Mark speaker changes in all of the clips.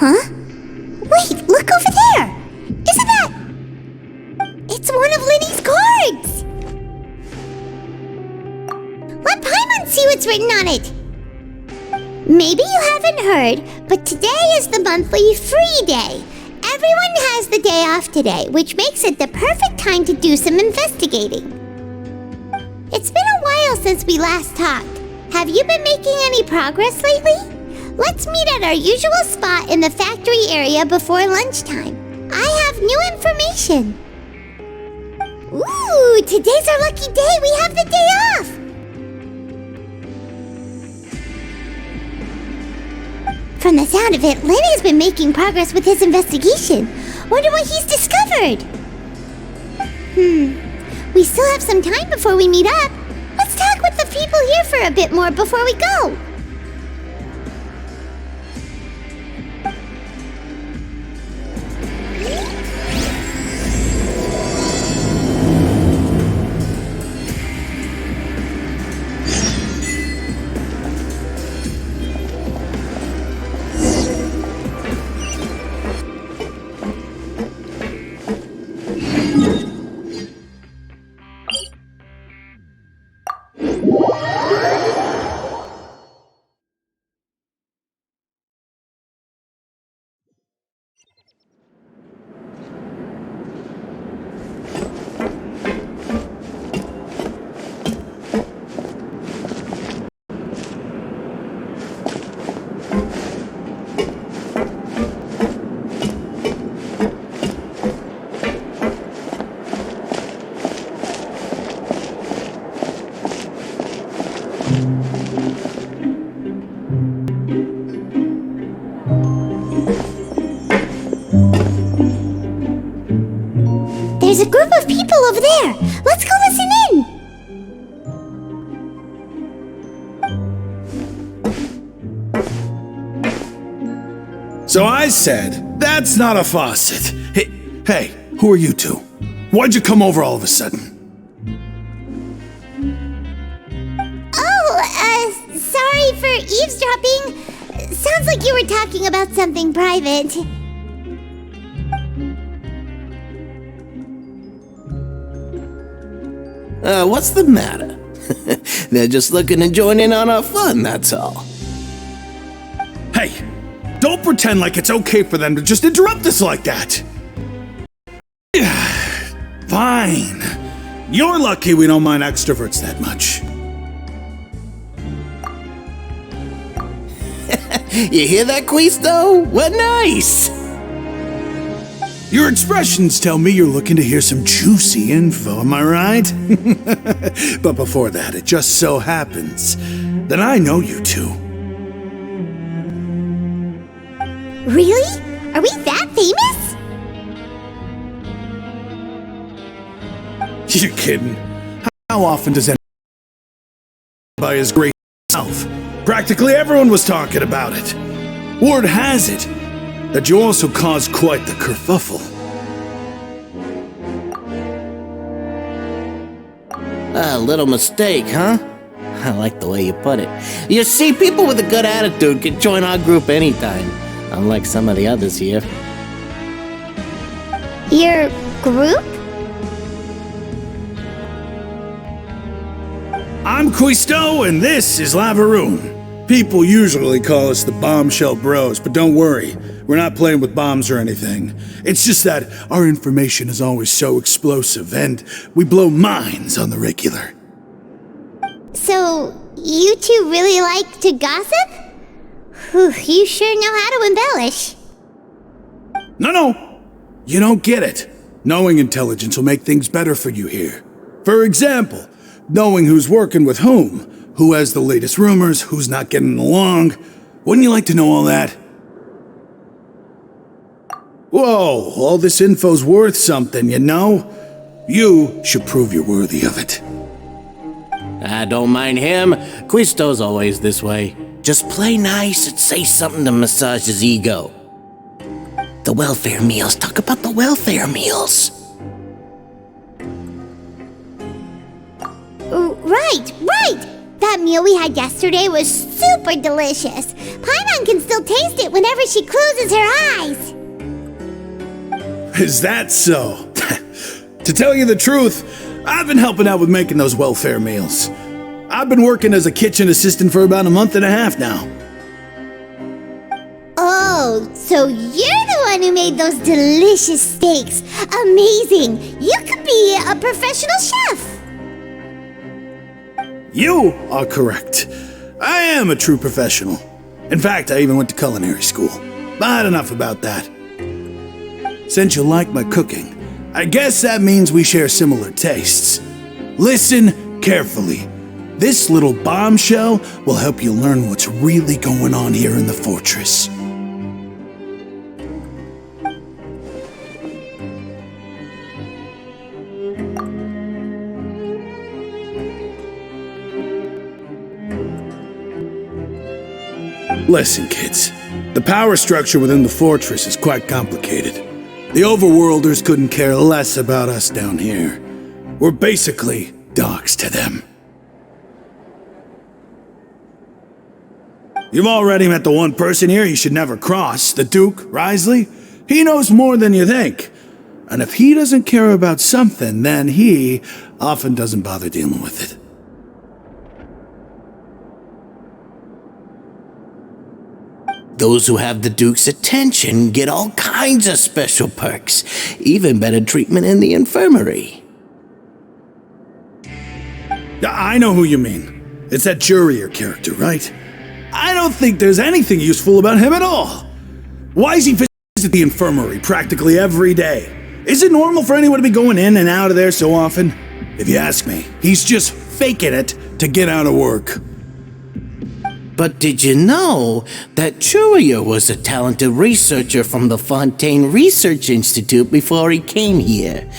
Speaker 1: Huh? Wait, look over there! Isn't that... It's one of Linny's cards! Let Paimon see what's written on it! Maybe you haven't heard, but today is the monthly free day. Everyone has the day off today, which makes it the perfect time to do some investigating. It's been a while since we last talked. Have you been making any progress lately? Let's meet at our usual spot in the factory area before lunchtime. I have new information. Ooh, today's our lucky day. We have the day off. From the sound of it, Lynn has been making progress with his investigation. Wonder what he's discovered. We still have some time before we meet up. Let's talk with the people here for a bit more before we go. There's a group of people over there. Let's go listen in.
Speaker 2: So I said, that's not a faucet. Hey, who are you two? Why'd you come over all of a sudden?
Speaker 1: Sorry for eavesdropping. Sounds like you were talking about something private.
Speaker 3: What's the matter? They're just looking to join in on our fun, that's all.
Speaker 2: Hey, don't pretend like it's okay for them to just interrupt us like that. Fine. You're lucky we don't mind extroverts that much.
Speaker 3: You hear that, Quisto? What nice!
Speaker 2: Your expressions tell me you're looking to hear some juicy info, am I right? But before that, it just so happens that I know you two.
Speaker 1: Really? Are we that famous?
Speaker 2: You're kidding. How often does anyone by his great self? Practically everyone was talking about it. Word has it that you also caused quite the kerfuffle.
Speaker 3: A little mistake, huh? I like the way you put it. You see, people with a good attitude can join our group anytime, unlike some of the others here.
Speaker 1: Your group?
Speaker 2: I'm Quisto, and this is Lavaroon. People usually call us the Bombshell Bros, but don't worry, we're not playing with bombs or anything. It's just that our information is always so explosive, and we blow minds on the regular.
Speaker 1: So, you two really like to gossip? Whew, you sure know how to embellish.
Speaker 2: No, you don't get it. Knowing intelligence will make things better for you here. For example, knowing who's working with whom, who has the latest rumors, who's not getting along. Wouldn't you like to know all that? Whoa, all this info's worth something, you know? You should prove you're worthy of it.
Speaker 3: I don't mind him. Quisto's always this way. Just play nice and say something to massage his ego. The welfare meals. Talk about the welfare meals.
Speaker 1: Right. That meal we had yesterday was super delicious. Paimon can still taste it whenever she closes her eyes.
Speaker 2: Is that so? To tell you the truth, I've been helping out with making those welfare meals. I've been working as a kitchen assistant for about a month and a half now.
Speaker 1: Oh, so you're the one who made those delicious steaks. Amazing. You could be a professional chef.
Speaker 2: You are correct. I am a true professional. In fact, I even went to culinary school. But enough about that. Since you like my cooking, I guess that means we share similar tastes. Listen carefully. This little bombshell will help you learn what's really going on here in the fortress. Listen, kids. The power structure within the fortress is quite complicated. The overworlders couldn't care less about us down here. We're basically dogs to them. You've already met the one person here you should never cross, the Duke, Risley. He knows more than you think. And if he doesn't care about something, then he often doesn't bother dealing with it.
Speaker 3: Those who have the Duke's attention get all kinds of special perks, even better treatment in the infirmary.
Speaker 2: I know who you mean. It's that Jurier character, right? I don't think there's anything useful about him at all. Why is he visiting the infirmary practically every day? Is it normal for anyone to be going in and out of there so often? If you ask me, he's just faking it to get out of work.
Speaker 3: But did you know that Jurier was a talented researcher from the Fontaine Research Institute before he came here?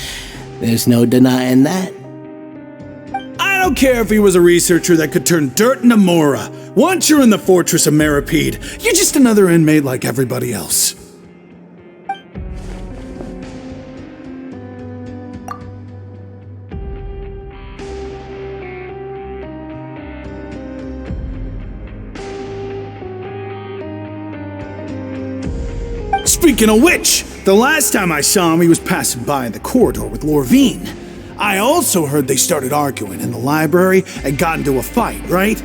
Speaker 3: There's no denying that.
Speaker 2: I don't care if he was a researcher that could turn dirt into Mora. Once you're in the fortress of Meripede, you're just another inmate like everybody else. Speaking of which, the last time I saw him, he was passing by in the corridor with Lorvine. I also heard they started arguing in the library and got into a fight, right?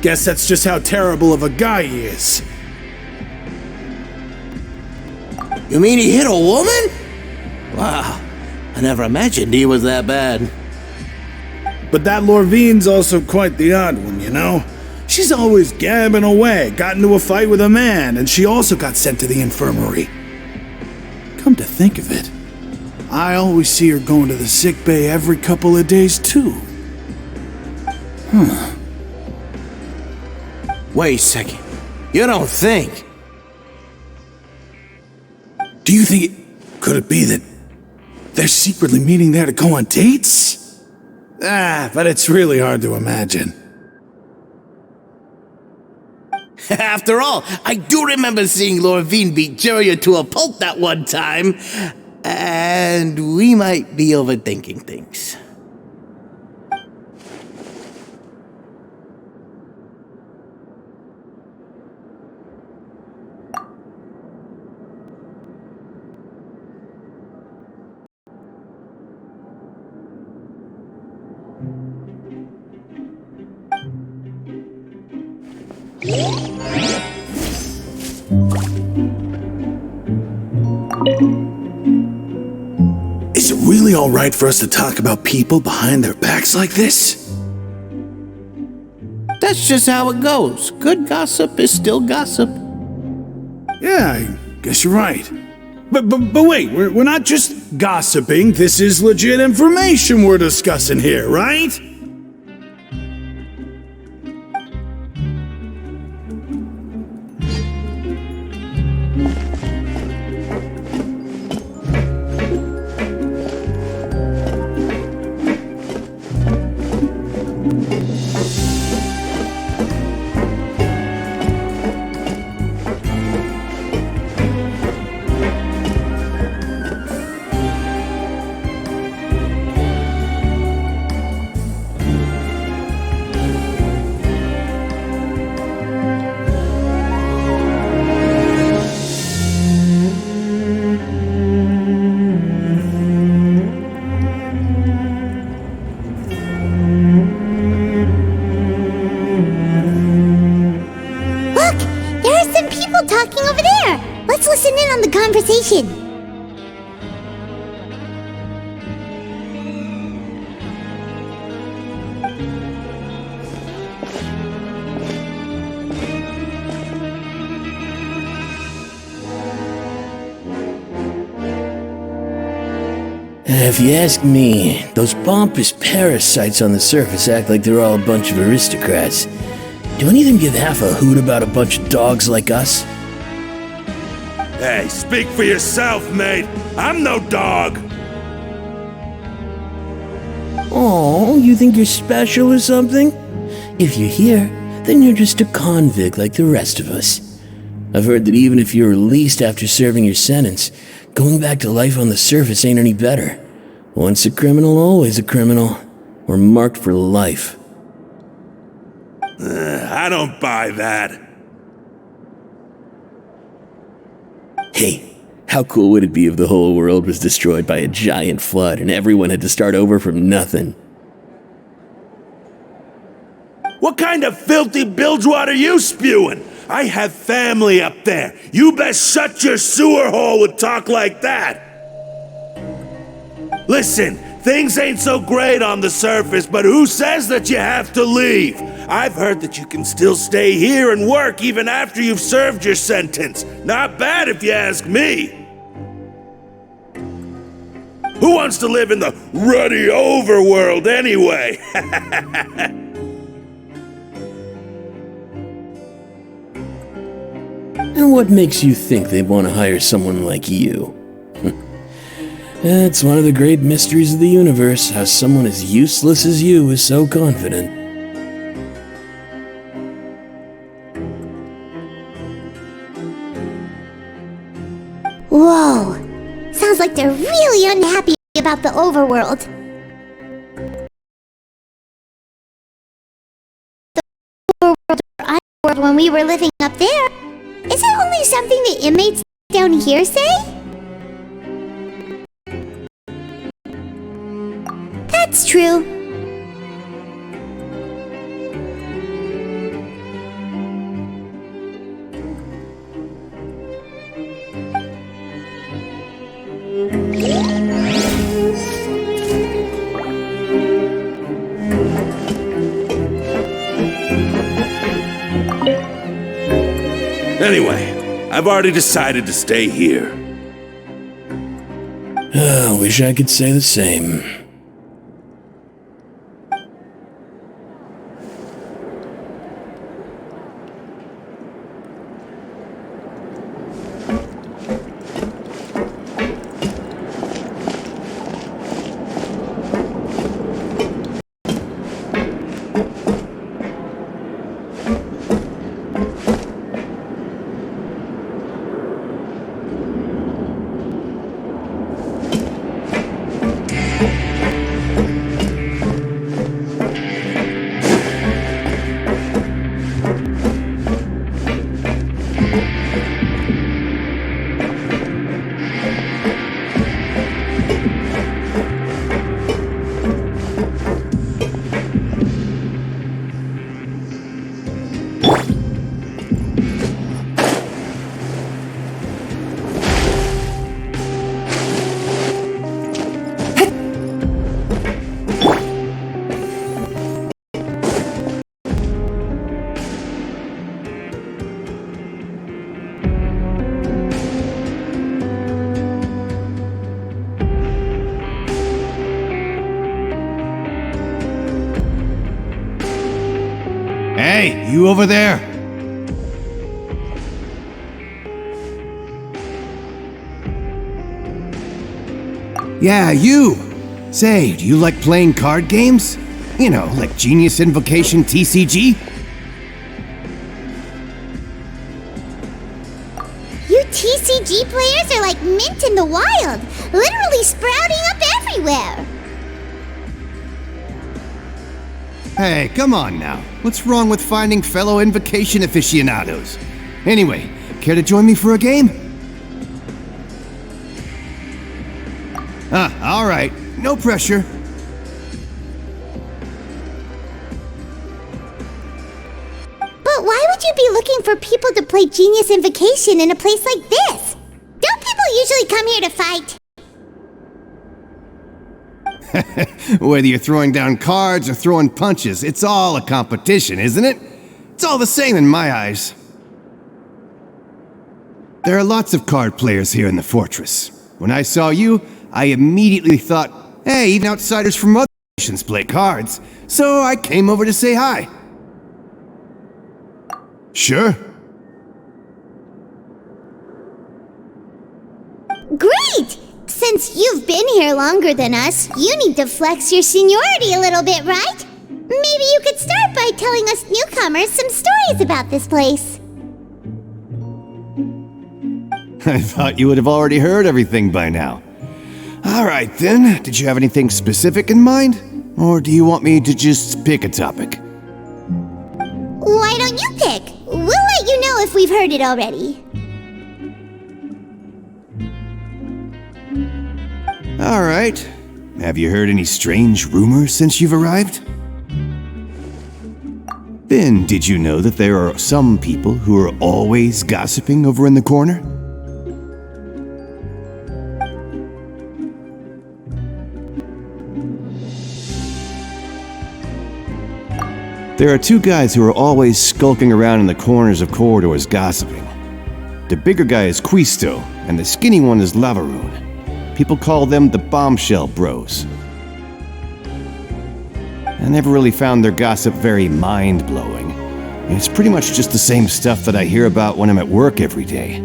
Speaker 2: Guess that's just how terrible of a guy he is.
Speaker 3: You mean he hit a woman? Wow, I never imagined he was that bad.
Speaker 2: But that Lorvine's also quite the odd one, you know? She's always gabbing away, got into a fight with a man, and she also got sent to the infirmary. Come to think of it, I always see her going to the sick bay every couple of days, too.
Speaker 3: Wait a second. You don't think?
Speaker 2: Do you think could it be that they're secretly meeting there to go on dates? But it's really hard to imagine.
Speaker 3: After all, I do remember seeing Lorvine beat Jurier to a pulp that one time. And we might be overthinking things.
Speaker 2: Is it really all right for us to talk about people behind their backs like this?
Speaker 3: That's just how it goes. Good gossip is still gossip.
Speaker 2: Yeah, I guess you're right. But wait, we're not just gossiping. This is legit information we're discussing here, right?
Speaker 1: people talking over there. Let's listen in on the conversation.
Speaker 4: If you ask me, those pompous parasites on the surface act like they're all a bunch of aristocrats. Do any of them give half a hoot about a bunch of dogs like us?
Speaker 2: Hey, speak for yourself, mate. I'm no dog.
Speaker 4: Oh, you think you're special or something? If you're here, then you're just a convict like the rest of us. I've heard that even if you're released after serving your sentence, going back to life on the surface ain't any better. Once a criminal, always a criminal. We're marked for life.
Speaker 2: I don't buy that.
Speaker 4: Hey, how cool would it be if the whole world was destroyed by a giant flood and everyone had to start over from nothing?
Speaker 2: What kind of filthy bilgewater are you spewing? I have family up there. You best shut your sewer hole with talk like that. Listen, things ain't so great on the surface, but who says that you have to leave? I've heard that you can still stay here and work even after you've served your sentence. Not bad if you ask me. Who wants to live in the ruddy overworld anyway?
Speaker 4: And what makes you think they want to hire someone like you? It's one of the great mysteries of the universe, how someone as useless as you is so confident.
Speaker 1: Whoa. Sounds like they're really unhappy about the overworld. The overworld or underworld when we were living up there. Is it only something the inmates down here say? That's true.
Speaker 2: Anyway, I've already decided to stay here.
Speaker 4: Wish I could say the same.
Speaker 5: Hey, you over there? Yeah, you! Say, do you like playing card games? You know, like Genius Invocation TCG?
Speaker 1: You TCG players are like mint in the wild, literally sprouting up everywhere.
Speaker 5: Hey, come on now. What's wrong with finding fellow Invocation aficionados? Anyway, care to join me for a game? Alright. No pressure.
Speaker 1: But why would you be looking for people to play Genius Invocation in a place like this. Don't people usually come here to fight?
Speaker 5: Whether you're throwing down cards or throwing punches, it's all a competition, isn't it? It's all the same in my eyes. There are lots of card players here in the fortress. When I saw you, I immediately thought, hey, even outsiders from other nations play cards, so I came over to say hi. Sure.
Speaker 1: Great! Since you've been here longer than us, you need to flex your seniority a little bit, right? Maybe you could start by telling us newcomers some stories about this place.
Speaker 5: I thought you would have already heard everything by now. All right then, did you have anything specific in mind? Or do you want me to just pick a topic?
Speaker 1: Why don't you pick? We'll let you know if we've heard it already.
Speaker 5: All right. Have you heard any strange rumors since you've arrived? Then, did you know that there are some people who are always gossiping over in the corner? There are two guys who are always skulking around in the corners of corridors gossiping. The bigger guy is Quisto, and the skinny one is Lavaroon. People call them the Bombshell Bros. I never really found their gossip very mind-blowing. It's pretty much just the same stuff that I hear about when I'm at work every day.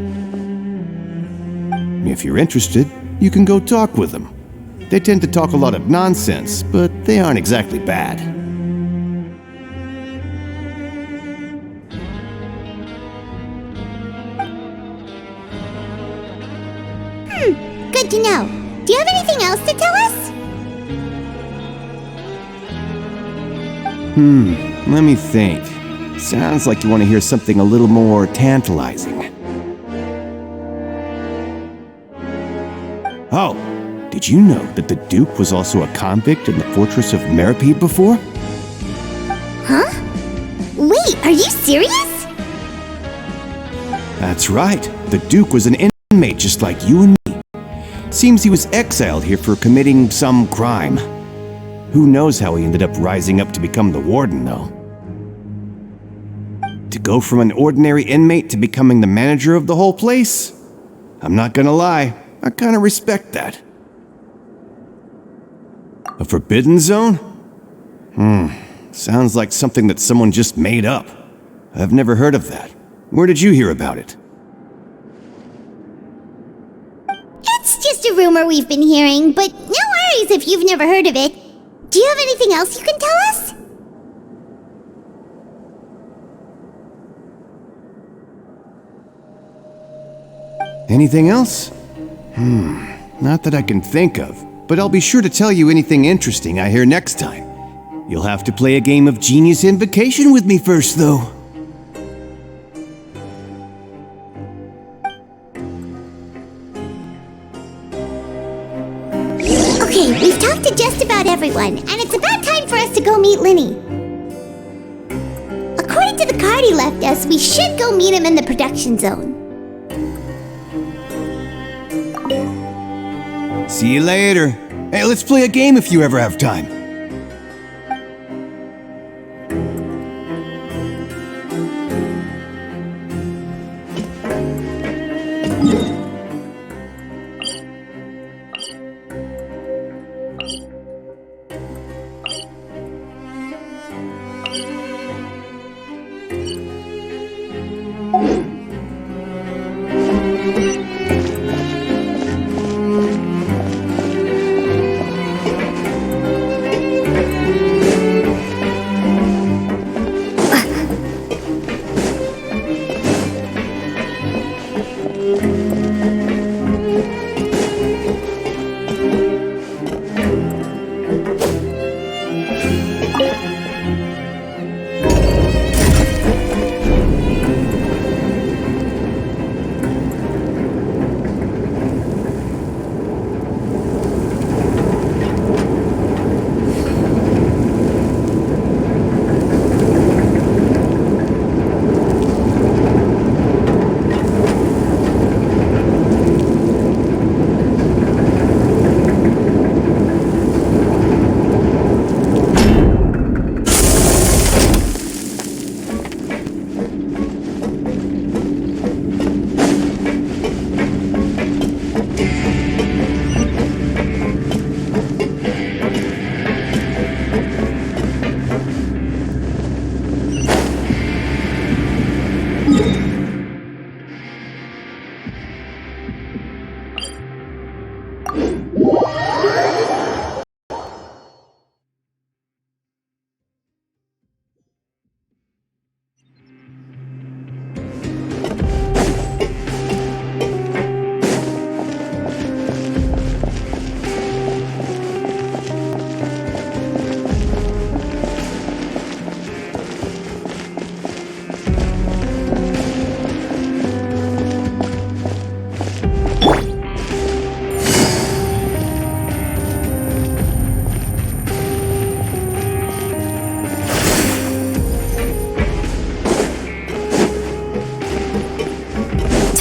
Speaker 5: If you're interested, you can go talk with them. They tend to talk a lot of nonsense, but they aren't exactly bad.
Speaker 1: Good to know. Do you have anything else to tell us?
Speaker 5: Let me think. Sounds like you want to hear something a little more tantalizing. Oh, did you know that the Duke was also a convict in the fortress of Meripede before?
Speaker 1: Huh? Wait, are you serious?
Speaker 5: That's right. The Duke was an inmate just like you and me. Seems he was exiled here for committing some crime. Who knows how he ended up rising up to become the warden, though. To go from an ordinary inmate to becoming the manager of the whole place? I'm not gonna lie, I kinda respect that. A forbidden zone? Sounds like something that someone just made up. I've never heard of that. Where did you hear about it?
Speaker 1: It's just a rumor we've been hearing, but no worries if you've never heard of it. Do you have anything else you can tell us?
Speaker 5: Anything else? Not that I can think of, but I'll be sure to tell you anything interesting I hear next time. You'll have to play a game of Genius Invocation with me first, though.
Speaker 1: Okay, we've talked to just about everyone, and it's about time for us to go meet Linny. According to the card he left us, we should go meet him in the production zone.
Speaker 5: See you later. Hey, let's play a game if you ever have time.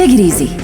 Speaker 6: Take it easy.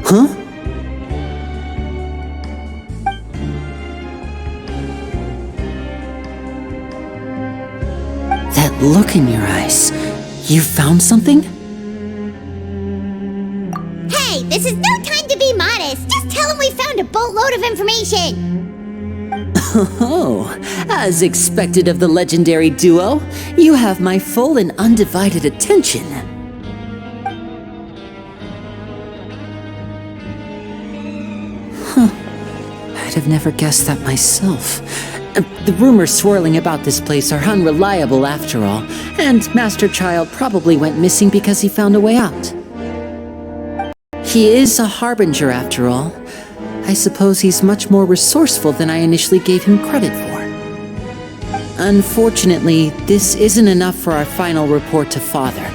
Speaker 3: Huh?
Speaker 6: That look in your eyes. You found something?
Speaker 1: Hey, this is no time to be modest. Just tell him we found a boatload of information.
Speaker 6: Oh, as expected of the legendary duo, you have my full and undivided attention. I'd have never guessed that myself. The rumors swirling about this place are unreliable after all, and Master Child probably went missing because he found a way out. He is a harbinger after all. I suppose he's much more resourceful than I initially gave him credit for. Unfortunately, this isn't enough for our final report to Father.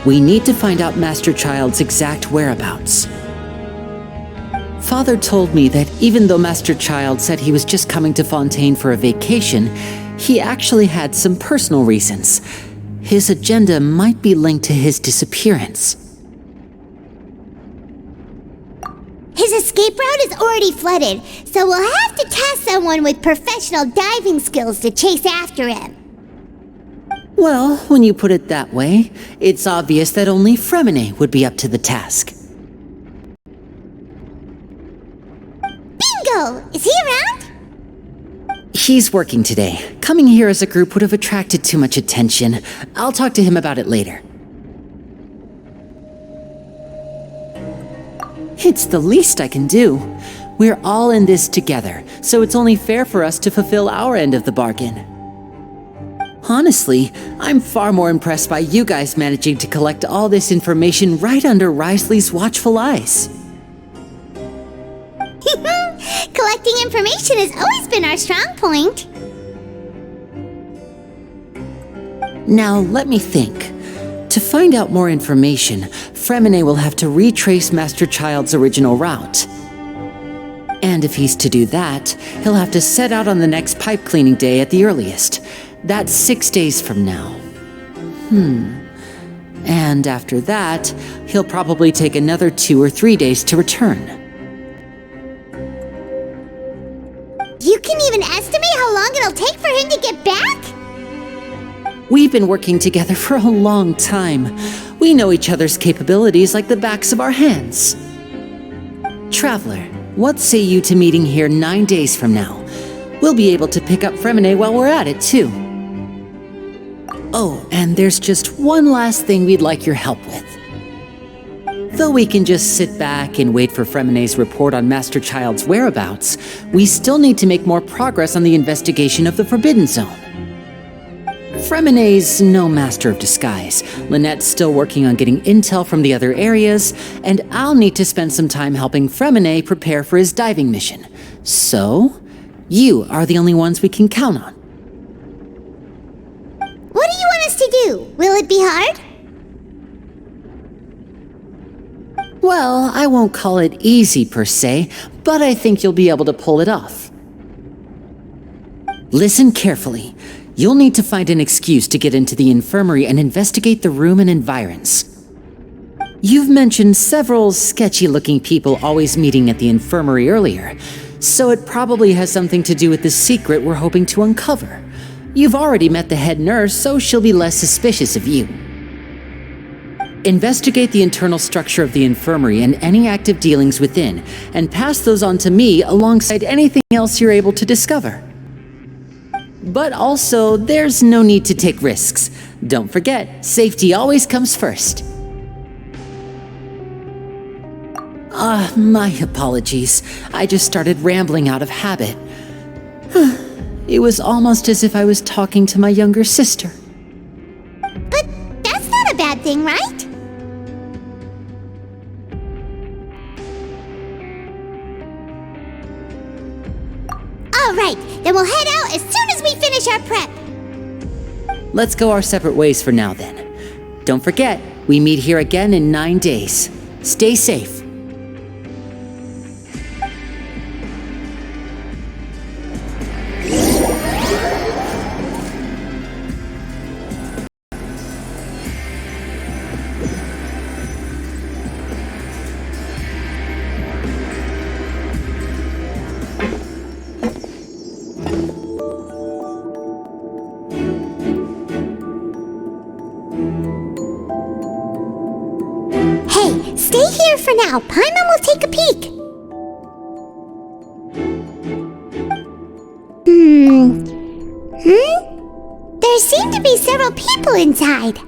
Speaker 6: We need to find out Master Child's exact whereabouts. Father told me that even though Master Child said he was just coming to Fontaine for a vacation, he actually had some personal reasons. His agenda might be linked to his disappearance.
Speaker 1: His escape route is already flooded, so we'll have to task someone with professional diving skills to chase after him.
Speaker 6: Well, when you put it that way, it's obvious that only Fremine would be up to the task.
Speaker 1: Bingo! Is he around?
Speaker 6: He's working today. Coming here as a group would have attracted too much attention. I'll talk to him about it later. It's the least I can do. We're all in this together, so it's only fair for us to fulfill our end of the bargain. Honestly, I'm far more impressed by you guys managing to collect all this information right under Risley's watchful eyes.
Speaker 1: Collecting information has always been our strong point.
Speaker 6: Now, let me think. To find out more information, Fremine will have to retrace Master Child's original route. And if he's to do that, he'll have to set out on the next pipe cleaning day at the earliest. That's 6 days from now. And after that, he'll probably take another 2 or 3 days to return.
Speaker 1: You can even estimate how long it'll take for him to get back?
Speaker 6: We've been working together for a long time. We know each other's capabilities like the backs of our hands. Traveler, what say you to meeting here 9 days from now? We'll be able to pick up Fremine while we're at it, too. Oh, and there's just one last thing we'd like your help with. Though we can just sit back and wait for Fremine's report on Master Child's whereabouts, we still need to make more progress on the investigation of the Forbidden Zone. Fremine's no master of disguise. Lynette's still working on getting intel from the other areas, and I'll need to spend some time helping Fremine prepare for his diving mission. So, you are the only ones we can count on.
Speaker 1: What do you want us to do? Will it be hard?
Speaker 6: Well, I won't call it easy per se, but I think you'll be able to pull it off. Listen carefully. You'll need to find an excuse to get into the infirmary and investigate the room and environs. You've mentioned several sketchy-looking people always meeting at the infirmary earlier, so it probably has something to do with the secret we're hoping to uncover. You've already met the head nurse, so she'll be less suspicious of you. Investigate the internal structure of the infirmary and any active dealings within, and pass those on to me alongside anything else you're able to discover. But also, there's no need to take risks. Don't forget, safety always comes first. My apologies. I just started rambling out of habit. It was almost as if I was talking to my younger sister.
Speaker 1: But that's not a bad thing, right? All right, then we'll head out as soon as we finish our prep.
Speaker 6: Let's go our separate ways for now then. Don't forget, we meet here again in 9 days. Stay safe.
Speaker 1: Stay here for now. Paimon will take a peek. There seem to be several people inside.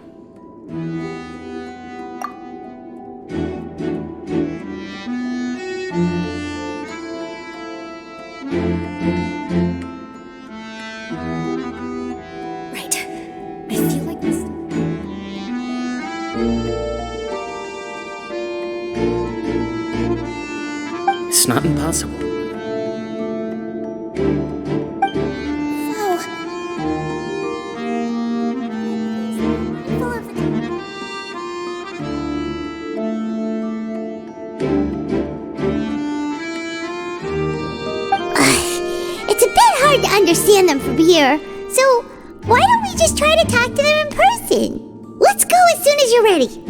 Speaker 1: Right. I feel like this.
Speaker 3: It's not impossible.
Speaker 1: It's a bit hard to understand them from here, so why don't we just try to talk to them in person? Let's go as soon as you're ready.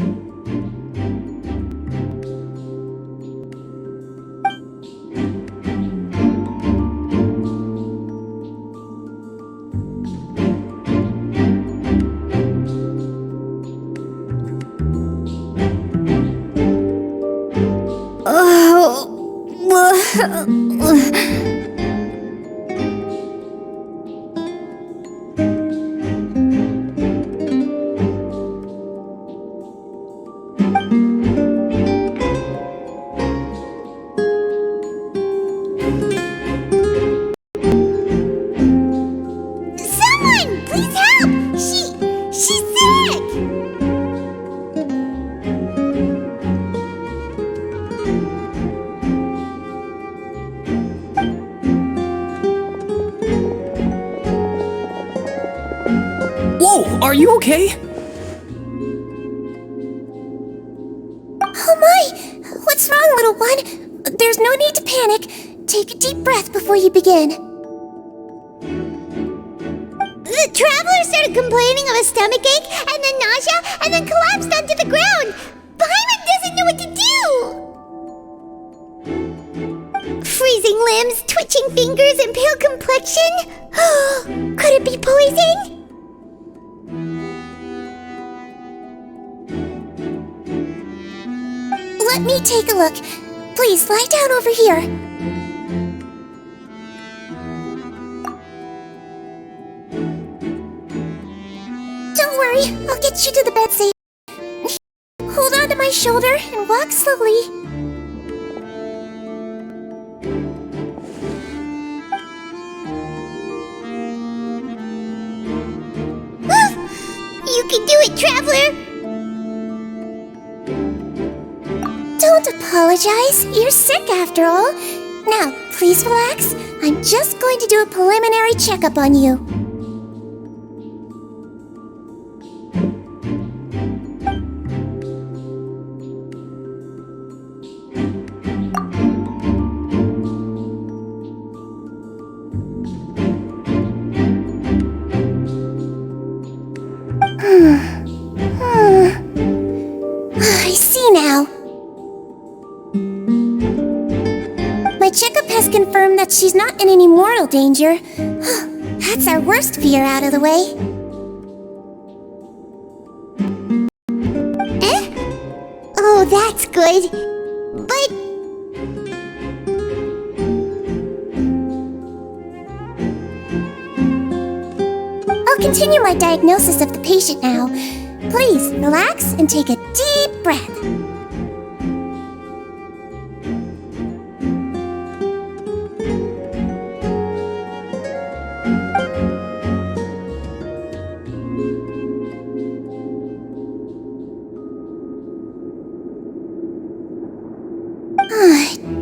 Speaker 1: Someone, please help! She's sick!
Speaker 7: Whoa, are you okay?
Speaker 1: Oh my! What's wrong, little one? There's no need to panic. Take a deep breath before you begin. The traveler started complaining of a stomachache, and then nausea, and then collapsed onto the ground. Paimon doesn't know what to do! Freezing limbs, twitching fingers, and pale complexion? Could it be poison? Let me take a look. Please, lie down over here. Don't worry, I'll get you to the bed safe. Hold on to my shoulder and walk slowly. You can do it, Traveler! Don't apologize. You're sick after all. Now, please relax. I'm just going to do a preliminary checkup on you. I see now. My checkup has confirmed that she's not in any mortal danger. That's our worst fear out of the way. Oh, that's good. But... I'll continue my diagnosis of the patient now. Please, relax and take a deep breath.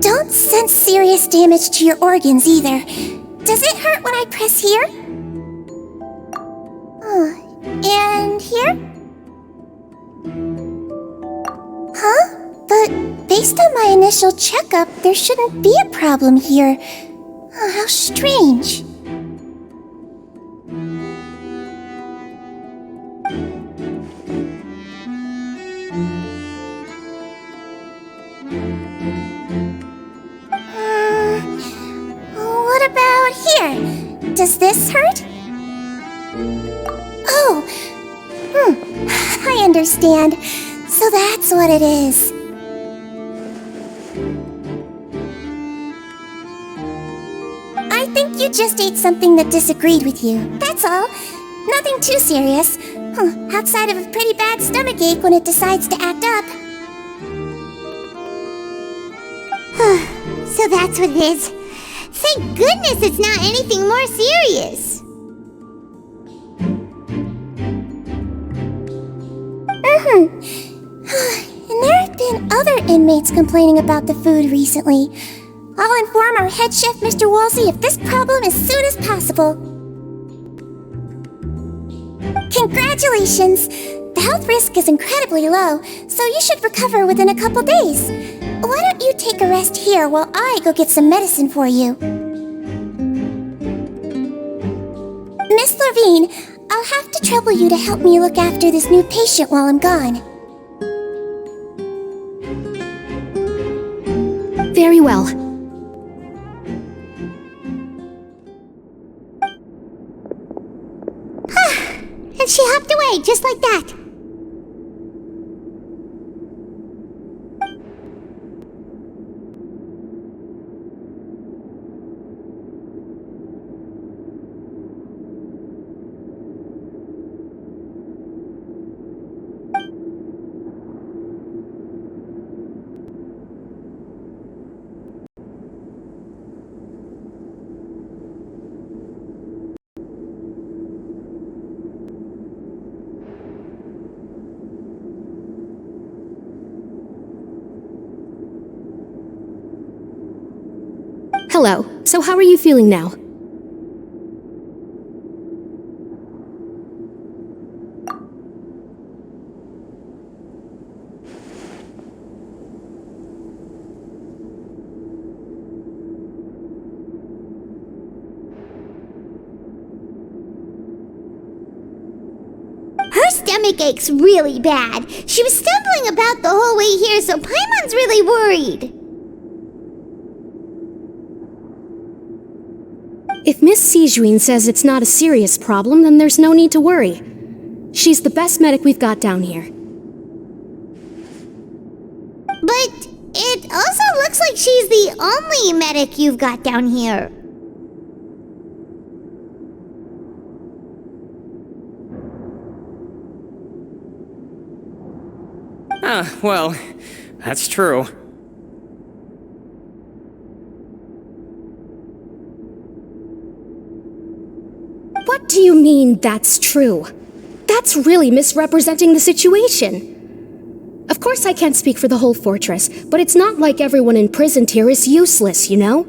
Speaker 1: Don't sense serious damage to your organs either. Does it hurt when I press here? And here? Huh? But based on my initial checkup, there shouldn't be a problem here. How strange. What about here? Does this hurt? Oh, I understand. So that's what it is. I think you just ate something that disagreed with you. That's all. Nothing too serious. Outside of a pretty bad stomachache when it decides to act up. So that's what it is. Thank goodness it's not anything more serious. And there have been other inmates complaining about the food recently. I'll inform our head chef, Mr. Wolsey, of this problem as soon as possible. Congratulations! The health risk is incredibly low, so you should recover within a couple days. Why don't you take a rest here while I go get some medicine for you? Miss Levine, I'll have to trouble you to help me look after this new patient while I'm gone.
Speaker 8: Very well.
Speaker 1: And she hopped away just like that.
Speaker 8: Hello. So how are you feeling now?
Speaker 1: Her stomach aches really bad. She was stumbling about the whole way here, so Paimon's really worried.
Speaker 8: If Miss Sijuin says it's not a serious problem, then there's no need to worry. She's the best medic we've got down here.
Speaker 1: But it also looks looks like she's the only medic you've got down here.
Speaker 7: Well, that's true.
Speaker 8: What do you mean, that's true? That's really misrepresenting the situation. Of course I can't speak for the whole fortress, but it's not like everyone imprisoned here is useless, you know?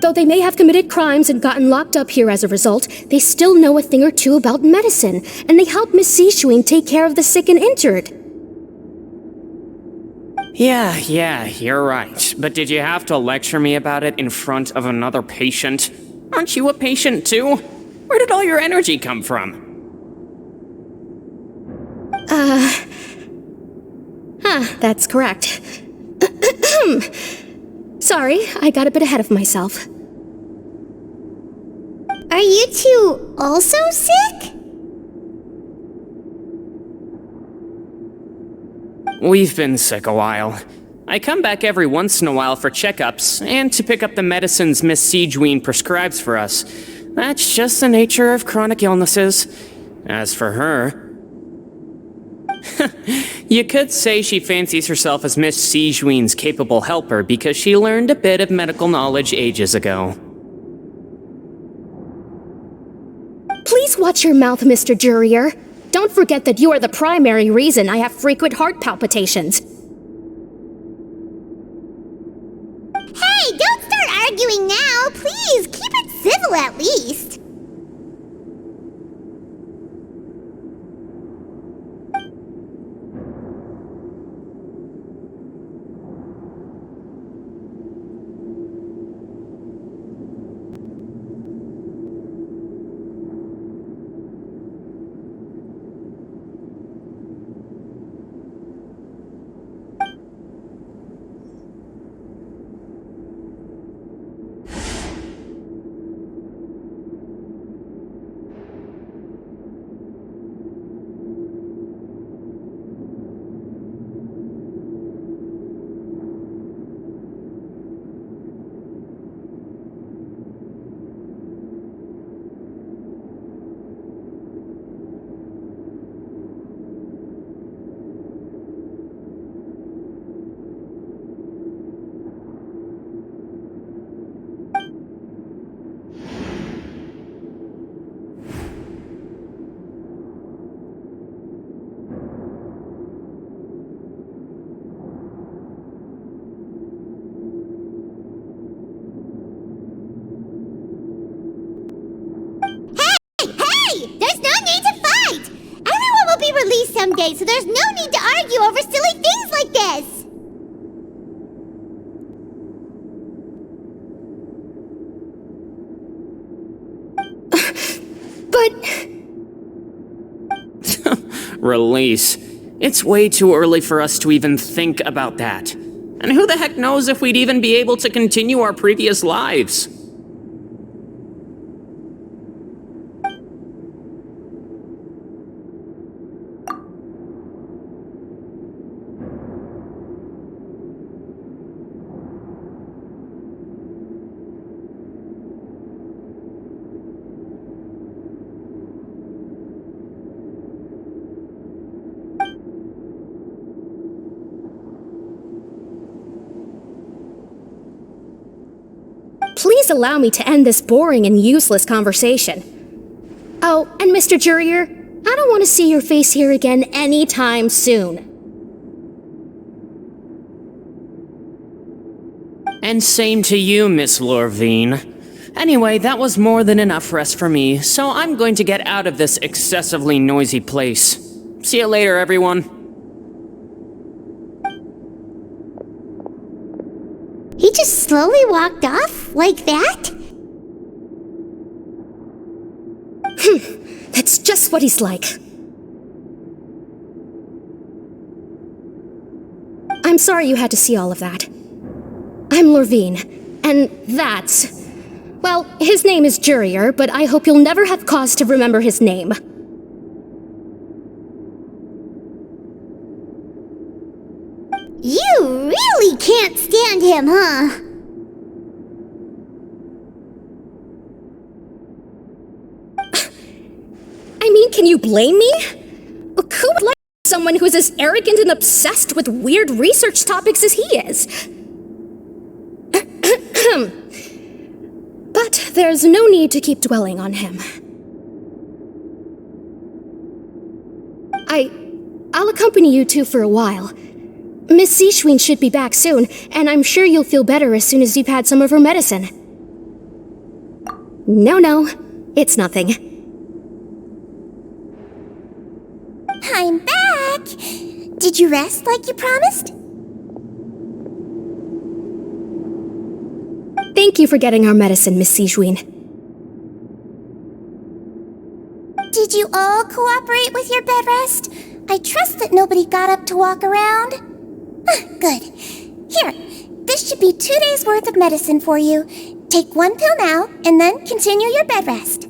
Speaker 8: Though they may have committed crimes and gotten locked up here as a result, they still know a thing or two about medicine, and they help Miss Sishuin take care of the sick and injured.
Speaker 7: Yeah, you're right. But did you have to lecture me about it in front of another patient? Aren't you a patient too? Where did all your energy come from?
Speaker 8: That's correct. Sorry, I got a bit ahead of myself.
Speaker 1: Are you two also sick?
Speaker 7: We've been sick a while. I come back every once in a while for checkups, and to pick up the medicines Miss Sijween prescribes for us. That's just the nature of chronic illnesses. As for her... You could say she fancies herself as Miss Sijween's capable helper because she learned a bit of medical knowledge ages ago.
Speaker 8: Please watch your mouth, Mr. Jurier. Don't forget that you are the primary reason I have frequent heart palpitations.
Speaker 1: Hey, don't start arguing now. Please, keep it civil at least. Released someday, so there's no need to argue over silly things like this.
Speaker 8: But...
Speaker 7: Release. It's way too early for us to even think about that. And who the heck knows if we'd even be able to continue our previous lives?
Speaker 8: Please allow me to end this boring and useless conversation. Oh, and Mr. Jurier, I don't want to see your face here again anytime soon.
Speaker 7: And same to you, Miss Lorvine. Anyway, that was more than enough rest for me, so I'm going to get out of this excessively noisy place. See you later, everyone.
Speaker 1: He just slowly walked off like that?
Speaker 8: That's just what he's like. I'm sorry you had to see all of that. I'm Lorvine, and that's... Well, his name is Jurier, but I hope you'll never have cause to remember his name.
Speaker 1: You can't stand him, huh?
Speaker 8: I mean, can you blame me? Who would like someone who's as arrogant and obsessed with weird research topics as he is? But there's no need to keep dwelling on him. I'll accompany you two for a while. Miss Seashween should be back soon, and I'm sure you'll feel better as soon as you've had some of her medicine. No, it's nothing.
Speaker 1: I'm back! Did you rest like you promised?
Speaker 8: Thank you for getting our medicine, Miss Seashween.
Speaker 1: Did you all cooperate with your bed rest? I trust that nobody got up to walk around. Good. Here, this should be 2 days' worth of medicine for you. Take 1 pill now, and then continue your bed rest.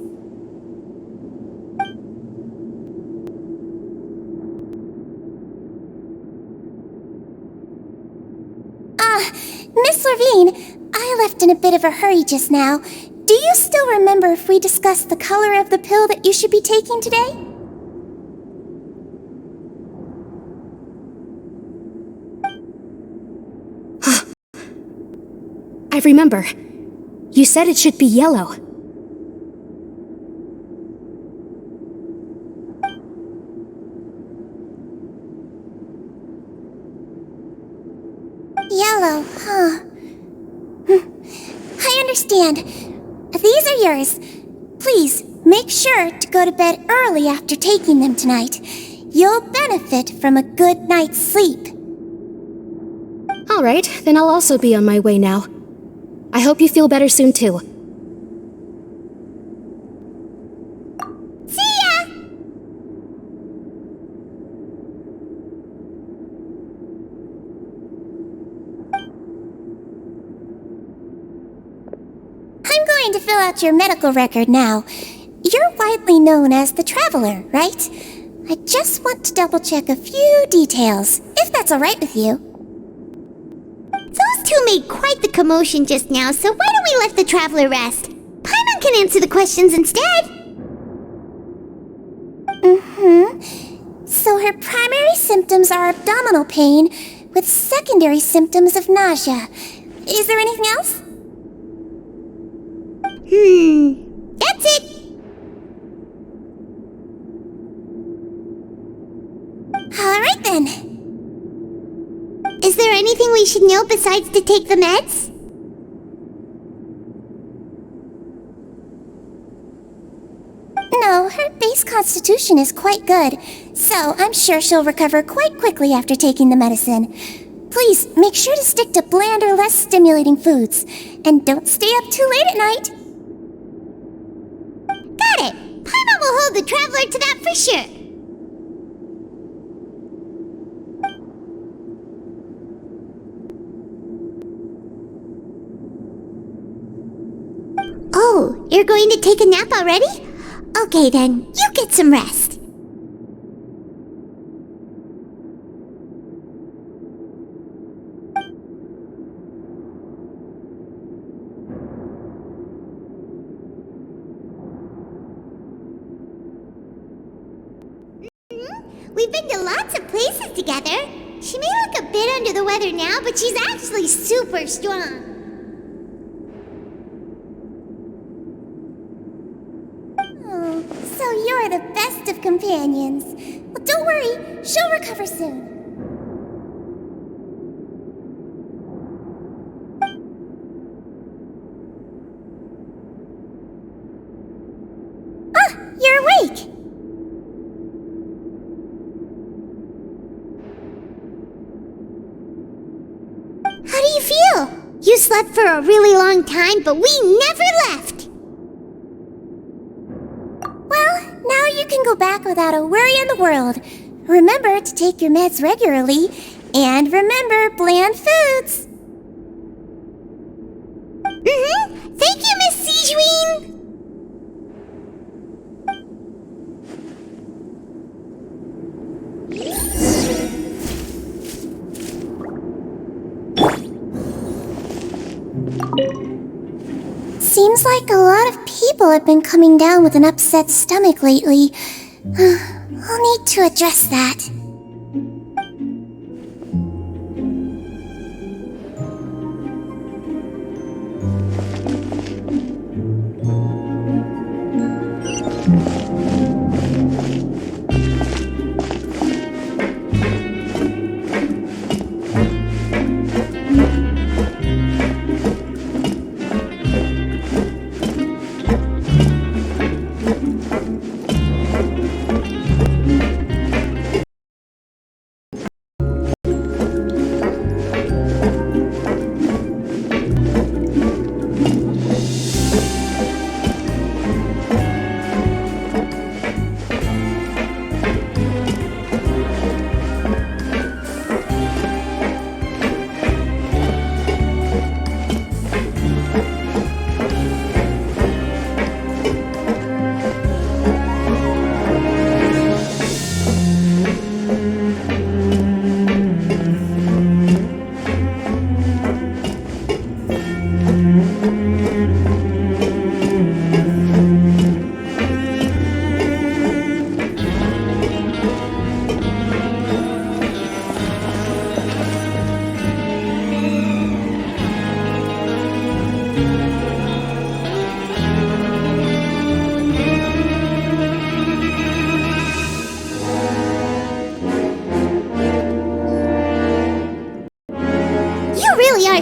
Speaker 1: Miss Levine, I left in a bit of a hurry just now. Do you still remember if we discussed the color of the pill that you should be taking today?
Speaker 8: I remember. You said it should be yellow.
Speaker 1: Yellow, huh? I understand. These are yours. Please, make sure to go to bed early after taking them tonight. You'll benefit from a good night's sleep.
Speaker 8: All right, then I'll also be on my way now. I hope you feel better soon, too.
Speaker 1: See ya! I'm going to fill out your medical record now. You're widely known as the Traveler, right? I just want to double-check a few details, if that's all right with you. Those two made quite the commotion just now, so why don't we let the Traveler rest? Paimon can answer the questions instead. So her primary symptoms are abdominal pain, with secondary symptoms of nausea. Is there anything else? That's it. All right then. Is there anything we should know besides to take the meds? No, her base constitution is quite good, so I'm sure she'll recover quite quickly after taking the medicine. Please, make sure to stick to bland or less stimulating foods, and don't stay up too late at night. Got it! Paimon will hold the Traveler to that for sure. Oh, you're going to take a nap already? Okay then, you get some rest. We've been to lots of places together. She may look a bit under the weather now, but she's actually super strong. Oh, so you're the best of companions. Well, don't worry, she'll recover soon. Ah, you're awake! How do you feel? You slept for a really long time, but we never left! Well, now you can go back without a worry in the world. Remember to take your meds regularly, and remember bland foods! Thank you, Miss Seashween! Seems like a lot of people have been coming down with an upset stomach lately. I'll need to address that.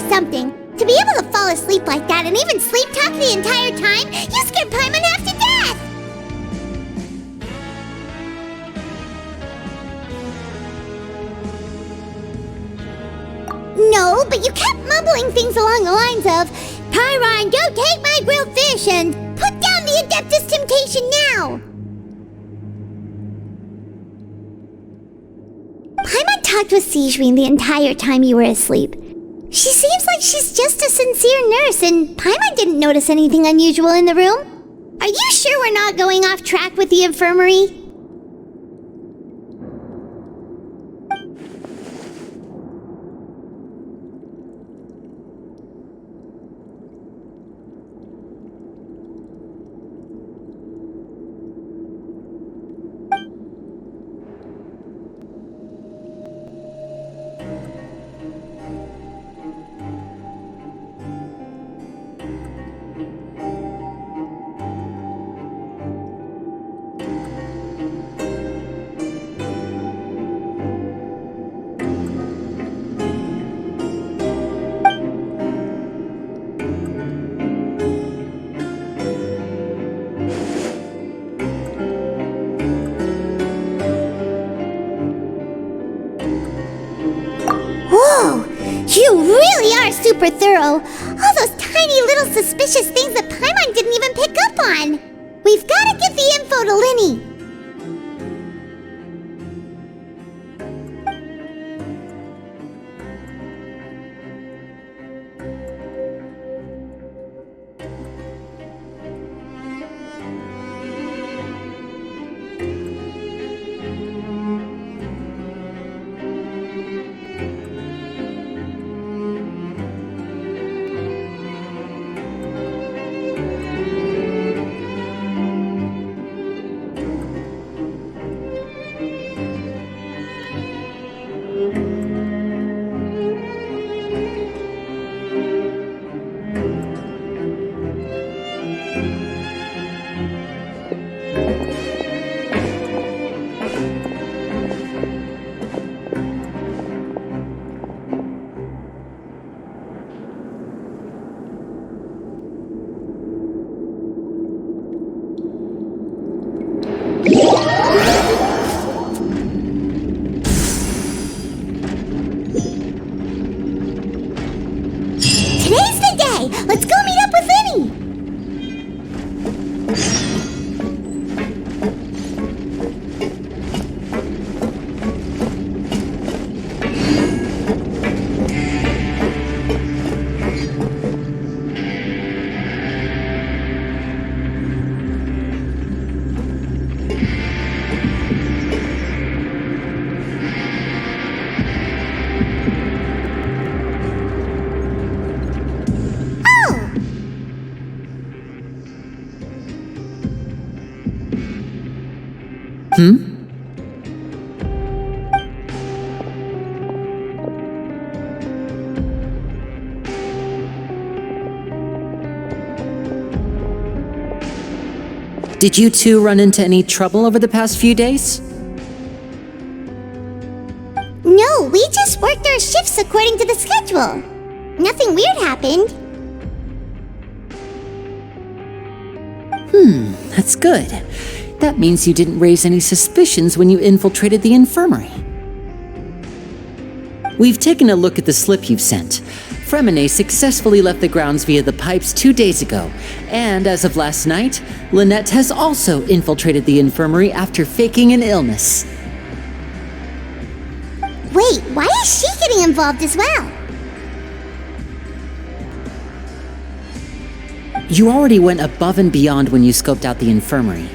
Speaker 1: Something. To be able to fall asleep like that and even sleep talk the entire time, you scared Paimon half to death! No, but you kept mumbling things along the lines of, Pyron, go take my grilled fish and put down the Adeptus Temptation now! Paimon talked with Sigewinne the entire time you were asleep. She seems like she's just a sincere nurse, and Paimon didn't notice anything unusual in the room. Are you sure we're not going off track with the infirmary? You really are super thorough. All those tiny little suspicious things that Paimon didn't even pick up on. We've got to get the info to Linny.
Speaker 6: Did you two run into any trouble over the past few days?
Speaker 1: No, we just worked our shifts according to the schedule. Nothing weird happened.
Speaker 6: That's good. That means you didn't raise any suspicions when you infiltrated the infirmary. We've taken a look at the slip you've sent. Fremine successfully left the grounds via the pipes 2 days ago, and as of last night, Lynette has also infiltrated the infirmary after faking an illness.
Speaker 1: Wait, why is she getting involved as well?
Speaker 6: You already went above and beyond when you scoped out the infirmary.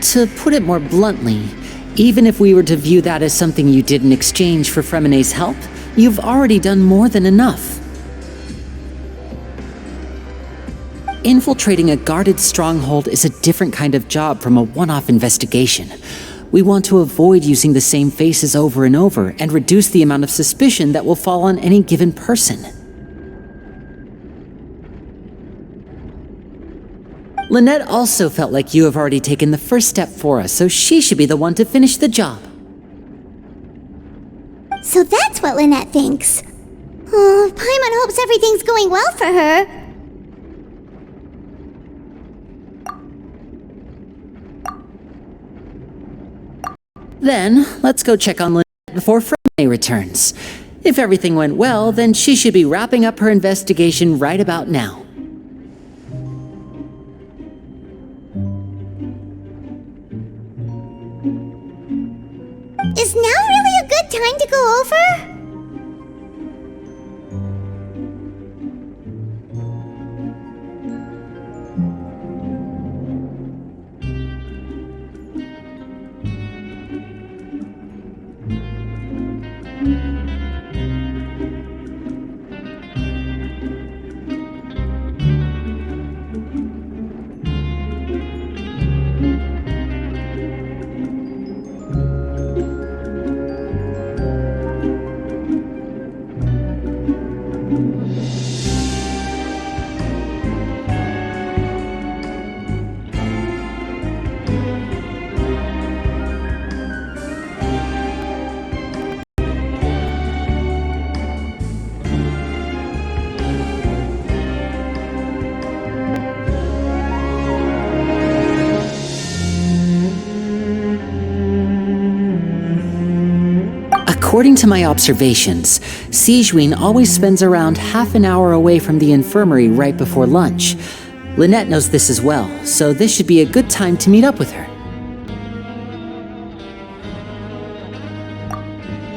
Speaker 6: To put it more bluntly, even if we were to view that as something you did in exchange for Fremine's help, you've already done more than enough. Infiltrating a guarded stronghold is a different kind of job from a one-off investigation. We want to avoid using the same faces over and over and reduce the amount of suspicion that will fall on any given person. Lynette also felt like you have already taken the first step for us, so she should be the one to finish the job.
Speaker 1: So that's what Lynette thinks. Oh, Paimon hopes everything's going well for her.
Speaker 6: Then, let's go check on Lynette before Fremine returns. If everything went well, then she should be wrapping up her investigation right about now.
Speaker 1: Is now really a good time to go over?
Speaker 6: According to my observations, Sigewinne always spends around half an hour away from the infirmary right before lunch. Lynette knows this as well, so this should be a good time to meet up with her.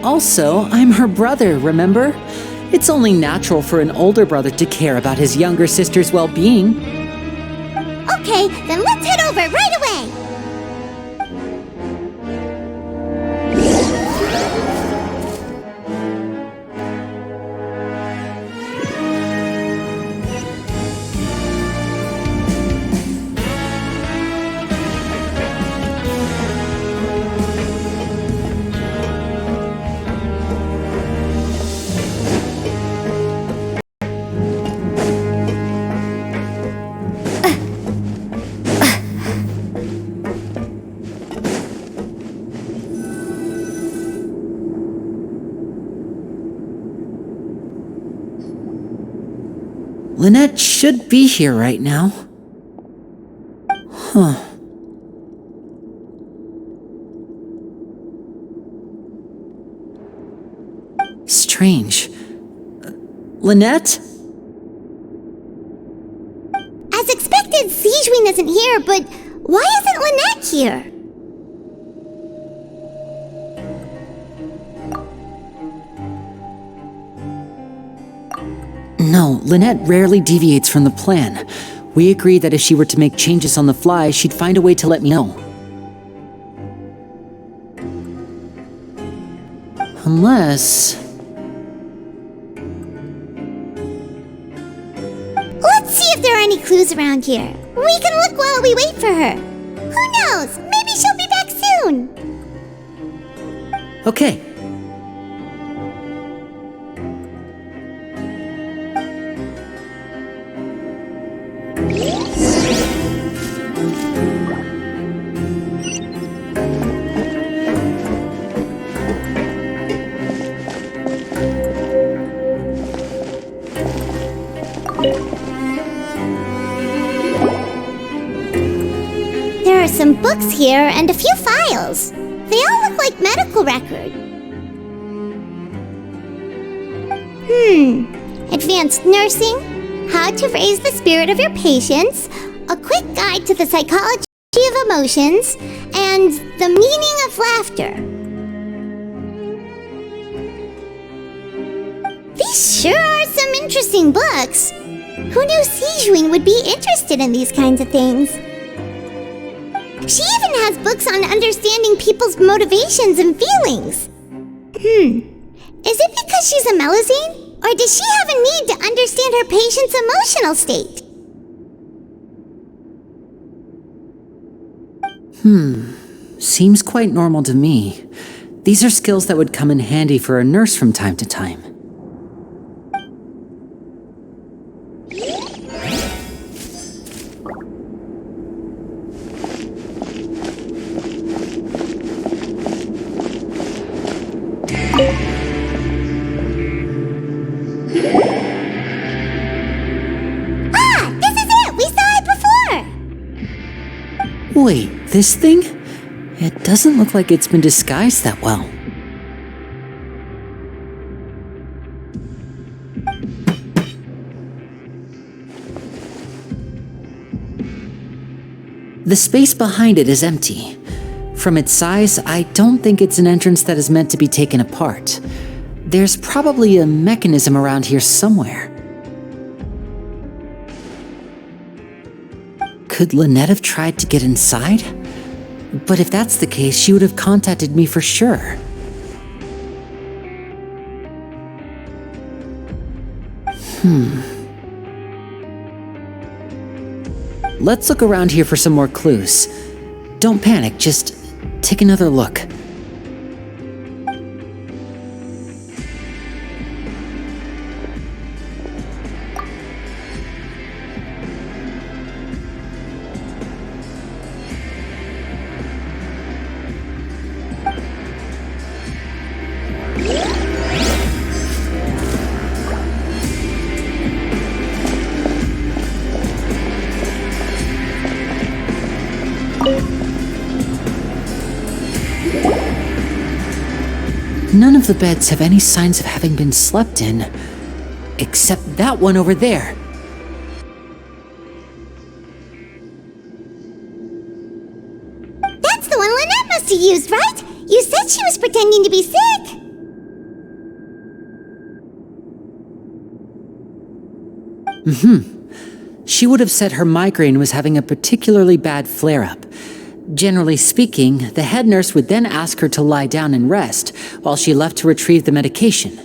Speaker 6: Also, I'm her brother, remember? It's only natural for an older brother to care about his younger sister's well-being.
Speaker 1: Okay, then let's head over right away.
Speaker 6: Lynette should be here right now. Huh. Strange. Lynette?
Speaker 1: As expected, Sigewinne isn't here, but why isn't Lynette here?
Speaker 6: No, Lynette rarely deviates from the plan. We agreed that if she were to make changes on the fly, she'd find a way to let me know. Unless...
Speaker 1: Let's see if there are any clues around here. We can look while we wait for her. Who knows? Maybe she'll be back soon.
Speaker 6: Okay.
Speaker 1: There are some books here and a few files. They all look like medical records. Advanced nursing, how to raise the spirit of your patients, a quick guide to the psychology of emotions, and the meaning of laughter. These sure are some interesting books. Who knew Sijwin would be interested in these kinds of things? She even has books on understanding people's motivations and feelings. Is it because she's a Melusine? Or does she have a need to understand her patient's emotional state?
Speaker 6: Seems quite normal to me. These are skills that would come in handy for a nurse from time to time. Wait, this thing? It doesn't look like it's been disguised that well. The space behind it is empty. From its size, I don't think it's an entrance that is meant to be taken apart. There's probably a mechanism around here somewhere. Could Lynette have tried to get inside? But if that's the case, she would have contacted me for sure. Let's look around here for some more clues. Don't panic, just take another look. None of the beds have any signs of having been slept in, except that one over there.
Speaker 1: That's the one Lynette must have used, right? You said she was pretending to be sick.
Speaker 6: She would have said her migraine was having a particularly bad flare-up. Generally speaking, the head nurse would then ask her to lie down and rest while she left to retrieve the medication.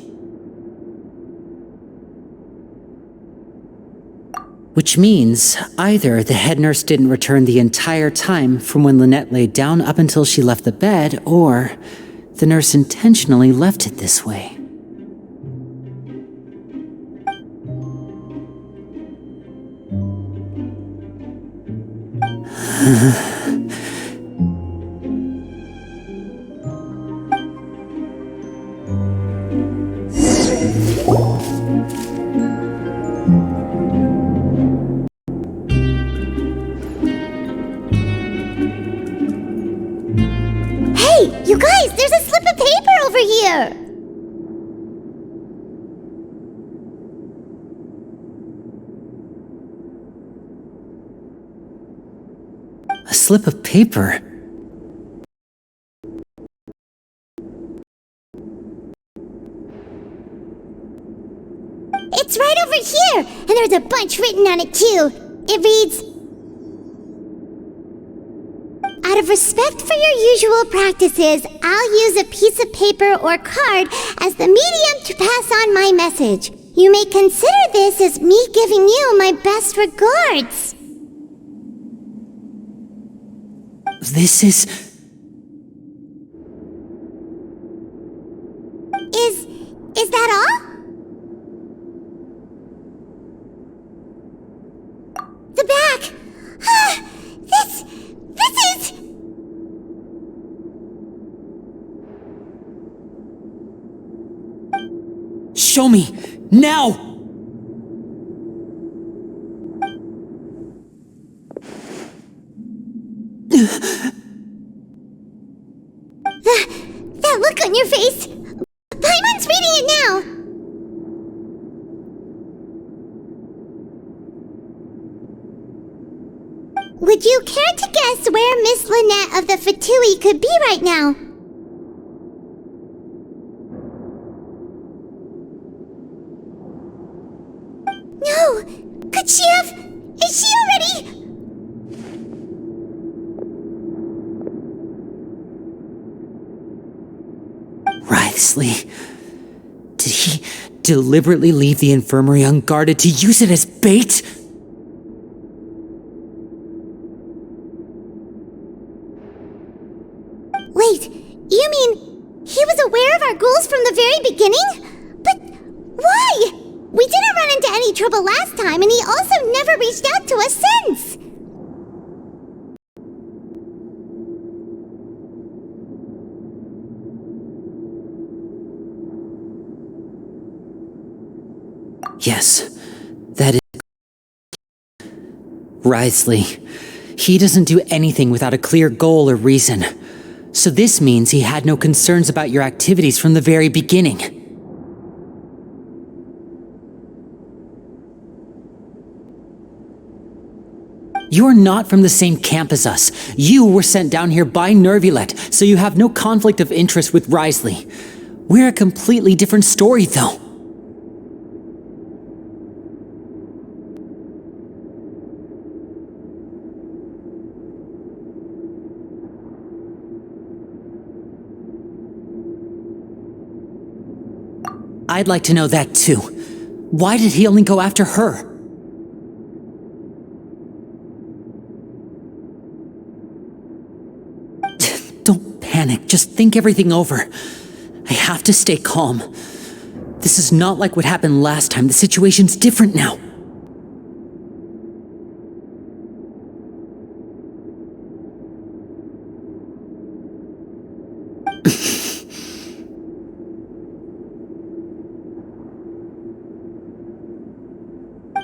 Speaker 6: Which means either the head nurse didn't return the entire time from when Lynette laid down up until she left the bed, or the nurse intentionally left it this way.
Speaker 1: Hey, you guys, there's a slip of paper over here.
Speaker 6: A slip of paper?
Speaker 1: It's right over here, and there's a bunch written on it too. It reads, "Out of respect for your usual practices, I'll use a piece of paper or card as the medium to pass on my message. You may consider this as me giving you my best regards."
Speaker 6: This is... Show me! Now!
Speaker 1: That look on your face! Paimon's reading it now! Would you care to guess where Miss Lynette of the Fatui could be right now? No! Could she have... Is she already...
Speaker 6: Wriothesley. Did he deliberately leave the infirmary unguarded to use it as bait?
Speaker 1: Wait, you mean he was aware of our goals from the very beginning? But why? We didn't run into any trouble last time, and he also never reached out to us since!
Speaker 6: Yes, that is... Wriothesley. He doesn't do anything without a clear goal or reason. So this means he had no concerns about your activities from the very beginning. You're not from the same camp as us. You were sent down here by Nervulet, so you have no conflict of interest with Wriothesley. We're a completely different story, though. I'd like to know that too. Why did he only go after her? Don't panic, just think everything over. I have to stay calm. This is not like what happened last time. The situation's different now.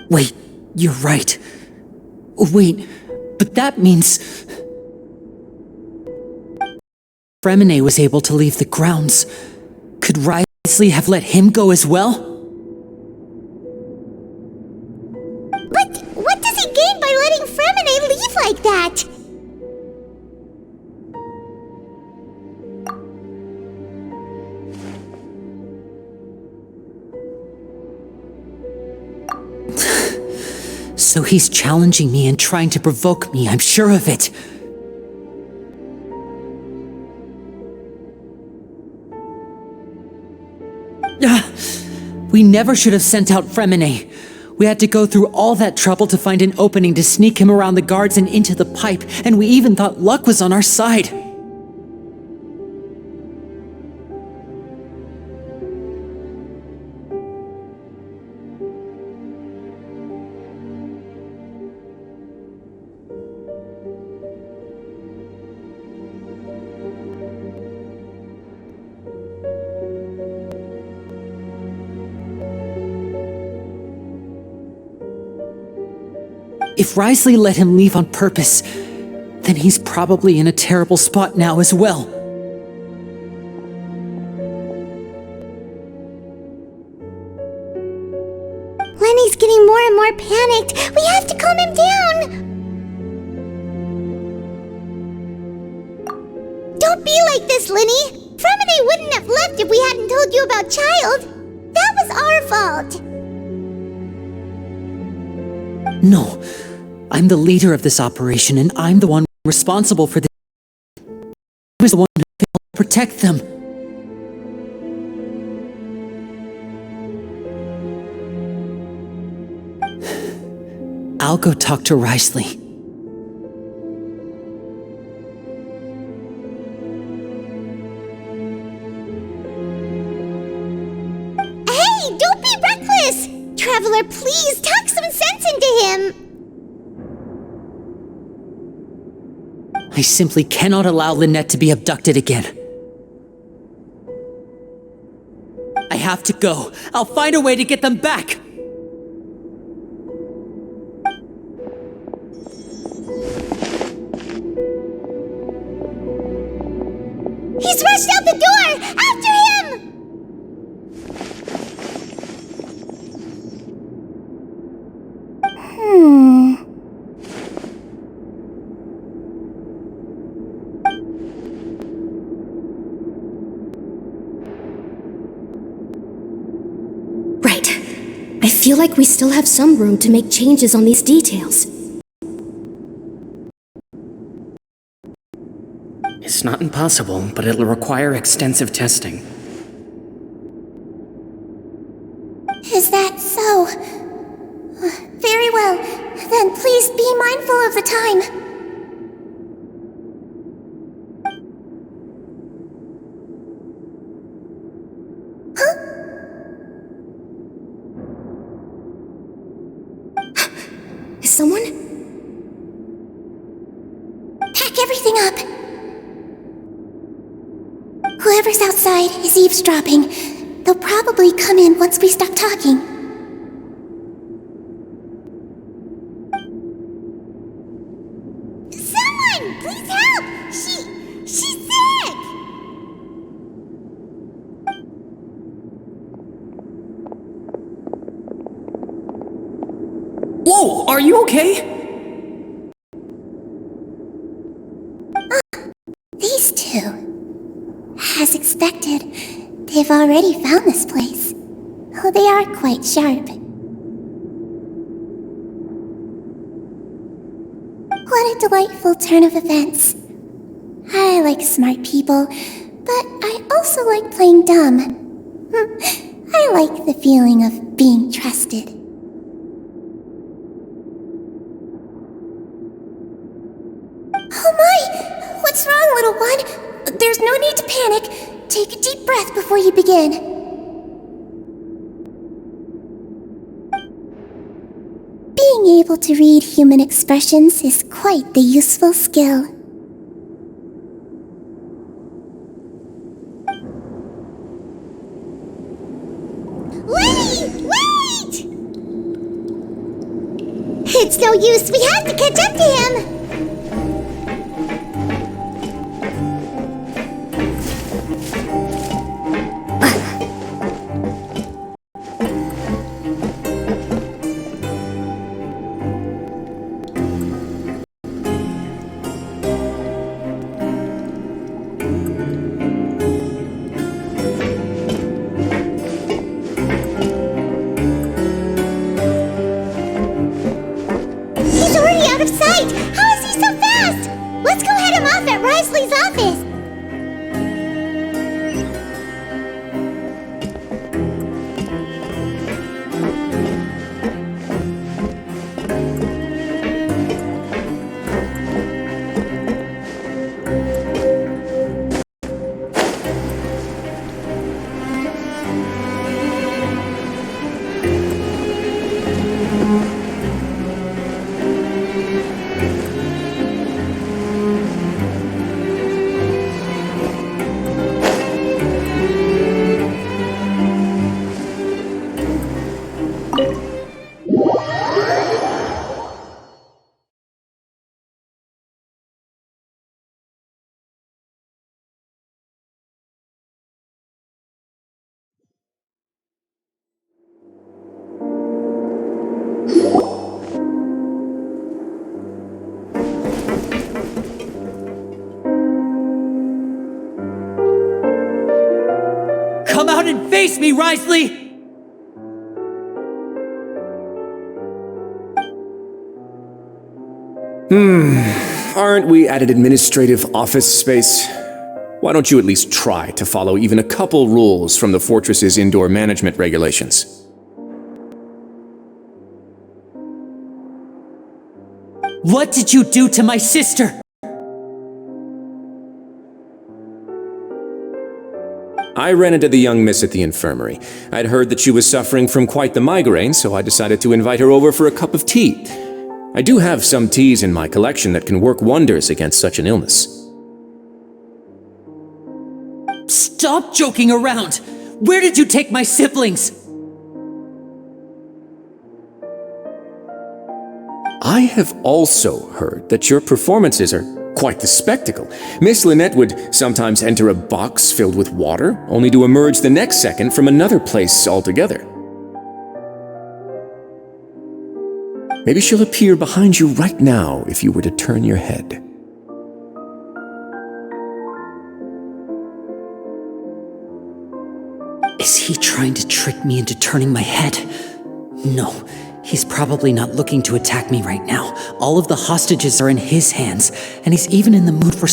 Speaker 6: Wait, you're right. Wait, but that means... Fremine was able to leave the grounds. Could Wriothesley have let him go as well?
Speaker 1: But what does he gain by letting Fremine leave like that?
Speaker 6: So he's challenging me and trying to provoke me, I'm sure of it. We never should have sent out Fremine. We had to go through all that trouble to find an opening to sneak him around the guards and into the pipe, and we even thought luck was on our side. If Wriothesley let him leave on purpose, then he's probably in a terrible spot now as well.
Speaker 1: Lenny's getting more and more panicked. We have to calm him down. Don't be like this, Lenny. Fremine wouldn't have left if we hadn't told you about Child. That was our fault.
Speaker 6: No, I'm the leader of this operation, and I'm the one responsible for this. I was the one who failed to protect them. I'll go talk to Wriothesley.
Speaker 1: Hey, don't be reckless! Traveler, please talk some sense into him!
Speaker 6: I simply cannot allow Lynette to be abducted again. I have to go. I'll find a way to get them back.
Speaker 1: He's rushed out the door! After him!
Speaker 8: Right. I feel like we still have some room to make changes on these details.
Speaker 7: It's not impossible, but it'll require extensive testing.
Speaker 1: Is that so? Very well. Then please be mindful of the time.
Speaker 8: Is someone?
Speaker 1: Pack everything up. Whoever's outside is eavesdropping. They'll probably come in once we stop talking. Someone! Please help! She's sick!
Speaker 7: Whoa, are you okay?
Speaker 1: These two. As expected, they've already found this place. Oh, they are quite sharp. What a delightful turn of events. I like smart people, but I also like playing dumb. I like the feeling of being trusted. Oh my! What's wrong, little one? There's no need to panic. Take a deep breath before you begin. Being able to read human expressions is quite the useful skill. Wait! It's no use. We have to catch up to him. Out of sight! How is he so fast? Let's go head him off at Risley's office.
Speaker 6: Come out and face me, Risley!
Speaker 9: Aren't we at an administrative office space? Why don't you at least try to follow even a couple rules from the fortress's indoor management regulations?
Speaker 6: What did you do to my sister?
Speaker 9: I ran into the young miss at the infirmary. I'd heard that she was suffering from quite the migraine, so I decided to invite her over for a cup of tea. I do have some teas in my collection that can work wonders against such an illness.
Speaker 6: Stop joking around! Where did you take my siblings?
Speaker 9: I have also heard that your performances are quite the spectacle. Miss Lynette would sometimes enter a box filled with water, only to emerge the next second from another place altogether. Maybe she'll appear behind you right now if you were to turn your head.
Speaker 6: Is he trying to trick me into turning my head? No, he's probably not looking to attack me right now. All of the hostages are in his hands, and he's even in the mood for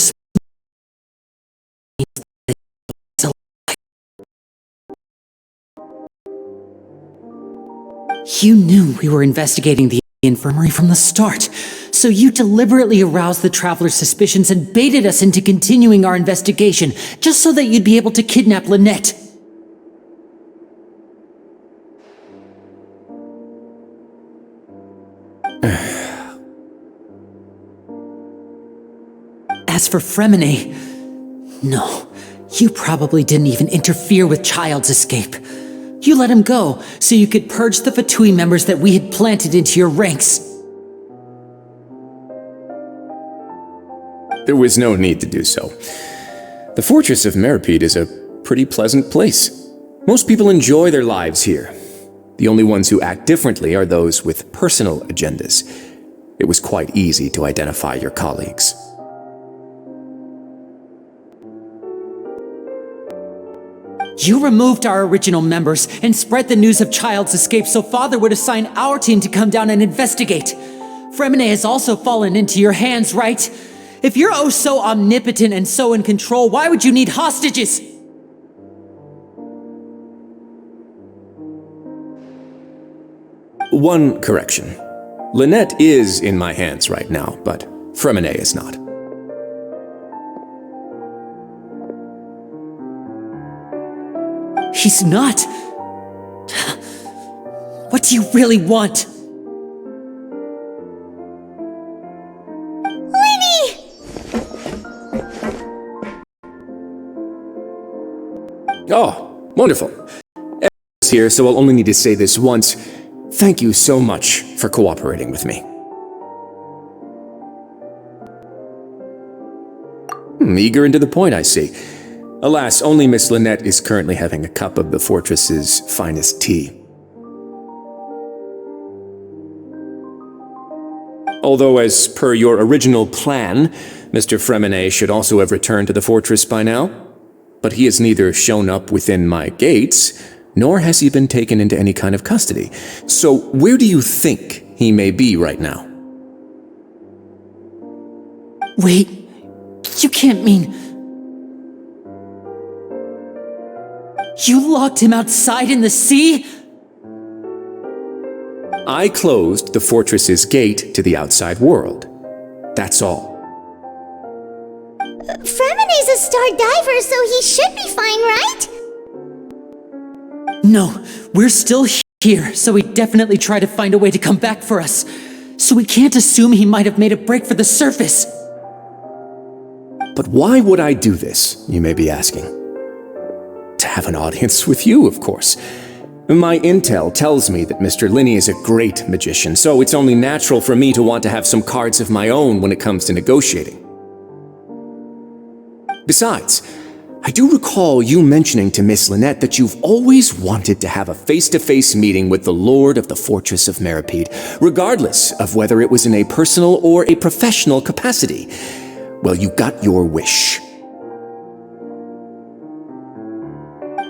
Speaker 6: You knew we were investigating the infirmary from the start, so you deliberately aroused the traveler's suspicions and baited us into continuing our investigation, just so that you'd be able to kidnap Lynette. As for Fremine, no, you probably didn't even interfere with Child's escape. You let him go so you could purge the Fatui members that we had planted into your ranks.
Speaker 9: There was no need to do so. The fortress of Meripede is a pretty pleasant place. Most people enjoy their lives here. The only ones who act differently are those with personal agendas. It was quite easy to identify your colleagues.
Speaker 6: You removed our original members and spread the news of Child's escape so Father would assign our team to come down and investigate. Fremine has also fallen into your hands, right? If you're oh so omnipotent and so in control, why would you need hostages?
Speaker 9: One correction. Lynette is in my hands right now, but Fremine is not.
Speaker 6: He's not. What do you really want?
Speaker 1: Lenny!
Speaker 9: Oh, wonderful. Everyone's here, so I'll only need to say this once. Thank you so much for cooperating with me. Eager and to the point, I see. Alas, only Miss Lynette is currently having a cup of the fortress's finest tea. Although, as per your original plan, Mr. Fremine should also have returned to the fortress by now. But he has neither shown up within my gates, nor has he been taken into any kind of custody. So where do you think he may be right now?
Speaker 6: Wait, you can't mean... You locked him outside in the sea?
Speaker 9: I closed the fortress's gate to the outside world. That's all.
Speaker 1: Fremine's a star diver, so he should be fine, right?
Speaker 6: No, we're still here, so he'd definitely try to find a way to come back for us. So we can't assume he might have made a break for the surface.
Speaker 9: But why would I do this, you may be asking? To have an audience with you, of course. My intel tells me that Mr. Linney is a great magician, so it's only natural for me to want to have some cards of my own when it comes to negotiating. Besides, I do recall you mentioning to Miss Lynette that you've always wanted to have a face-to-face meeting with the Lord of the Fortress of Meripede, regardless of whether it was in a personal or a professional capacity. Well, you got your wish.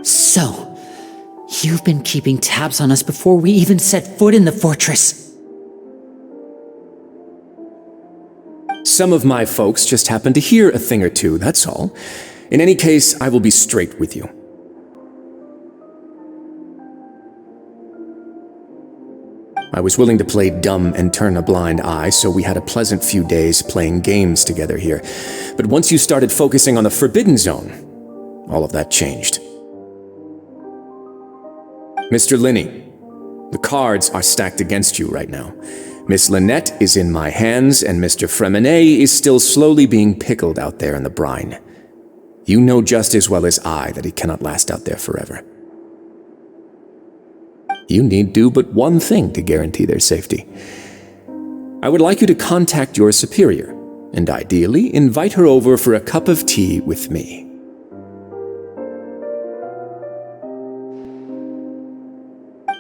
Speaker 6: So, you've been keeping tabs on us before we even set foot in the fortress.
Speaker 9: Some of my folks just happened to hear a thing or two, that's all. In any case, I will be straight with you. I was willing to play dumb and turn a blind eye, so we had a pleasant few days playing games together here. But once you started focusing on the Forbidden Zone, all of that changed. Mr. Linney, the cards are stacked against you right now. Miss Lynette is in my hands, and Mr. Fremine is still slowly being pickled out there in the brine. You know just as well as I that he cannot last out there forever. You need do but one thing to guarantee their safety. I would like you to contact your superior, and ideally invite her over for a cup of tea with me.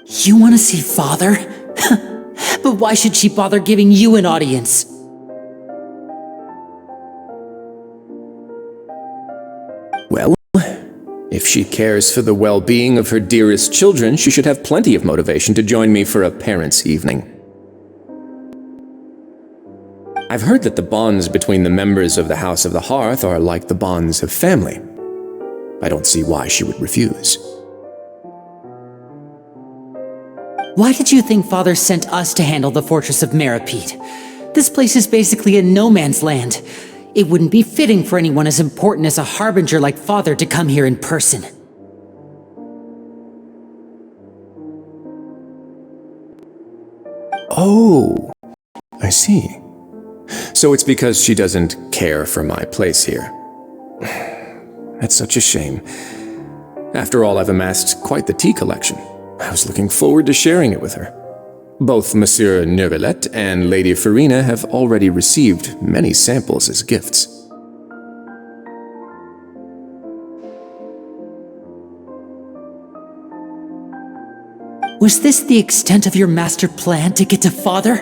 Speaker 6: You want to see Father? But why should she bother giving you an audience?
Speaker 9: Well, if she cares for the well-being of her dearest children, she should have plenty of motivation to join me for a parents' evening. I've heard that the bonds between the members of the House of the Hearth are like the bonds of family. I don't see why she would refuse.
Speaker 6: Why did you think Father sent us to handle the fortress of Meripede? This place is basically a no-man's land. It wouldn't be fitting for anyone as important as a harbinger like Father to come here in person.
Speaker 9: Oh, I see. So it's because she doesn't care for my place here. That's such a shame. After all, I've amassed quite the tea collection. I was looking forward to sharing it with her. Both Monsieur Neuvillette and Lady Farina have already received many samples as gifts.
Speaker 6: Was this the extent of your master plan to get to Father?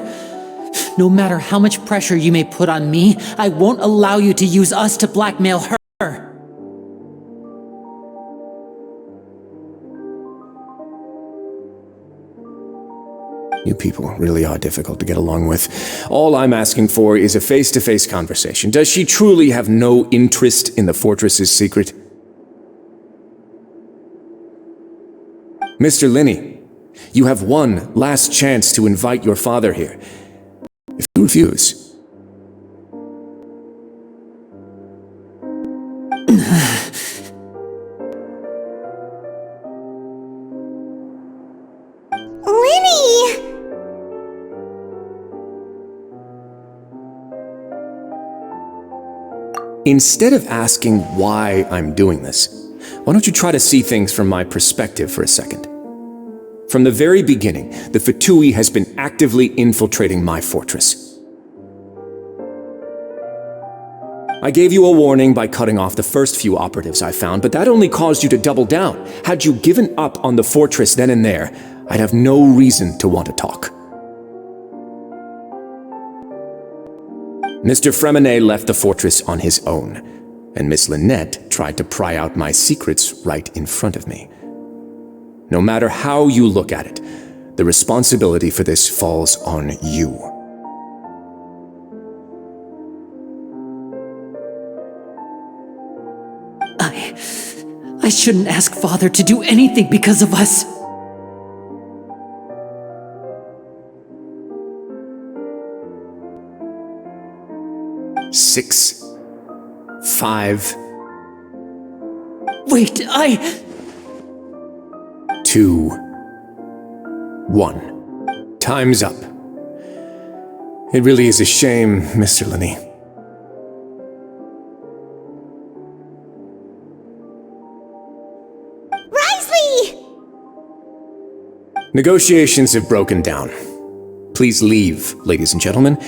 Speaker 6: No matter how much pressure you may put on me, I won't allow you to use us to blackmail her.
Speaker 9: You people really are difficult to get along with. All I'm asking for is a face-to-face conversation. Does she truly have no interest in the fortress's secret? Mr. Linney, you have one last chance to invite your father here. If you refuse... Instead of asking why I'm doing this, why don't you try to see things from my perspective for a second? From the very beginning, the Fatui has been actively infiltrating my fortress. I gave you a warning by cutting off the first few operatives I found, but that only caused you to double down. Had you given up on the fortress then and there, I'd have no reason to want to talk. Mr. Fremenet left the fortress on his own, and Miss Lynette tried to pry out my secrets right in front of me. No matter how you look at it, the responsibility for this falls on you.
Speaker 6: I shouldn't ask Father to do anything because of us.
Speaker 9: Six, 5.
Speaker 6: Wait,
Speaker 9: 2, 1. Time's up. It really is a shame, Mr. Linney.
Speaker 1: Risley!
Speaker 9: Negotiations have broken down. Please leave, ladies and gentlemen.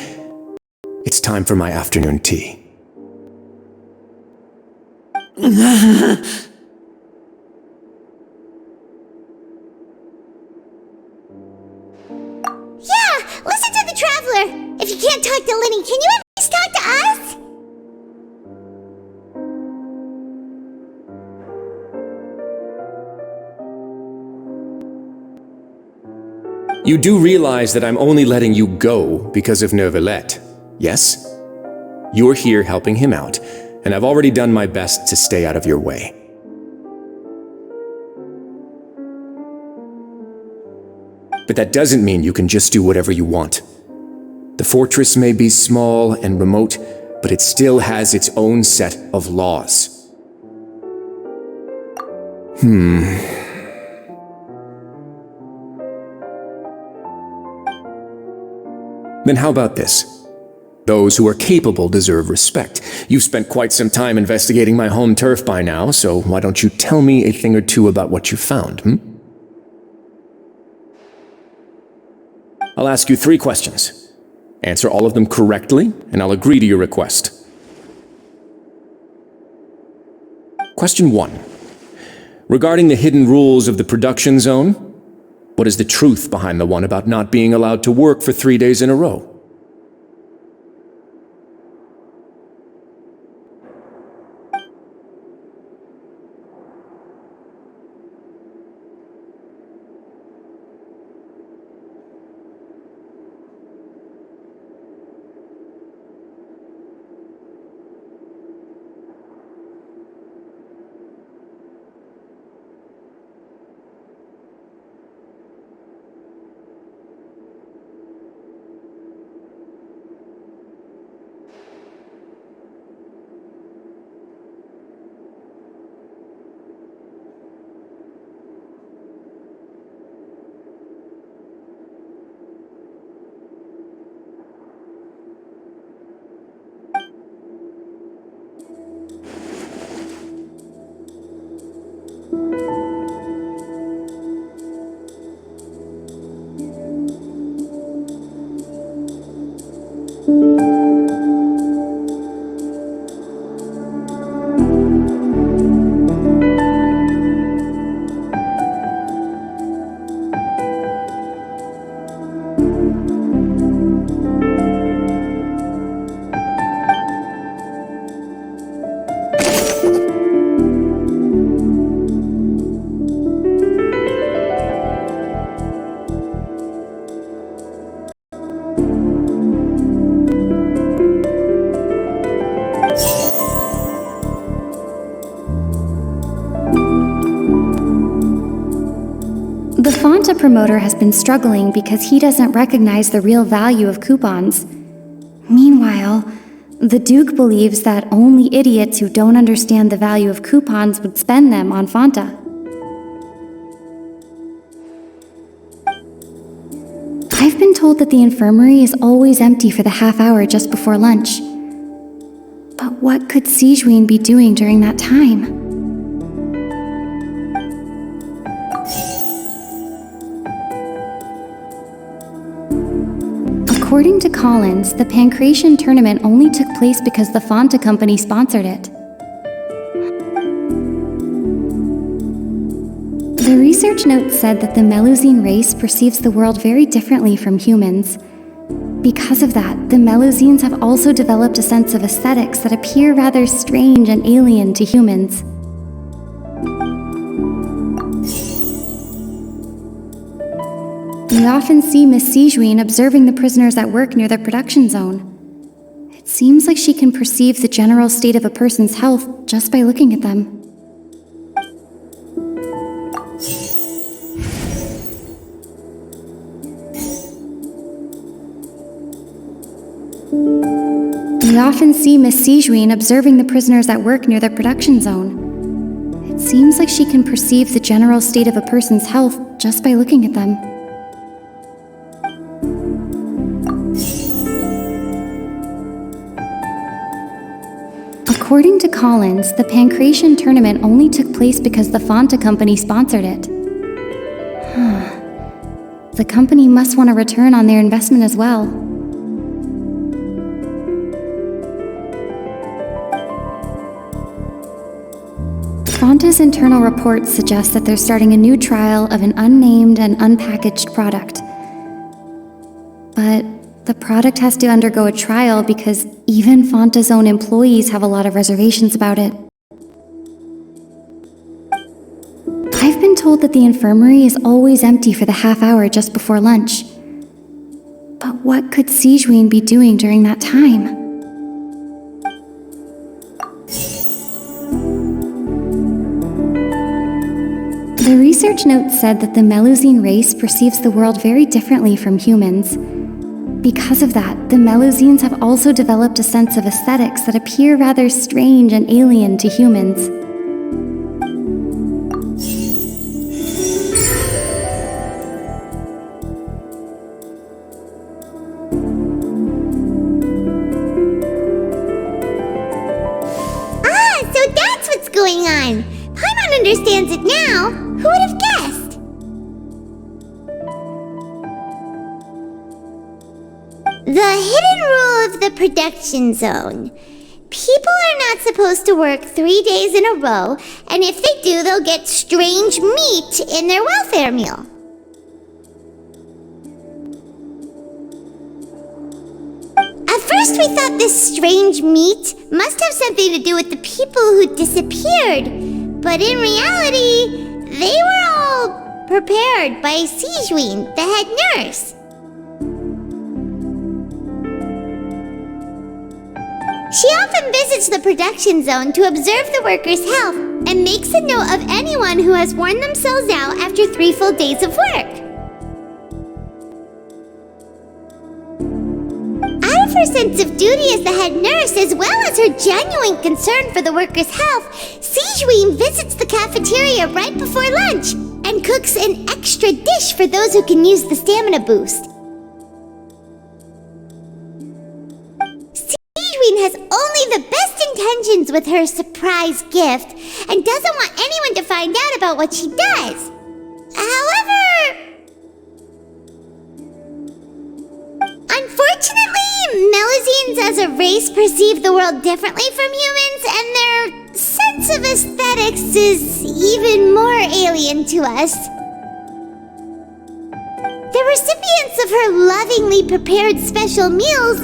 Speaker 9: It's time for my afternoon tea.
Speaker 1: Yeah, listen to the Traveler. If you can't talk to Linny, can you at least talk to us?
Speaker 9: You do realize that I'm only letting you go because of Neuvillette, yes? You're here helping him out, and I've already done my best to stay out of your way. But that doesn't mean you can just do whatever you want. The fortress may be small and remote, but it still has its own set of laws. Then how about this? Those who are capable deserve respect. You've spent quite some time investigating my home turf by now, so why don't you tell me a thing or two about what you found, I'll ask you 3 questions. Answer all of them correctly, and I'll agree to your request. Question 1. Regarding the hidden rules of the production zone, what is the truth behind the one about not being allowed to work for 3 days in a row?
Speaker 10: The Fonta promoter has been struggling because he doesn't recognize the real value of coupons. Meanwhile, the Duke believes that only idiots who don't understand the value of coupons would spend them on Fonta. I've been told that the infirmary is always empty for the half hour just before lunch. But what could Sigewinne be doing during that time? According to Collins, the Pancration tournament only took place because the Fonta company sponsored it. The research note said that the Melusine race perceives the world very differently from humans. Because of that, the Melusines have also developed a sense of aesthetics that appear rather strange and alien to humans. We often see Miss Sigewinne observing the prisoners at work near the production zone. It seems like she can perceive the general state of a person's health just by looking at them. We often see Miss Sigewinne observing the prisoners at work near the production zone. It seems like she can perceive the general state of a person's health just by looking at them. According to Collins, the Pancration tournament only took place because the Fonta company sponsored it. The company must want a return on their investment as well. Fonta's internal reports suggest that they're starting a new trial of an unnamed and unpackaged product. But the product has to undergo a trial because even Fonta's own employees have a lot of reservations about it. I've been told that the infirmary is always empty for the half hour just before lunch. But what could Sigewinne be doing during that time? The research note said that the Melusine race perceives the world very differently from humans. Because of that, the Melusines have also developed a sense of aesthetics that appear rather strange and alien to humans.
Speaker 1: So that's what's going on. Paimon understands it now. Who would have guessed? The hidden rule of the production zone. People are not supposed to work 3 days in a row, and if they do, they'll get strange meat in their welfare meal. At first we thought this strange meat must have something to do with the people who disappeared, but in reality, they were all prepared by Sigewin, the head nurse. She often visits the production zone to observe the workers' health and makes a note of anyone who has worn themselves out after 3 full days of work. Out of her sense of duty as the head nurse, as well as her genuine concern for the workers' health, Sigewin visits the cafeteria right before lunch and cooks an extra dish for those who can use the stamina boost. Sigewin has only the best intentions with her surprise gift and doesn't want anyone to find out about what she does. However, unfortunately, Melusines as a race perceive the world differently from humans, and their sense of aesthetics is even more alien to us. The recipients of her lovingly prepared special meals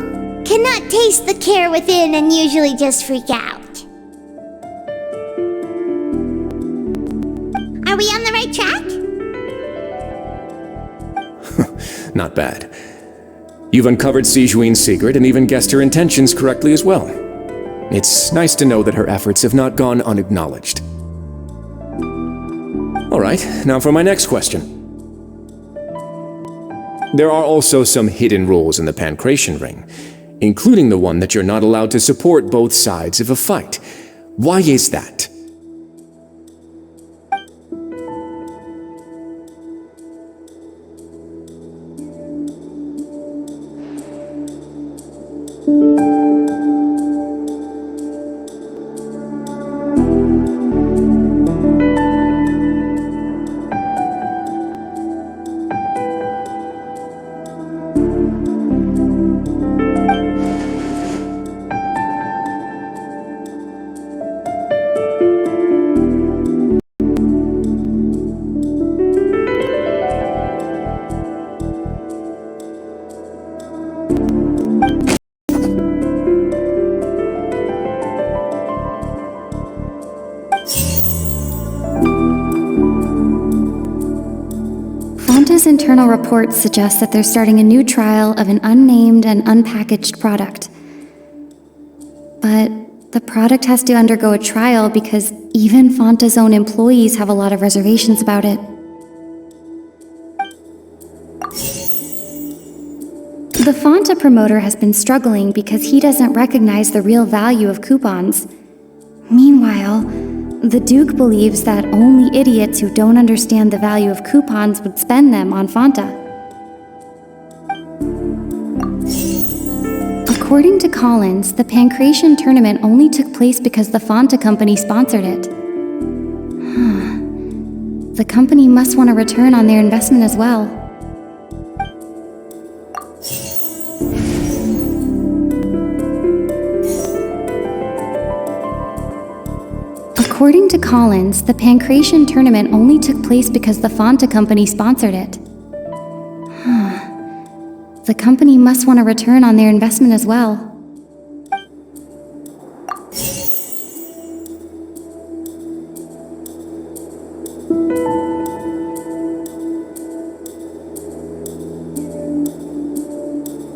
Speaker 1: cannot taste the care within and usually just freak out. Are we on the right track?
Speaker 9: Not bad. You've uncovered Sigewin's secret and even guessed her intentions correctly as well. It's nice to know that her efforts have not gone unacknowledged. Alright, now for my next question. There are also some hidden rules in the Pancration Ring, including the one that you're not allowed to support both sides of a fight. Why is that?
Speaker 10: Fonta's internal reports suggest that they're starting a new trial of an unnamed and unpackaged product. But the product has to undergo a trial because even Fonta's own employees have a lot of reservations about it. The Fonta promoter has been struggling because he doesn't recognize the real value of coupons. Meanwhile, the Duke believes that only idiots who don't understand the value of coupons would spend them on Fonta. According to Collins, the Pancration tournament only took place because the Fonta company sponsored it. The company must want a return on their investment as well. According to Collins, the Pancration tournament only took place because the Fonta company sponsored it. The company must want a return on their investment as well.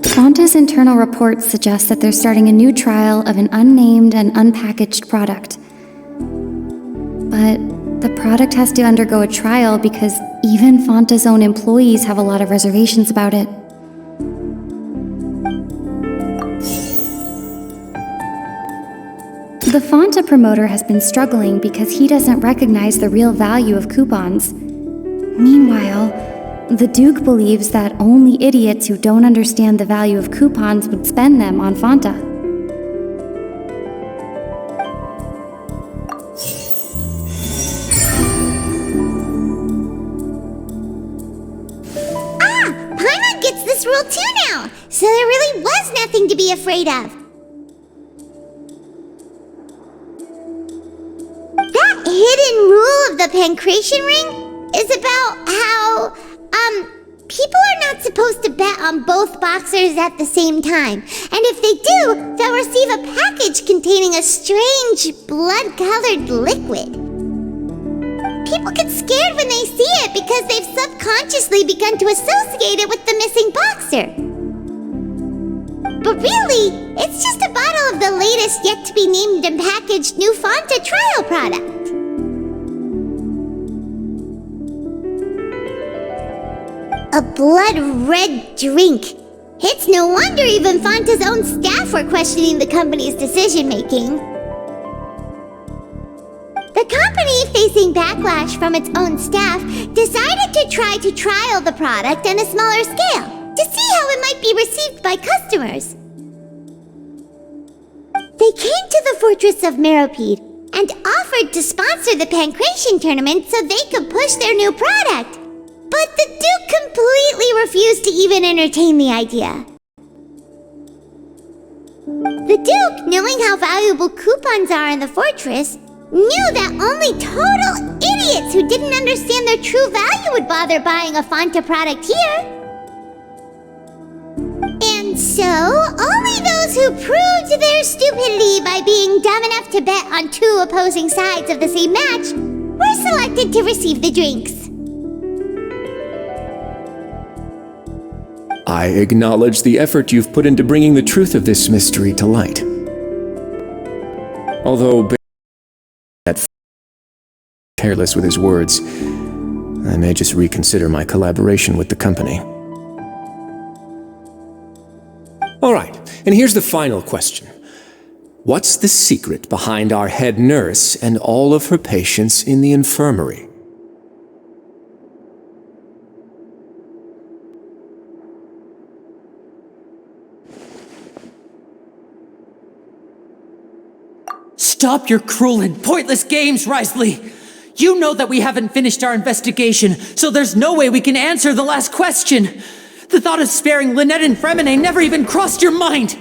Speaker 10: Fonta's internal reports suggest that they're starting a new trial of an unnamed and unpackaged product. But the product has to undergo a trial because even Fonta's own employees have a lot of reservations about it. The Fonta promoter has been struggling because he doesn't recognize the real value of coupons. Meanwhile, the Duke believes that only idiots who don't understand the value of coupons would spend them on Fonta.
Speaker 1: Paimon gets this rule too now. So there really was nothing to be afraid of. That hidden rule of the pancreation ring is about how, people are not supposed to bet on both boxers at the same time. And if they do, they'll receive a package containing a strange, blood-colored liquid. People get scared when they see it because they've subconsciously begun to associate it with the missing boxer. But really, it's just a bottle of the latest yet-to-be-named and packaged new Fontaine trial product. A blood-red drink. It's no wonder even Fonta's own staff were questioning the company's decision-making. The company, facing backlash from its own staff, decided to try to trial the product on a smaller scale to see how it might be received by customers. They came to the fortress of Meropide and offered to sponsor the pancreation tournament so they could push their new product. But the Duke completely refused to even entertain the idea. The Duke, knowing how valuable coupons are in the fortress, knew that only total idiots who didn't understand their true value would bother buying a Fonta product here. And so, only those who proved their stupidity by being dumb enough to bet on two opposing sides of the same match were selected to receive the drinks.
Speaker 9: I acknowledge the effort you've put into bringing the truth of this mystery to light. Although that careless with his words, I may just reconsider my collaboration with the company. Alright, and here's the final question. What's the secret behind our head nurse and all of her patients in the infirmary?
Speaker 6: Stop your cruel and pointless games, Risley! You know that we haven't finished our investigation, so there's no way we can answer the last question! The thought of sparing Lynette and Fremine never even crossed your mind!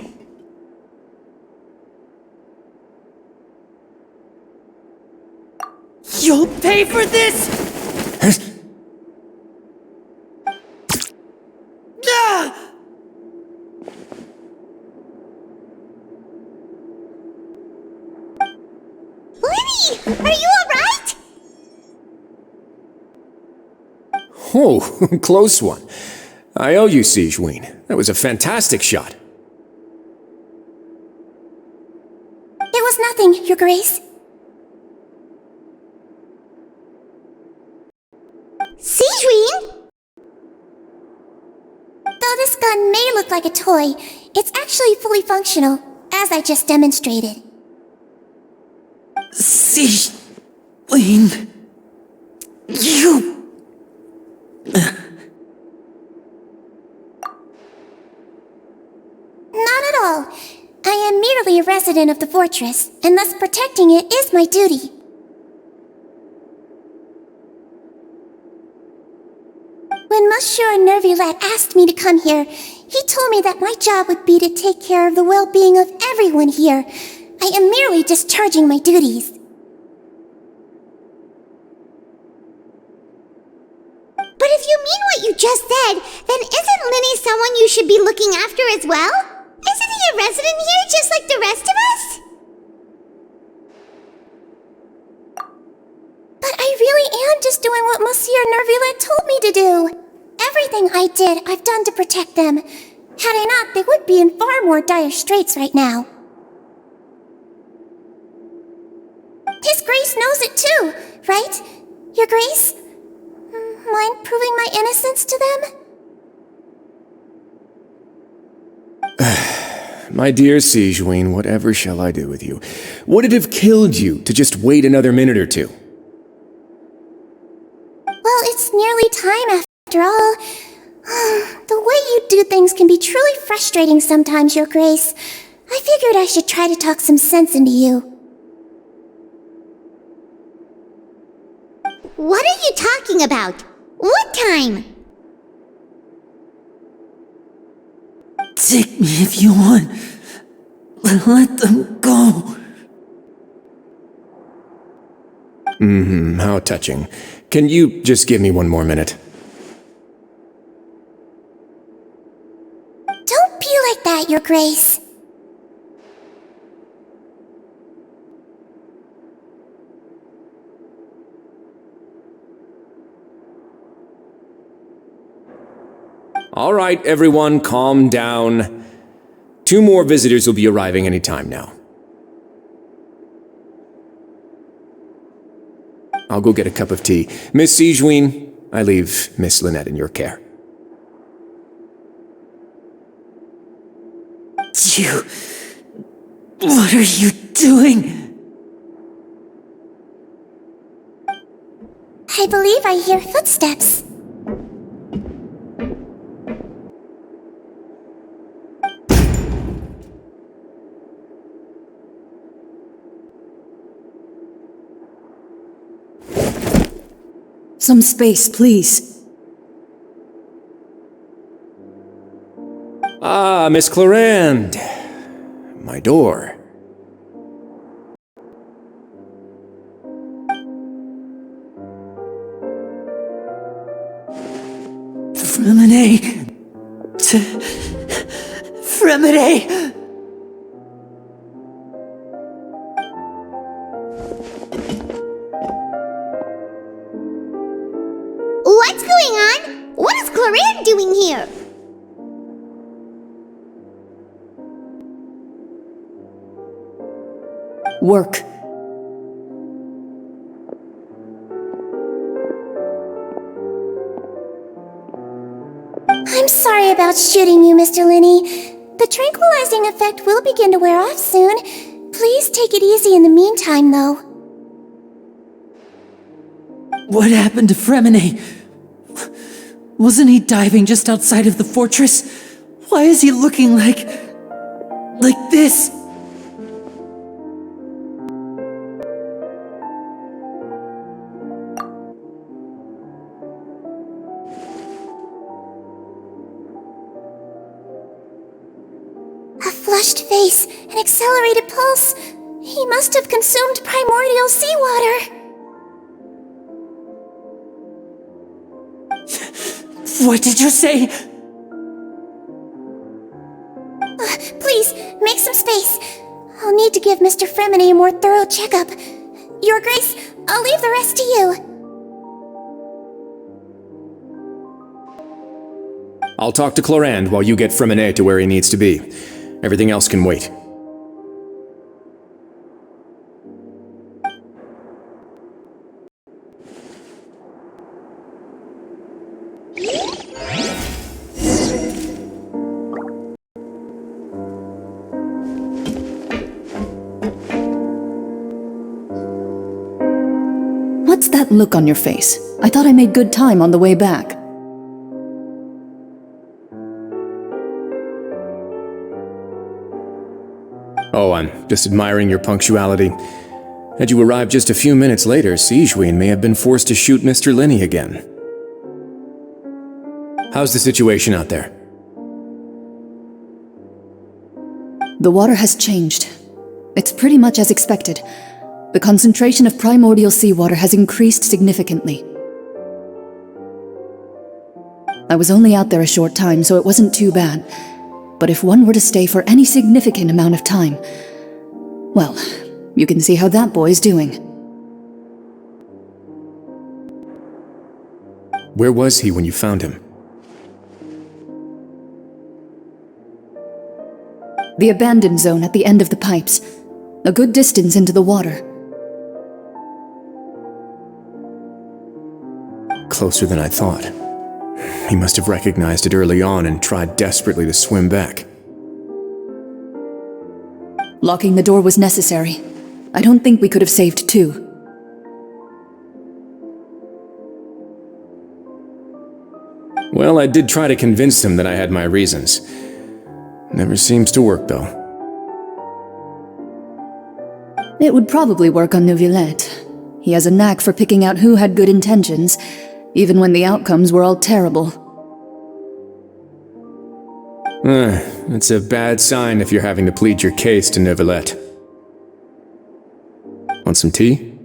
Speaker 6: You'll pay for this! Ah!
Speaker 1: Lenny, are you alright?
Speaker 9: Oh, close one. I owe you, Sigewinne. That was a fantastic shot.
Speaker 1: It was nothing, Your Grace. Sigewinne? Though this gun may look like a toy, it's actually fully functional, as I just demonstrated.
Speaker 6: Sigewinne... You...
Speaker 1: Not at all. I am merely a resident of the fortress, and thus protecting it is my duty. When Monsieur Nervulette asked me to come here, he told me that my job would be to take care of the well-being of everyone here. I am merely discharging my duties. But if you mean what you just said, then isn't Linny someone you should be looking after as well? Isn't he a resident here just like the rest of us? But I really am just doing what Monsieur Nervulette told me to do. Everything I did, I've done to protect them. Had I not, they would be in far more dire straits right now. His Grace knows it too, right? Your Grace? Mind proving my innocence to them?
Speaker 9: My dear Sigewinne, whatever shall I do with you? Would it have killed you to just wait another minute or two?
Speaker 1: Well, it's nearly time after all. The way you do things can be truly frustrating sometimes, Your Grace. I figured I should try to talk some sense into you. What are you talking about? What time?
Speaker 6: Take me if you want. Let them go.
Speaker 9: How touching. Can you just give me one more minute?
Speaker 1: Don't be like that, Your Grace.
Speaker 9: All right, everyone, calm down. 2 more visitors will be arriving any time now. I'll go get a cup of tea. Miss Sigewine, I leave Miss Lynette in your care.
Speaker 6: You... What are you doing?
Speaker 1: I believe I hear footsteps.
Speaker 6: Some space, please.
Speaker 9: Ah, Miss Clarande. My door.
Speaker 6: Fremine. Fremine.
Speaker 1: What's going on? What is Clarande doing here?
Speaker 6: Work.
Speaker 1: I'm sorry about shooting you, Mr. Linney. The tranquilizing effect will begin to wear off soon. Please take it easy in the meantime, though.
Speaker 6: What happened to Fremine? Wasn't he diving just outside of the fortress? Why is he looking like this?
Speaker 1: A flushed face, an accelerated pulse. He must have consumed primordial seawater.
Speaker 6: What did you say?
Speaker 1: Please, make some space. I'll need to give Mr. Fremine a more thorough checkup. Your Grace, I'll leave the rest to you.
Speaker 9: I'll talk to Clarande while you get Fremine to where he needs to be. Everything else can wait.
Speaker 11: What's that look on your face? I thought I made good time on the way back.
Speaker 9: Oh, I'm just admiring your punctuality. Had you arrived just a few minutes later, Sigewine may have been forced to shoot Mr. Linney again. How's the situation out there?
Speaker 11: The water has changed. It's pretty much as expected. The concentration of primordial seawater has increased significantly. I was only out there a short time, so it wasn't too bad. But if one were to stay for any significant amount of time, well, you can see how that boy's doing.
Speaker 9: Where was he when you found him?
Speaker 11: The abandoned zone at the end of the pipes, a good distance into the water.
Speaker 9: Closer than I thought. He must have recognized it early on and tried desperately to swim back.
Speaker 11: Locking the door was necessary. I don't think we could have saved two.
Speaker 9: Well, I did try to convince him that I had my reasons. Never seems to work, though.
Speaker 11: It would probably work on Neuvillette. He has a knack for picking out who had good intentions, even when the outcomes were all terrible.
Speaker 9: It's a bad sign if you're having to plead your case to Neuvillette. Want some tea?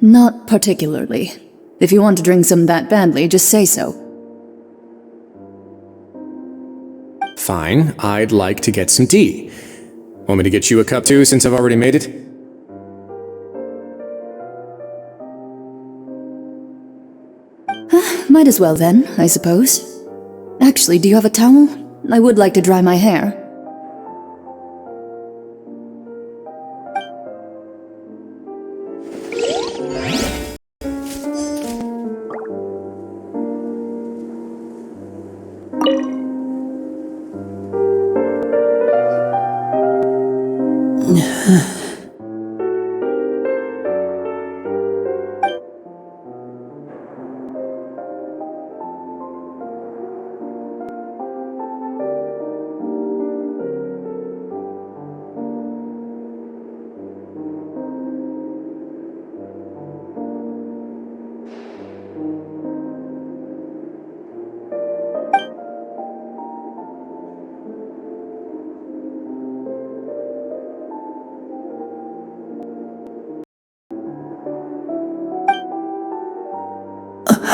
Speaker 11: Not particularly. If you want to drink some that badly, just say so.
Speaker 9: Fine, I'd like to get some tea. Want me to get you a cup too, since I've already made it?
Speaker 11: Might as well then, I suppose. Actually, do you have a towel? I would like to dry my hair.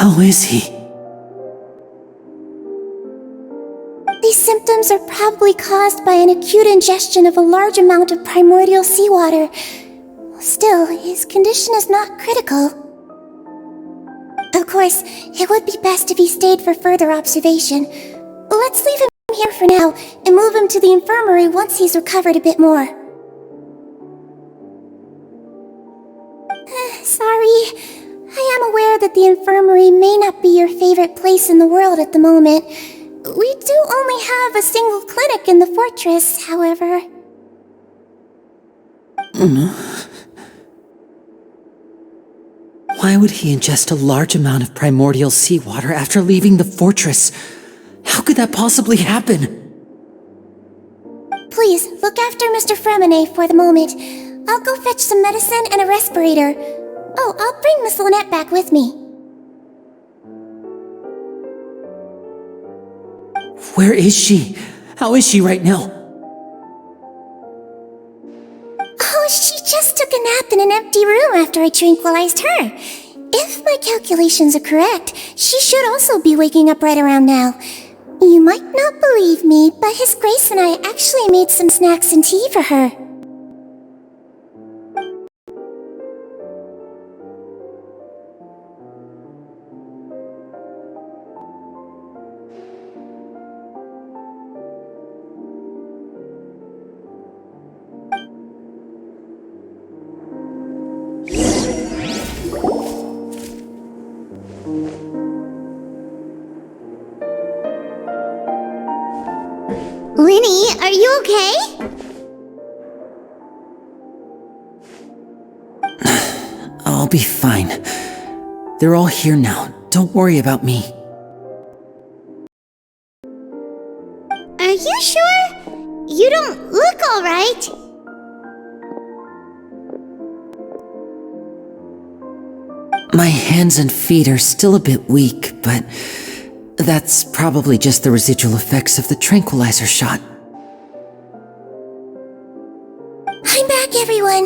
Speaker 6: How is he?
Speaker 1: These symptoms are probably caused by an acute ingestion of a large amount of primordial seawater. Still, his condition is not critical. Of course, it would be best if he stayed for further observation. Let's leave him here for now and move him to the infirmary once he's recovered a bit more. Sorry. I am aware that the infirmary may not be your favorite place in the world at the moment. We do only have a single clinic in the fortress, however.
Speaker 6: Why would he ingest a large amount of primordial seawater after leaving the fortress? How could that possibly happen?
Speaker 1: Please, look after Mr. Fremine for the moment. I'll go fetch some medicine and a respirator. Oh, I'll bring Miss Lynette back with me.
Speaker 6: Where is she? How is she right now?
Speaker 1: Oh, she just took a nap in an empty room after I tranquilized her. If my calculations are correct, she should also be waking up right around now. You might not believe me, but His Grace and I actually made some snacks and tea for her. Linny, are you okay?
Speaker 6: I'll be fine. They're all here now. Don't worry about me.
Speaker 1: Are you sure? You don't look alright.
Speaker 6: My hands and feet are still a bit weak, but that's probably just the residual effects of the tranquilizer shot.
Speaker 1: I'm back, everyone.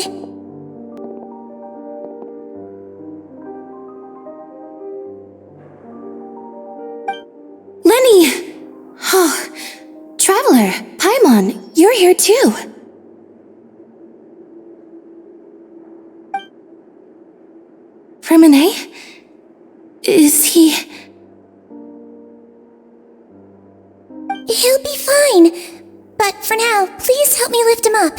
Speaker 8: Lenny! Oh, Traveler, Paimon, you're here too. Fremine? Is he...
Speaker 1: He'll be fine. But for now, please help me lift him up.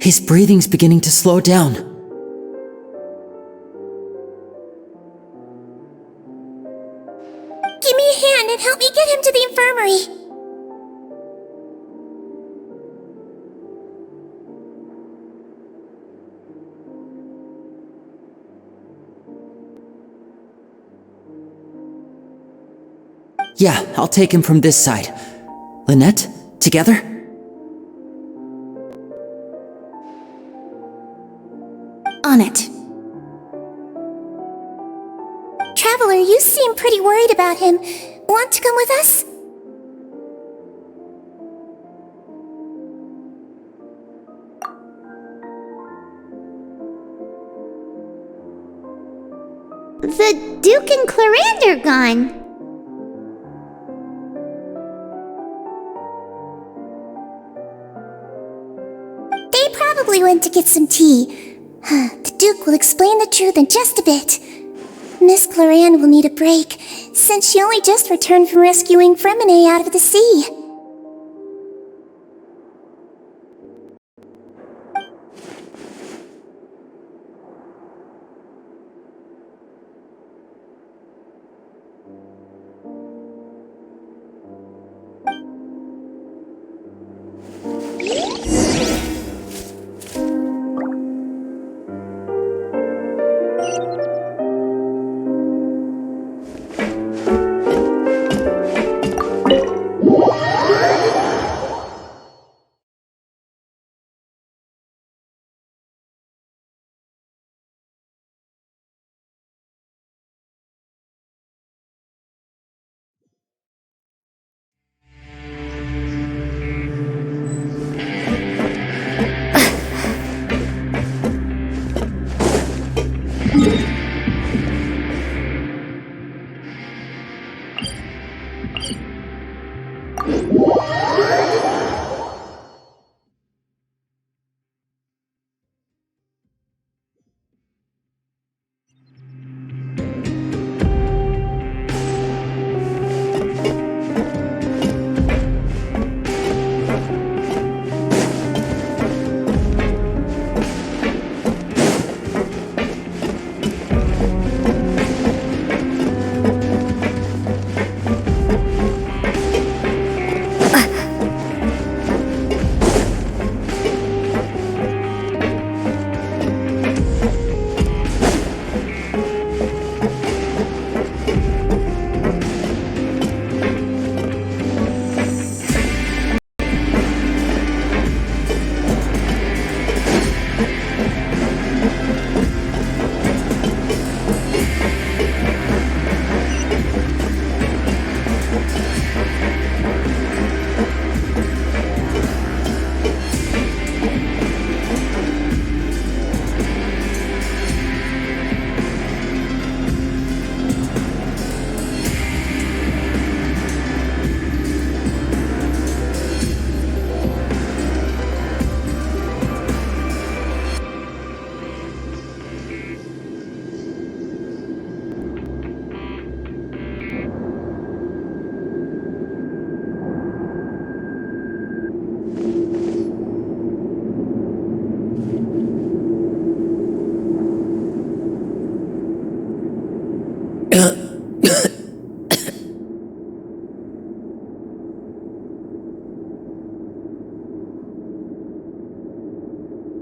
Speaker 6: His breathing's beginning to slow down.
Speaker 1: Give Help me get him to the infirmary.
Speaker 6: Yeah, I'll take him from this side. Lynette, together?
Speaker 1: On it. Traveler, you seem pretty worried about him. Want to come with us? The Duke and Clarande are gone. They probably went to get some tea. The Duke will explain the truth in just a bit. Miss Clarande will need a break, since she only just returned from rescuing Fremine out of the sea.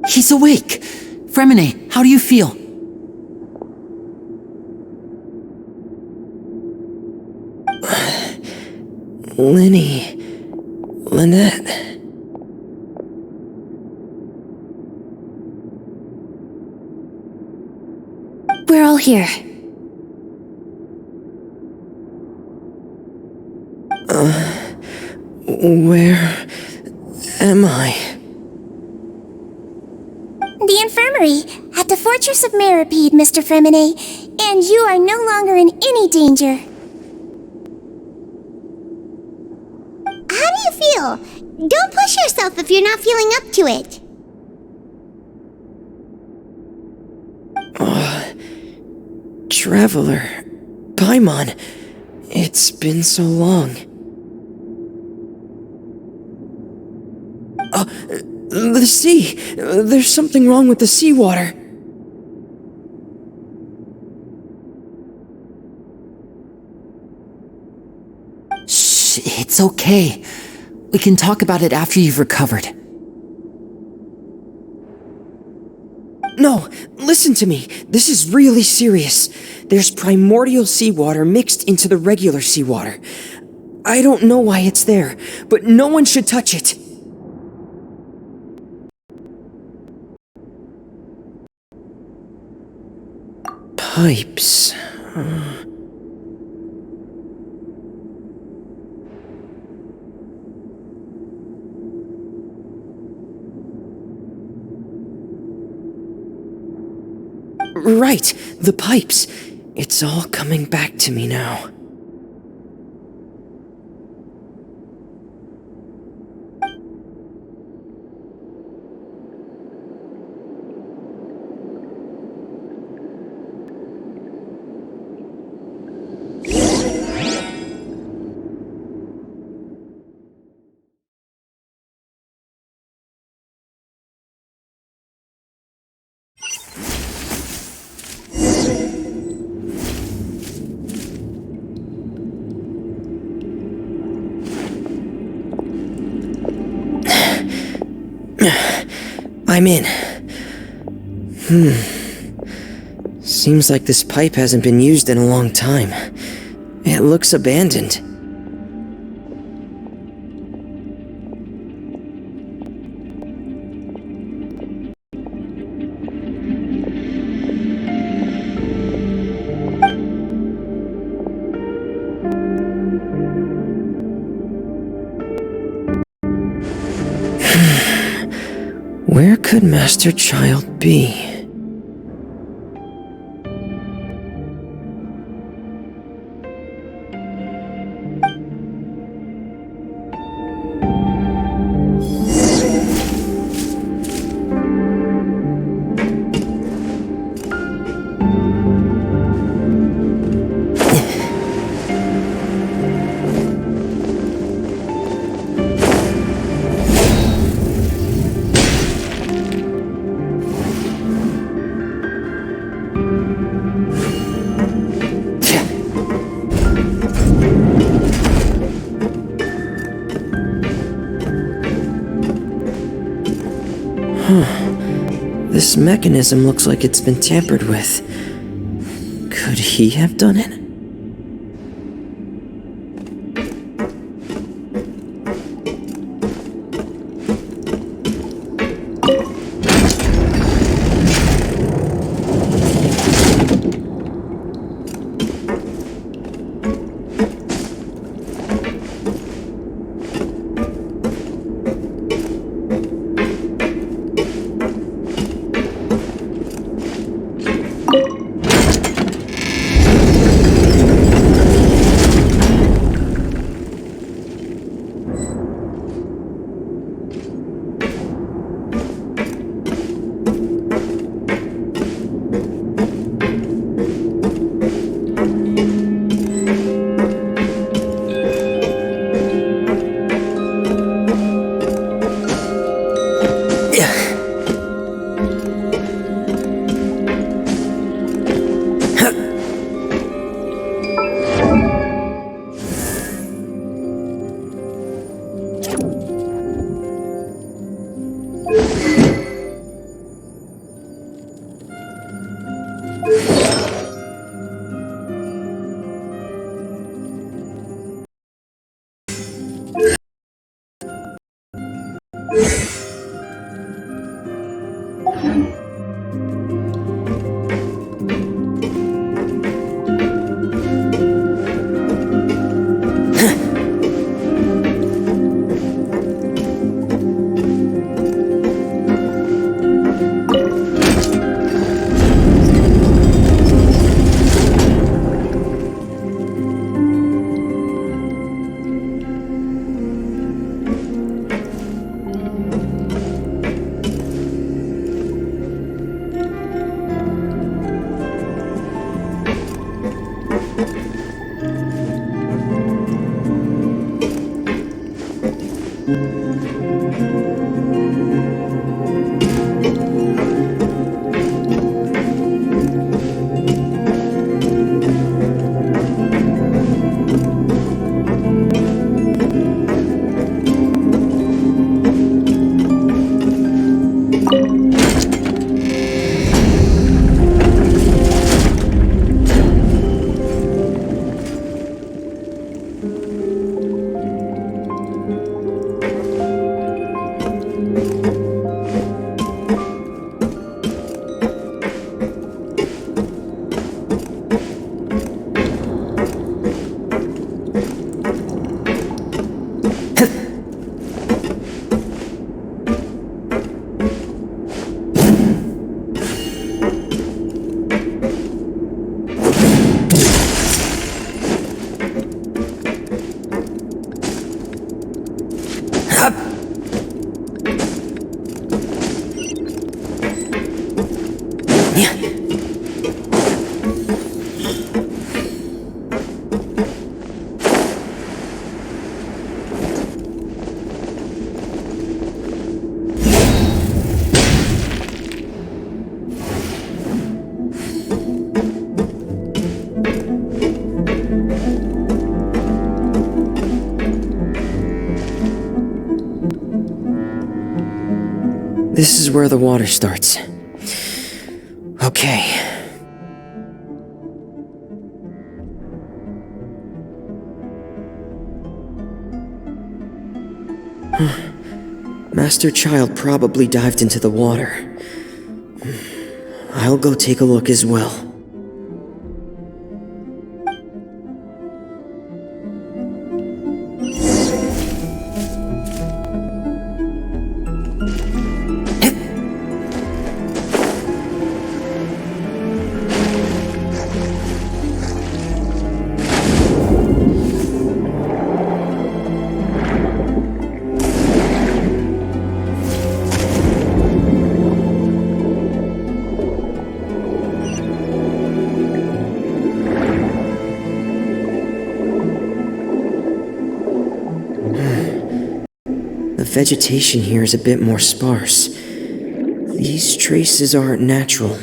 Speaker 6: He's awake! Fremine, how do you feel?
Speaker 3: Lynette.
Speaker 1: We're all here.
Speaker 3: Where am I?
Speaker 1: The infirmary, at the Fortress of Meripede, Mr. Fremine, and you are no longer in any danger. How do you feel? Don't push yourself if you're not feeling up to it.
Speaker 3: Traveler. Paimon. It's been so long. The sea! There's something wrong with the seawater.
Speaker 6: Shh, it's okay. We can talk about it after you've recovered.
Speaker 12: No, listen to me. This is really serious. There's primordial seawater mixed into the regular seawater. I don't know why it's there, but no one should touch it. Pipes. Right, the pipes. It's all coming back to me now. I'm in. Seems like this pipe hasn't been used in a long time. It looks abandoned. Where could Master Child be? This mechanism looks like it's been tampered with. Could he have done it? This is where the water starts. Okay. Master Child probably dived into the water. I'll go take a look as well. The vegetation here is a bit more sparse. These traces aren't natural.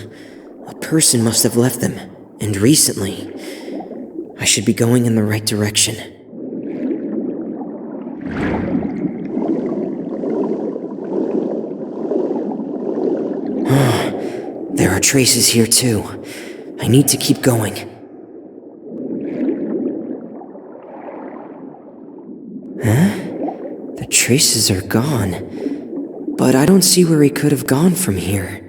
Speaker 12: A person must have left them, and recently. I should be going in the right direction. There are traces here too. I need to keep going. Huh? The traces are gone, but I don't see where he could have gone from here.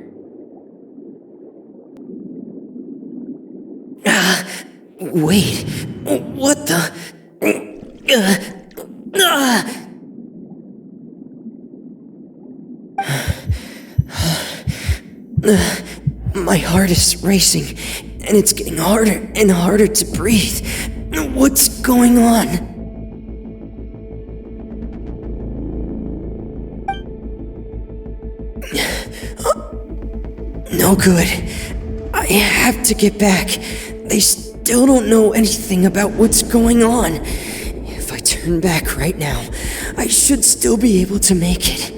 Speaker 12: Wait, what the? My heart is racing, and it's getting harder and harder to breathe. What's going on? No good. I have to get back. They still don't know anything about what's going on. If I turn back right now, I should still be able to make it.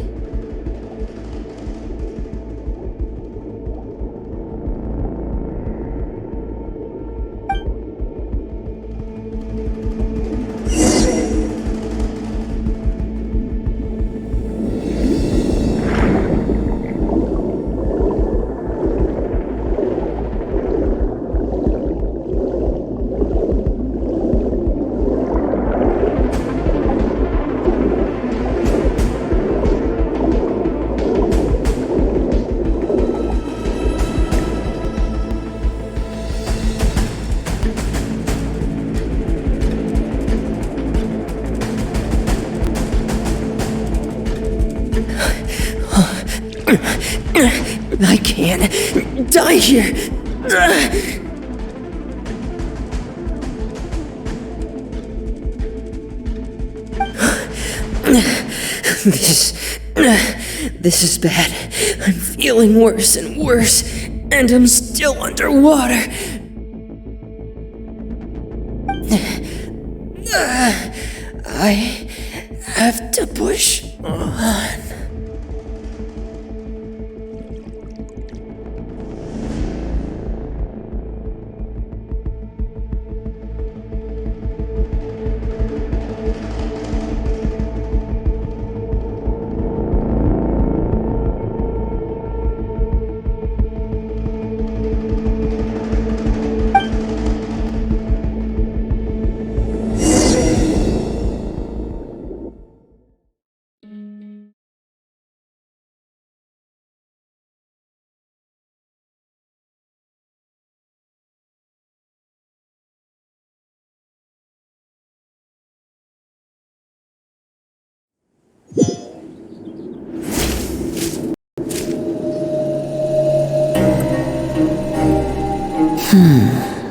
Speaker 12: I can't die here. This is bad. I'm feeling worse and worse, and I'm still underwater. I have to push on.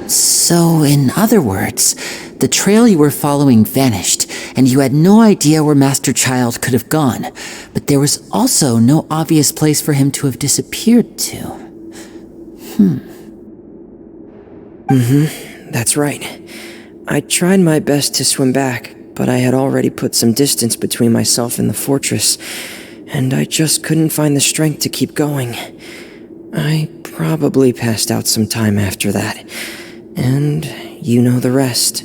Speaker 6: So, in other words, the trail you were following vanished, and you had no idea where Master Child could have gone, but there was also no obvious place for him to have disappeared to.
Speaker 12: That's right. I tried my best to swim back, but I had already put some distance between myself and the fortress, and I just couldn't find the strength to keep going. I probably passed out some time after that, and you know the rest.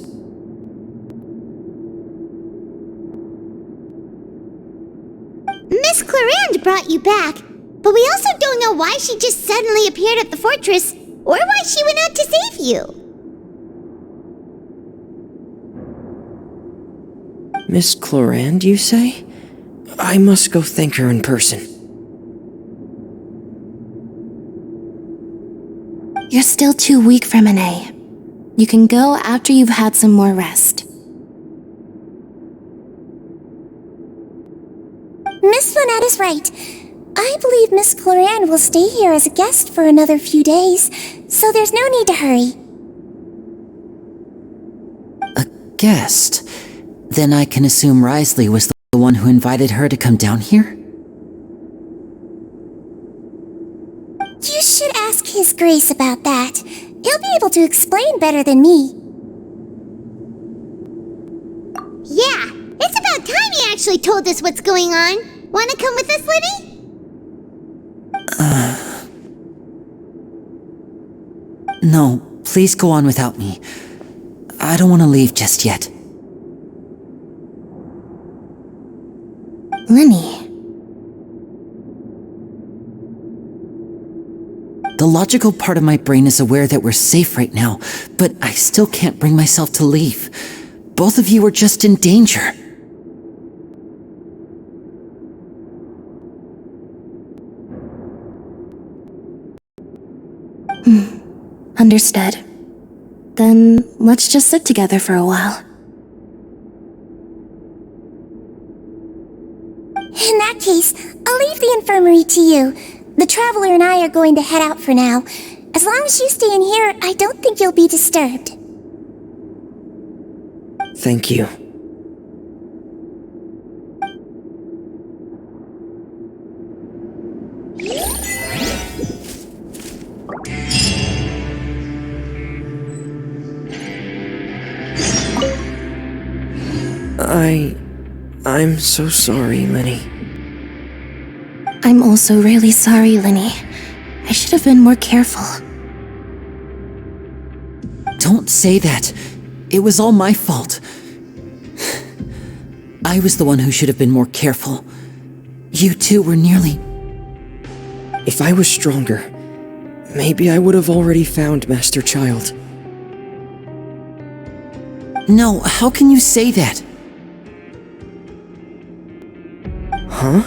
Speaker 1: Miss Clarande brought you back. But we also don't know why she just suddenly appeared at the fortress, or why she went out to save you.
Speaker 12: Miss Clorand, you say? I must go thank her in person.
Speaker 13: You're still too weak for Monet. You can go after you've had some more rest.
Speaker 1: Miss Lynette is right. I believe Miss Clorand will stay here as a guest for another few days, so there's no need to hurry.
Speaker 6: A guest? Then I can assume Risley was the one who invited her to come down here?
Speaker 1: You should ask His Grace about that. He'll be able to explain better than me. Yeah, it's about time he actually told us what's going on. Wanna come with us, Liddy?
Speaker 6: No, please go on without me. I don't want to leave just yet.
Speaker 13: Lenny.
Speaker 6: The logical part of my brain is aware that we're safe right now, but I still can't bring myself to leave. Both of you are just in danger.
Speaker 13: Understood. Then let's just sit together for a while.
Speaker 1: In that case, I'll leave the infirmary to you. The Traveler and I are going to head out for now. As long as you stay in here, I don't think you'll be disturbed.
Speaker 12: Thank you. I'm so sorry, Lenny.
Speaker 13: I'm also really sorry, Lenny. I should have been more careful.
Speaker 6: Don't say that. It was all my fault. I was the one who should have been more careful. You two were nearly...
Speaker 12: If I was stronger, maybe I would have already found Master Child.
Speaker 6: No, how can you say that?
Speaker 12: Huh?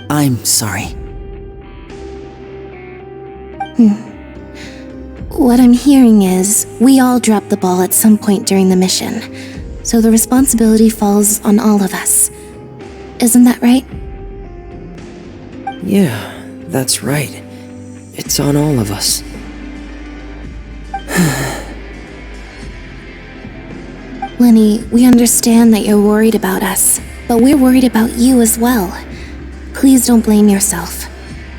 Speaker 6: I'm sorry.
Speaker 13: What I'm hearing is, we all dropped the ball at some point during the mission, so the responsibility falls on all of us. Isn't that right?
Speaker 12: Yeah, that's right. It's on all of us.
Speaker 13: Lenny, we understand that you're worried about us, but we're worried about you as well. Please don't blame yourself.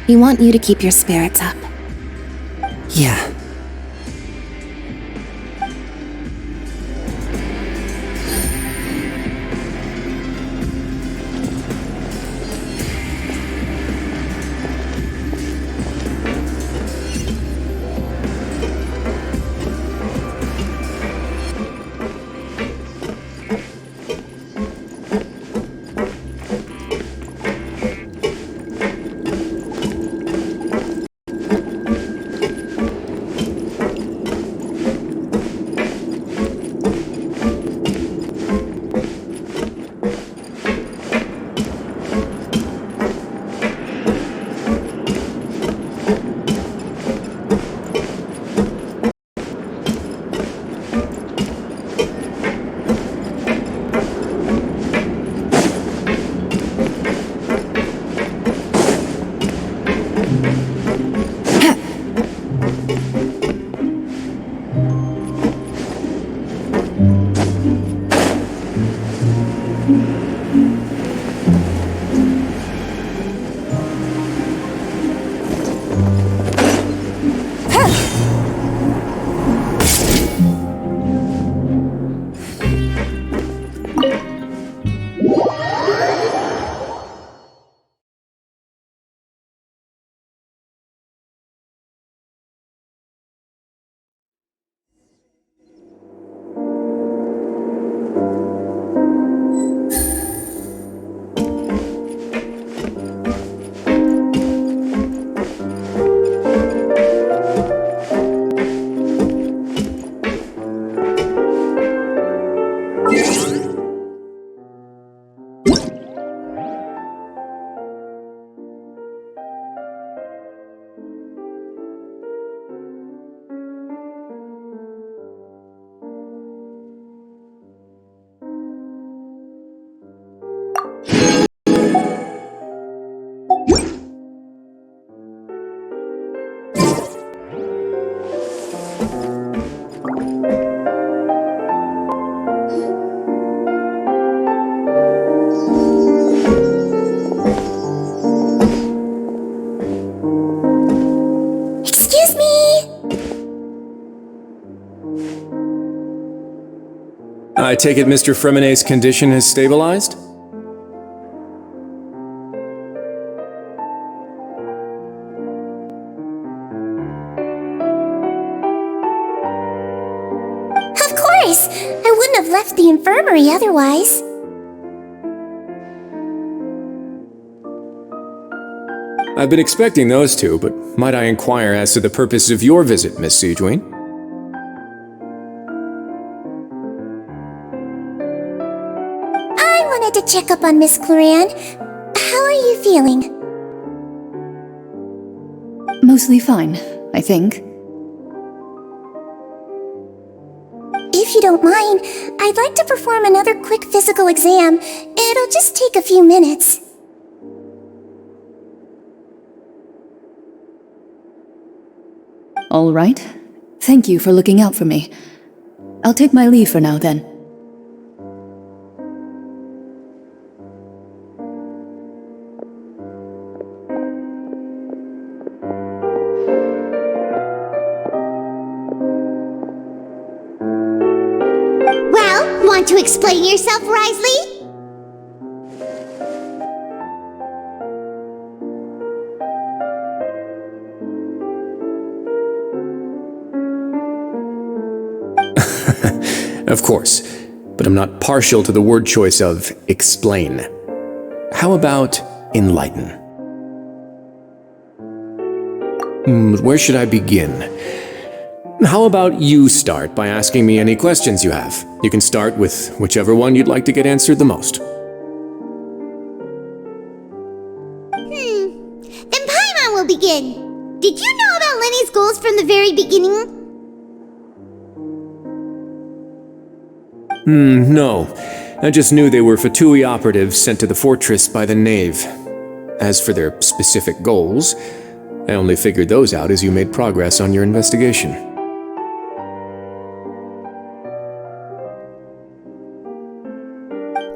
Speaker 13: We want you to keep your spirits up.
Speaker 6: Yeah.
Speaker 9: take it Mr. Fremonet's condition has stabilized?
Speaker 1: Of course! I wouldn't have left the infirmary otherwise.
Speaker 9: I've been expecting those two, but might I inquire as to the purpose of your visit, Miss Siegewien?
Speaker 1: I wanted to check up on Miss Cloran. How are you feeling?
Speaker 11: Mostly fine, I think.
Speaker 1: If you don't mind, I'd like to perform another quick physical exam. It'll just take a few minutes.
Speaker 11: All right. Thank you for looking out for me. I'll take my leave for now, then.
Speaker 1: Well, want to explain yourself, Risley?
Speaker 9: Of course, but I'm not partial to the word choice of explain. How about enlighten? Where should I begin? How about you start by asking me any questions you have? You can start with whichever one you'd like to get answered the most.
Speaker 1: Then Paimon will begin. Did you know about Lenny's goals from the very beginning?
Speaker 9: No. I just knew they were Fatui operatives sent to the fortress by the Knave. As for their specific goals, I only figured those out as you made progress on your investigation.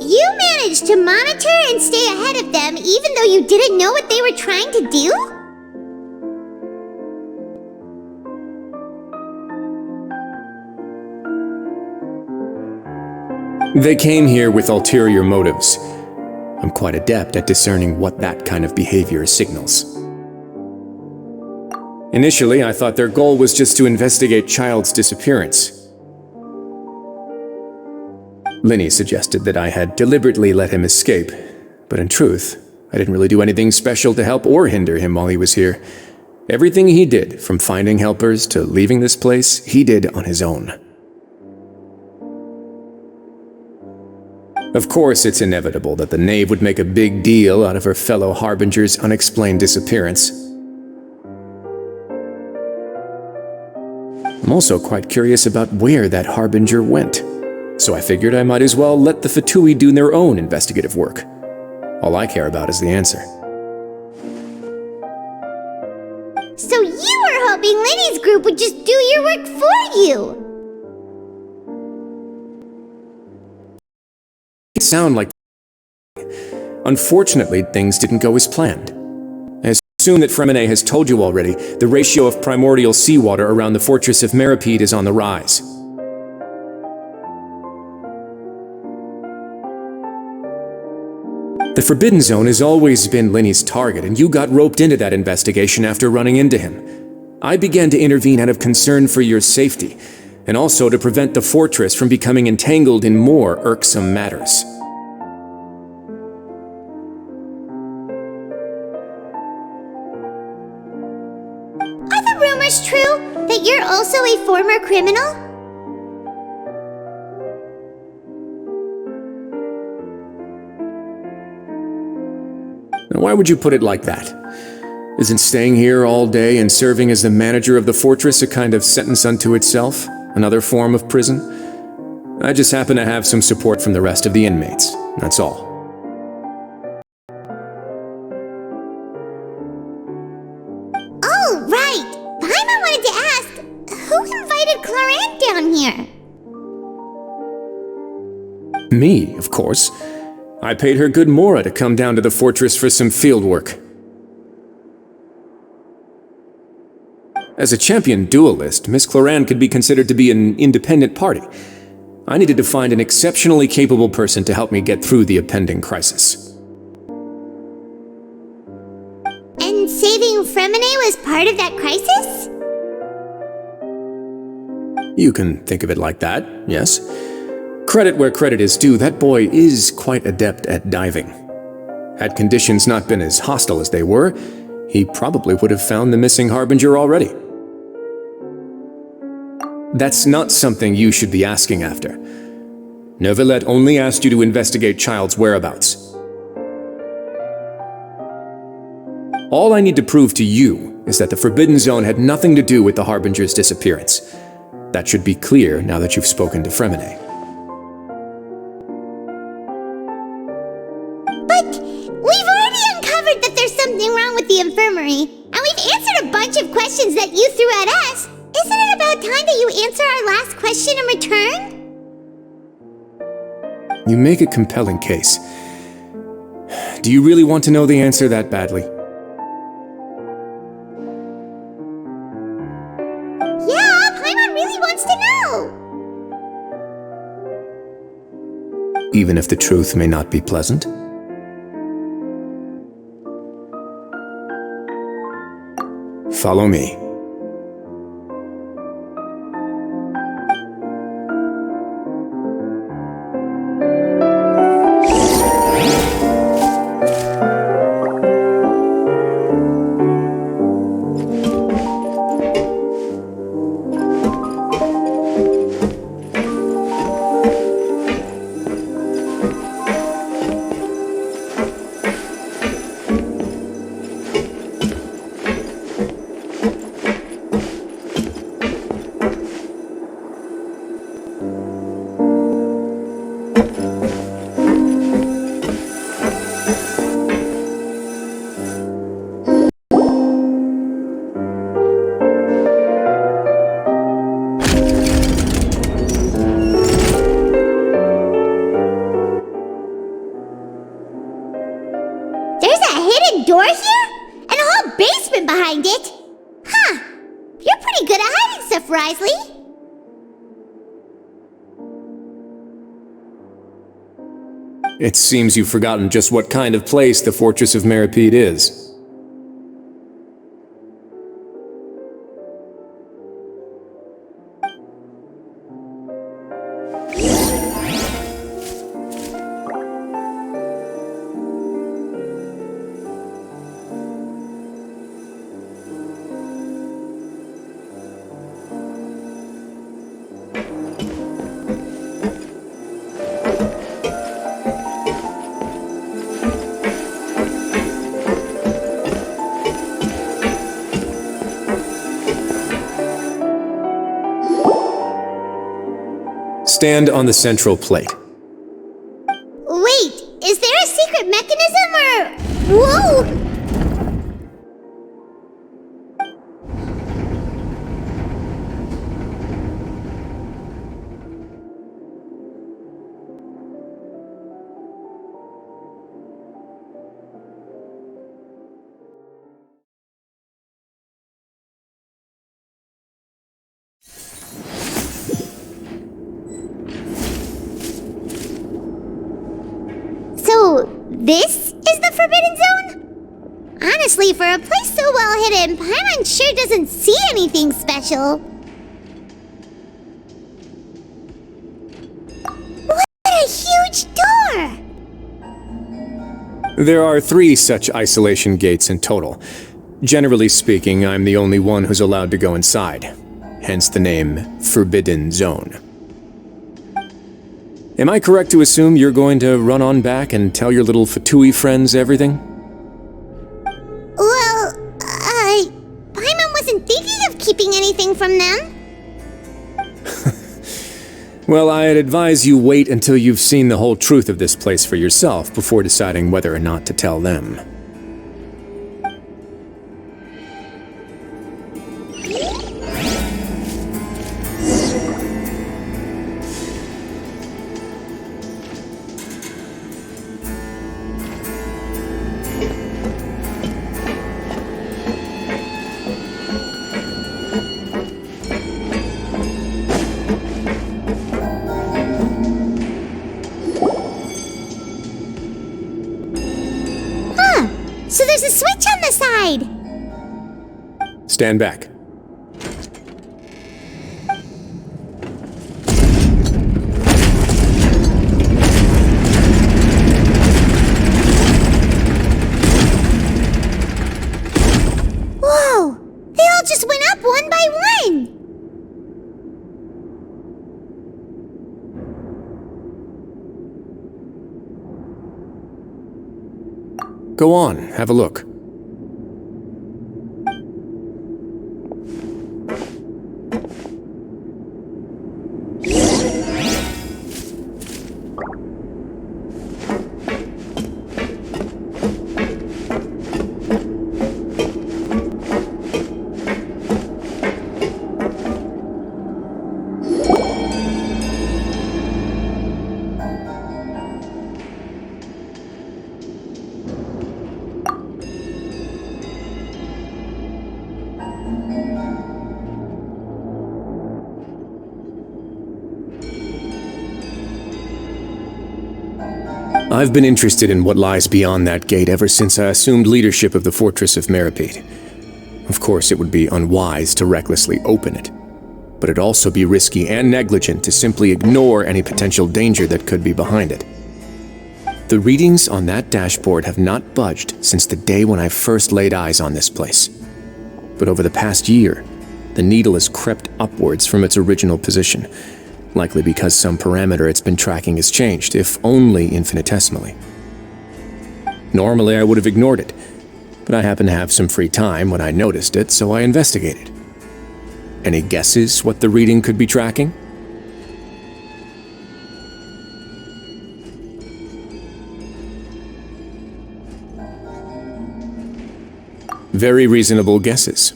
Speaker 1: You managed to monitor and stay ahead of them even though you didn't know what they were trying to do?
Speaker 9: They came here with ulterior motives. I'm quite adept at discerning what that kind of behavior signals. Initially, I thought their goal was just to investigate Child's disappearance. Linny suggested that I had deliberately let him escape, but in truth, I didn't really do anything special to help or hinder him while he was here. Everything he did, from finding helpers to leaving this place, he did on his own. Of course, it's inevitable that the Knave would make a big deal out of her fellow Harbinger's unexplained disappearance. I'm also quite curious about where that Harbinger went, so I figured I might as well let the Fatui do their own investigative work. All I care about is the answer.
Speaker 1: So you were hoping Lenny's group would just do your work for you!
Speaker 9: It sounded like... Unfortunately, things didn't go as planned. I assume that Fremonet has told you already, the ratio of primordial seawater around the fortress of Meripede is on the rise. The Forbidden Zone has always been Linny's target, and you got roped into that investigation after running into him. I began to intervene out of concern for your safety, and also to prevent the fortress from becoming entangled in more irksome matters.
Speaker 1: Are the rumors true that you're also a former criminal?
Speaker 9: Now, why would you put it like that? Isn't staying here all day and serving as the manager of the fortress a kind of sentence unto itself? Another form of prison? I just happen to have some support from the rest of the inmates, that's all.
Speaker 1: Oh, right! Paimon wanted to ask, who invited Cloran down here?
Speaker 9: Me, of course. I paid her good mora to come down to the fortress for some field work. As a champion duelist, Miss Cloran could be considered to be an independent party. I needed to find an exceptionally capable person to help me get through the impending crisis.
Speaker 1: And saving Fremine was part of that crisis?
Speaker 9: You can think of it like that, yes. Credit where credit is due, that boy is quite adept at diving. Had conditions not been as hostile as they were, he probably would have found the missing Harbinger already. That's not something you should be asking after. Neuvillette only asked you to investigate Child's whereabouts. All I need to prove to you is that the Forbidden Zone had nothing to do with the Harbinger's disappearance. That should be clear now that you've spoken to Fremine.
Speaker 1: But we've already uncovered that there's something wrong with the infirmary, and we've answered a bunch of questions that you threw at us. Isn't it about time that you answer our last question in return?
Speaker 9: You make a compelling case. Do you really want to know the answer that badly?
Speaker 1: Yeah, Paimon really wants to know.
Speaker 9: Even if the truth may not be pleasant? Follow me.
Speaker 1: Door here? And a whole basement behind it? Huh. You're pretty good at hiding stuff, Risley.
Speaker 9: It seems you've forgotten just what kind of place the Fortress of Meripede is. Stand on the central plate.
Speaker 1: Wait, is there a secret mechanism or... Whoa! So, this is the Forbidden Zone? Honestly, for a place so well hidden, Paimon sure doesn't see anything special. What a huge door!
Speaker 9: There are 3 such isolation gates in total. Generally speaking, I'm the only one who's allowed to go inside. Hence the name Forbidden Zone. Am I correct to assume you're going to run on back and tell your little Fatui friends everything?
Speaker 1: Well, Paimon wasn't thinking of keeping anything from them.
Speaker 9: Well, I'd advise you wait until you've seen the whole truth of this place for yourself before deciding whether or not to tell them.
Speaker 1: there's a switch on the side.
Speaker 9: Stand back.
Speaker 1: Whoa! They all just went up one by one!
Speaker 9: Go on, have a look. I've been interested in what lies beyond that gate ever since I assumed leadership of the Fortress of Meripede. Of course, it would be unwise to recklessly open it, but it'd also be risky and negligent to simply ignore any potential danger that could be behind it. The readings on that dashboard have not budged since the day when I first laid eyes on this place. But over the past year, the needle has crept upwards from its original position, likely because some parameter it's been tracking has changed, if only infinitesimally. Normally I would have ignored it, but I happened to have some free time when I noticed it, so I investigated. Any guesses what the reading could be tracking? Very reasonable guesses.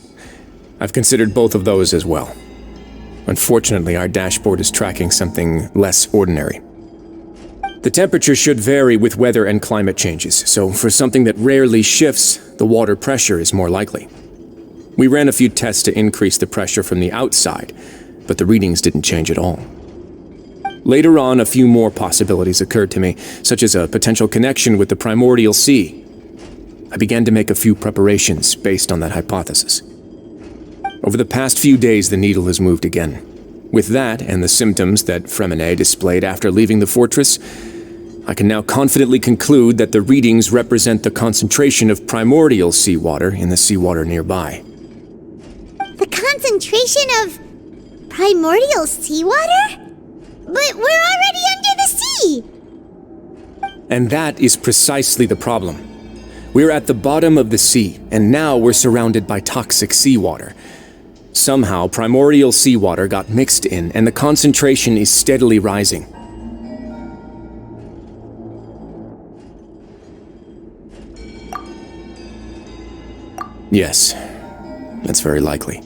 Speaker 9: I've considered both of those as well. Unfortunately, our dashboard is tracking something less ordinary. The temperature should vary with weather and climate changes, so for something that rarely shifts, the water pressure is more likely. We ran a few tests to increase the pressure from the outside, but the readings didn't change at all. Later on, a few more possibilities occurred to me, such as a potential connection with the primordial sea. I began to make a few preparations based on that hypothesis. Over the past few days, the needle has moved again. With that, and the symptoms that Fremine displayed after leaving the fortress, I can now confidently conclude that the readings represent the concentration of primordial seawater in the seawater nearby.
Speaker 1: The concentration of primordial seawater? But we're already under the sea!
Speaker 9: And that is precisely the problem. We're at the bottom of the sea, and now we're surrounded by toxic seawater. Somehow, primordial seawater got mixed in, and the concentration is steadily rising. Yes, that's very likely.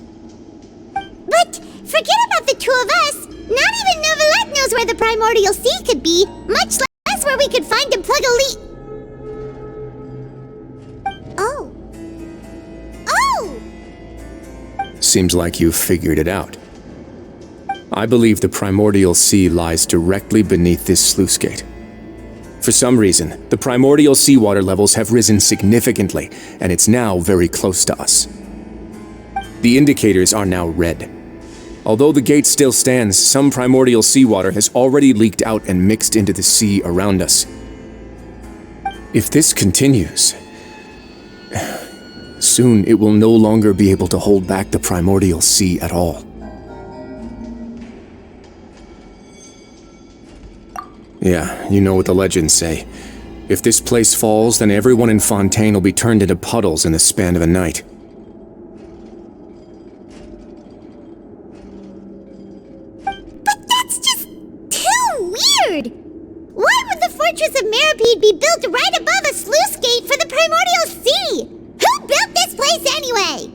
Speaker 1: But forget about the two of us! Not even Novelette knows where the primordial sea could be, much less where we could find and plug a leak. Oh. Oh!
Speaker 9: Seems like you've figured it out. I believe the primordial sea lies directly beneath this sluice gate. For some reason, the primordial seawater levels have risen significantly, and it's now very close to us. The indicators are now red. Although the gate still stands, some primordial seawater has already leaked out and mixed into the sea around us. If this continues, soon it will no longer be able to hold back the primordial sea at all. Yeah, you know what the legends say. If this place falls, then everyone in Fontaine will be turned into puddles in the span of a night.
Speaker 1: But that's just too weird! Why would the Fortress of Meripede be built right above a sluice gate for the primordial sea? Who built this place anyway?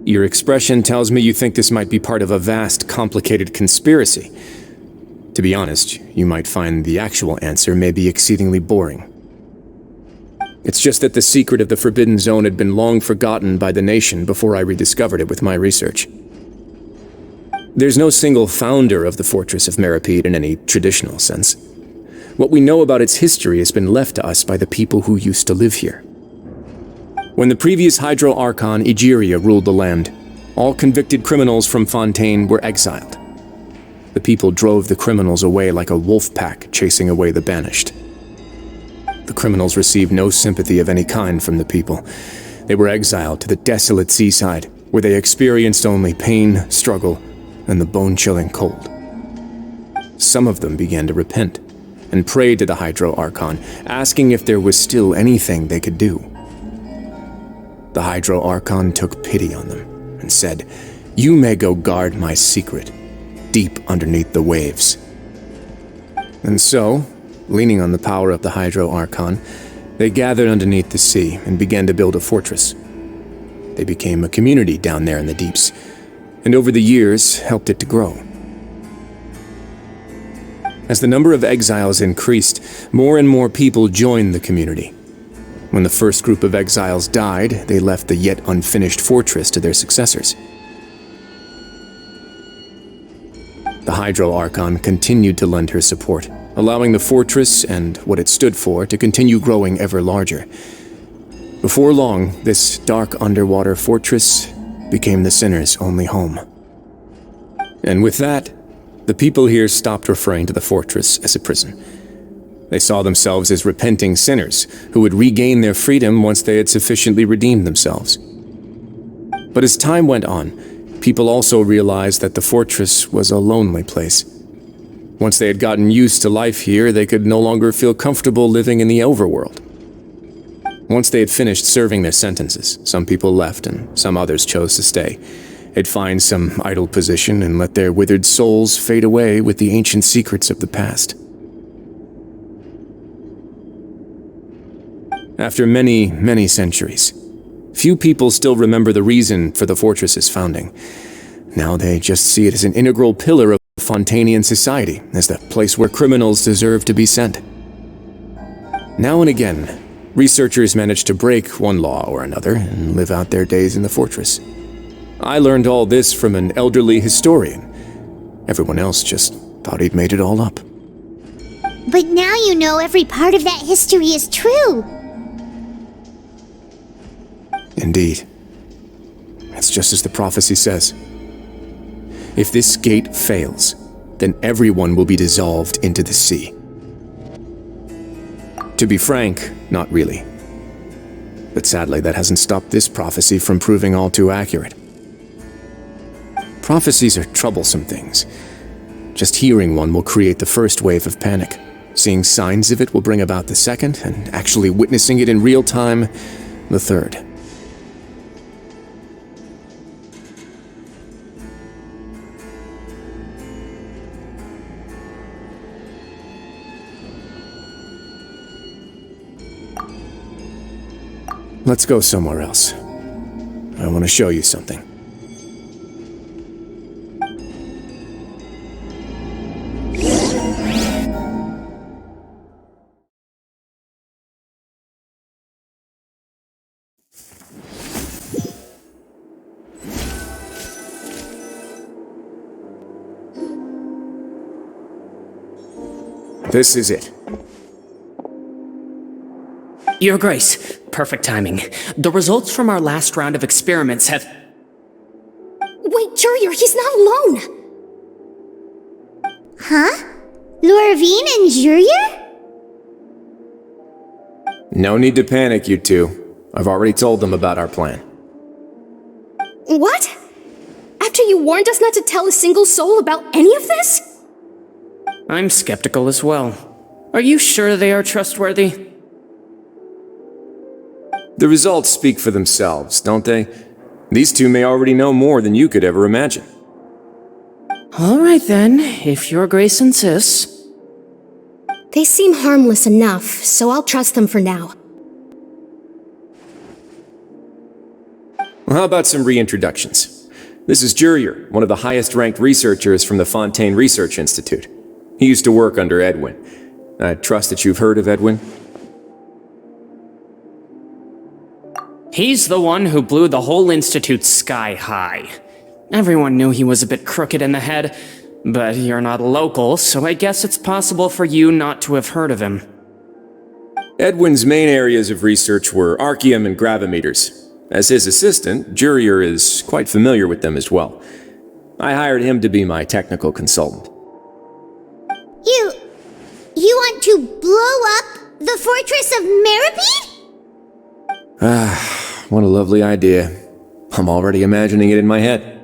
Speaker 9: Your expression tells me you think this might be part of a vast, complicated conspiracy. To be honest, you might find the actual answer may be exceedingly boring. It's just that the secret of the Forbidden Zone had been long forgotten by the nation before I rediscovered it with my research. There's no single founder of the Fortress of Meripede in any traditional sense. What we know about its history has been left to us by the people who used to live here. When the previous Hydro Archon Egeria ruled the land, all convicted criminals from Fontaine were exiled. The people drove the criminals away like a wolf pack chasing away the banished. The criminals received no sympathy of any kind from the people. They were exiled to the desolate seaside, where they experienced only pain, struggle, and the bone-chilling cold. Some of them began to repent and prayed to the Hydro Archon, asking if there was still anything they could do. The Hydro Archon took pity on them and said, "You may go guard my secret, deep underneath the waves." And so, leaning on the power of the Hydro Archon, they gathered underneath the sea and began to build a fortress. They became a community down there in the deeps, and over the years helped it to grow. As the number of exiles increased, more and more people joined the community. When the first group of exiles died, they left the yet unfinished fortress to their successors. The Hydro Archon continued to lend her support, allowing the fortress and what it stood for to continue growing ever larger. Before long, this dark underwater fortress became the sinner's only home. And with that, the people here stopped referring to the fortress as a prison. They saw themselves as repenting sinners who would regain their freedom once they had sufficiently redeemed themselves. But as time went on, people also realized that the fortress was a lonely place. Once they had gotten used to life here, they could no longer feel comfortable living in the overworld. Once they had finished serving their sentences, some people left and some others chose to stay. They'd find some idle position and let their withered souls fade away with the ancient secrets of the past. After many, many centuries, few people still remember the reason for the fortress's founding. Now they just see it as an integral pillar of Fontainian society, as the place where criminals deserve to be sent. Now and again, researchers manage to break one law or another and live out their days in the fortress. I learned all this from an elderly historian. Everyone else just thought he'd made it all up.
Speaker 1: But now you know every part of that history is true.
Speaker 9: Indeed. It's just as the prophecy says. If this gate fails, then everyone will be dissolved into the sea. To be frank, not really. But sadly, that hasn't stopped this prophecy from proving all too accurate. Prophecies are troublesome things. Just hearing one will create the first wave of panic. Seeing signs of it will bring about the second, and actually witnessing it in real time, the third. Let's go somewhere else. I want to show you something. This is it.
Speaker 7: Your Grace, perfect timing. The results from our last round of experiments have...
Speaker 8: Wait, Jurier, he's not alone!
Speaker 1: Huh? Lorvine and Jurier?
Speaker 9: No need to panic, you two. I've already told them about our plan.
Speaker 8: What? After you warned us not to tell a single soul about any of this?
Speaker 7: I'm skeptical as well. Are you sure they are trustworthy?
Speaker 9: The results speak for themselves, don't they? These two may already know more than you could ever imagine.
Speaker 7: All right then, if Your Grace insists.
Speaker 8: They seem harmless enough, so I'll trust them for now.
Speaker 9: Well, how about some reintroductions? This is Jurier, one of the highest-ranked researchers from the Fontaine Research Institute. He used to work under Edwin. I trust that you've heard of Edwin?
Speaker 7: He's the one who blew the whole institute sky high. Everyone knew he was a bit crooked in the head, But you're not local, so I guess it's possible for you not to have heard of him.
Speaker 9: Edwin's main areas of research were archaeum and gravimeters. As his assistant, Jurier is quite familiar with them as well. I hired him to be my technical consultant.
Speaker 1: You want to blow up the fortress of Meripede?
Speaker 9: Ah, what a lovely idea. I'm already imagining it in my head.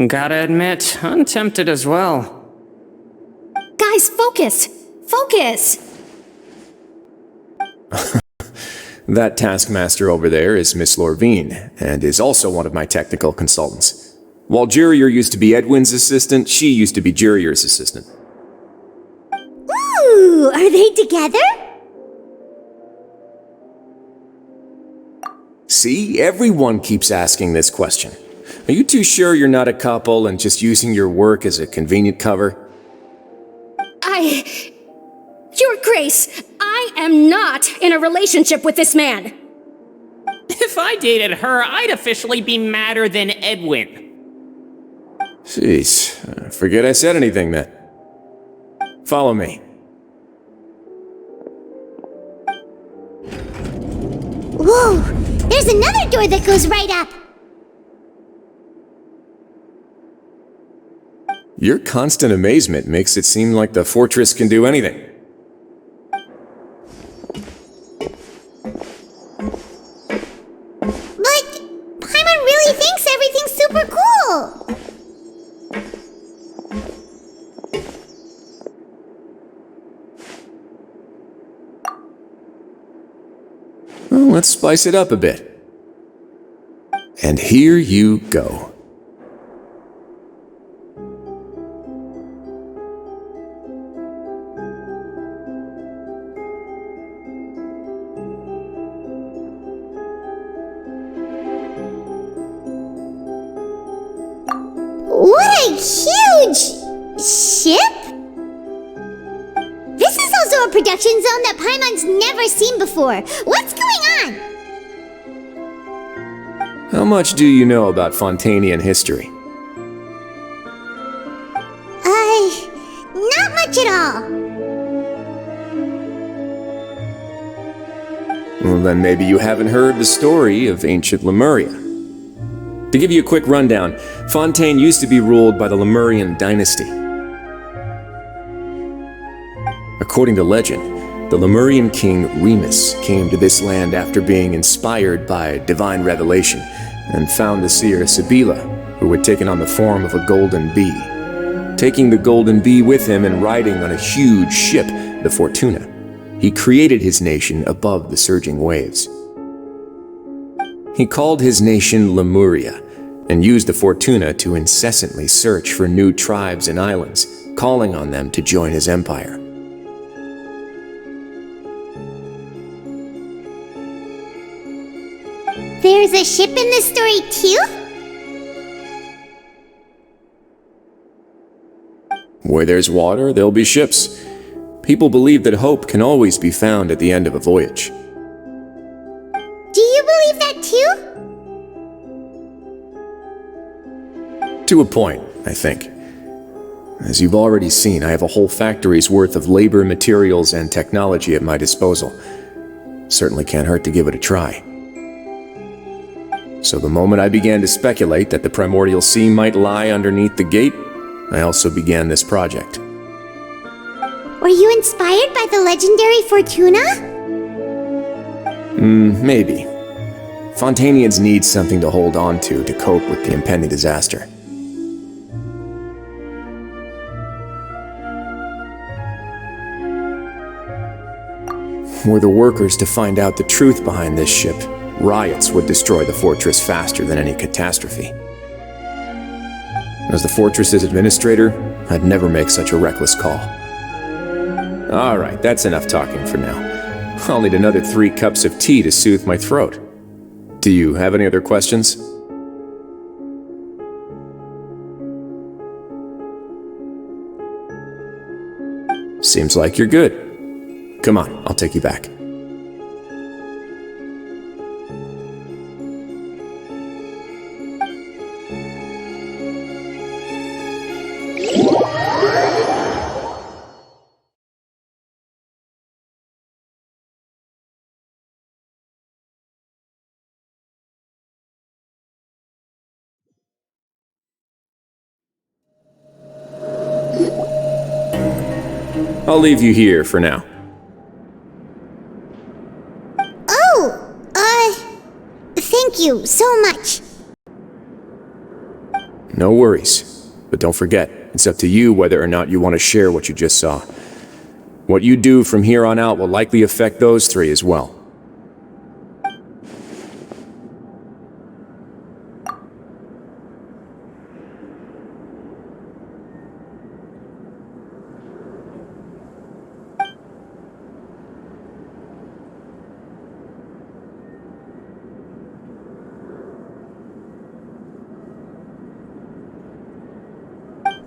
Speaker 7: Gotta admit, I'm tempted as well.
Speaker 8: Guys, focus! Focus!
Speaker 9: That taskmaster over there is Miss Lorvine, and is also one of my technical consultants. While Jurier used to be Edwin's assistant, she used to be Jurier's assistant.
Speaker 1: Ooh, are they together?
Speaker 9: See, everyone keeps asking this question. Are you too sure you're not a couple and just using your work as a convenient cover?
Speaker 8: Your Grace, I am not in a relationship with this man.
Speaker 7: If I dated her, I'd officially be madder than Edwin.
Speaker 9: Jeez, forget I said anything then. Follow me.
Speaker 1: Whoa, there's another door that goes right up.
Speaker 9: Your constant amazement makes it seem like the fortress can do anything.
Speaker 1: But Paimon really thinks everything's super cool.
Speaker 9: Well, let's spice it up a bit. And here you go.
Speaker 1: What a huge ship! This is also a production zone that Paimon's never seen before. What's going on?
Speaker 9: How much do you know about Fontainian history?
Speaker 1: Not much at all.
Speaker 9: Well, then maybe you haven't heard the story of ancient Lemuria. To give you a quick rundown, Fontaine used to be ruled by the Lemurian dynasty. According to legend, the Lemurian king Remus came to this land after being inspired by divine revelation and found the seer Sibila, who had taken on the form of a golden bee. Taking the golden bee with him and riding on a huge ship, the Fortuna, he created his nation above the surging waves. He called his nation Lemuria and used the Fortuna to incessantly search for new tribes and islands, calling on them to join his empire.
Speaker 1: There's a ship in this story too?
Speaker 9: Where there's water, there'll be ships. People believe that hope can always be found at the end of a voyage.
Speaker 1: Do you believe that too?
Speaker 9: To a point, I think. As you've already seen, I have a whole factory's worth of labor, materials, and technology at my disposal. Certainly can't hurt to give it a try. So the moment I began to speculate that the primordial sea might lie underneath the gate, I also began this project.
Speaker 1: Were you inspired by the legendary Fortuna?
Speaker 9: Maybe. Fontainians need something to hold on to cope with the impending disaster. Were the workers to find out the truth behind this ship, riots would destroy the fortress faster than any catastrophe. As the fortress's administrator, I'd never make such a reckless call. Alright, that's enough talking for now. I'll need another 3 cups of tea to soothe my throat. Do you have any other questions? Seems like you're good. Come on, I'll take you back. I'll leave you here for now.
Speaker 1: Thank you so much.
Speaker 9: No worries. But don't forget, it's up to you whether or not you want to share what you just saw. What you do from here on out will likely affect those three as well.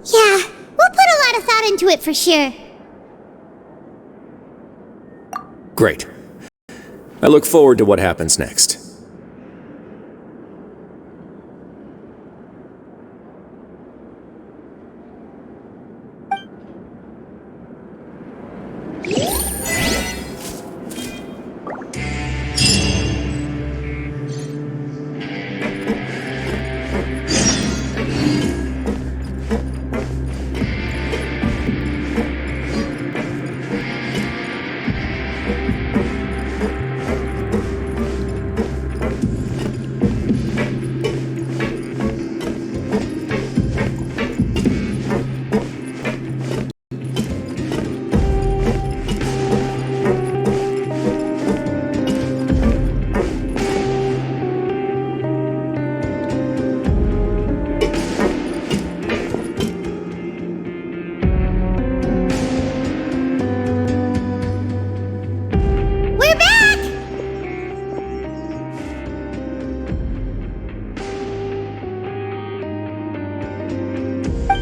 Speaker 1: Yeah, we'll put a lot of thought into it for sure.
Speaker 9: Great. I look forward to what happens next.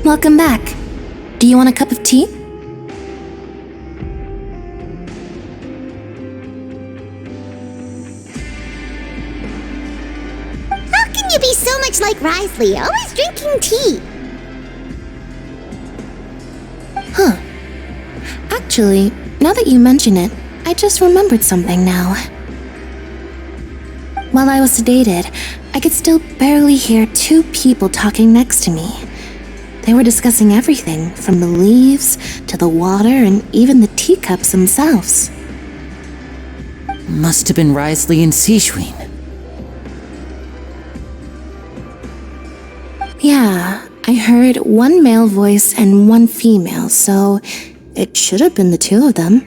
Speaker 13: Welcome back. Do you want a cup of tea?
Speaker 1: How can you be so much like Risley, always drinking tea?
Speaker 13: Huh. Actually, now that you mention it, I just remembered something now. While I was sedated, I could still barely hear two people talking next to me. They were discussing everything, from the leaves to the water and even the teacups themselves.
Speaker 6: Must have been Risley and Sejuin.
Speaker 13: Yeah, I heard one male voice and one female, so it should have been the two of them.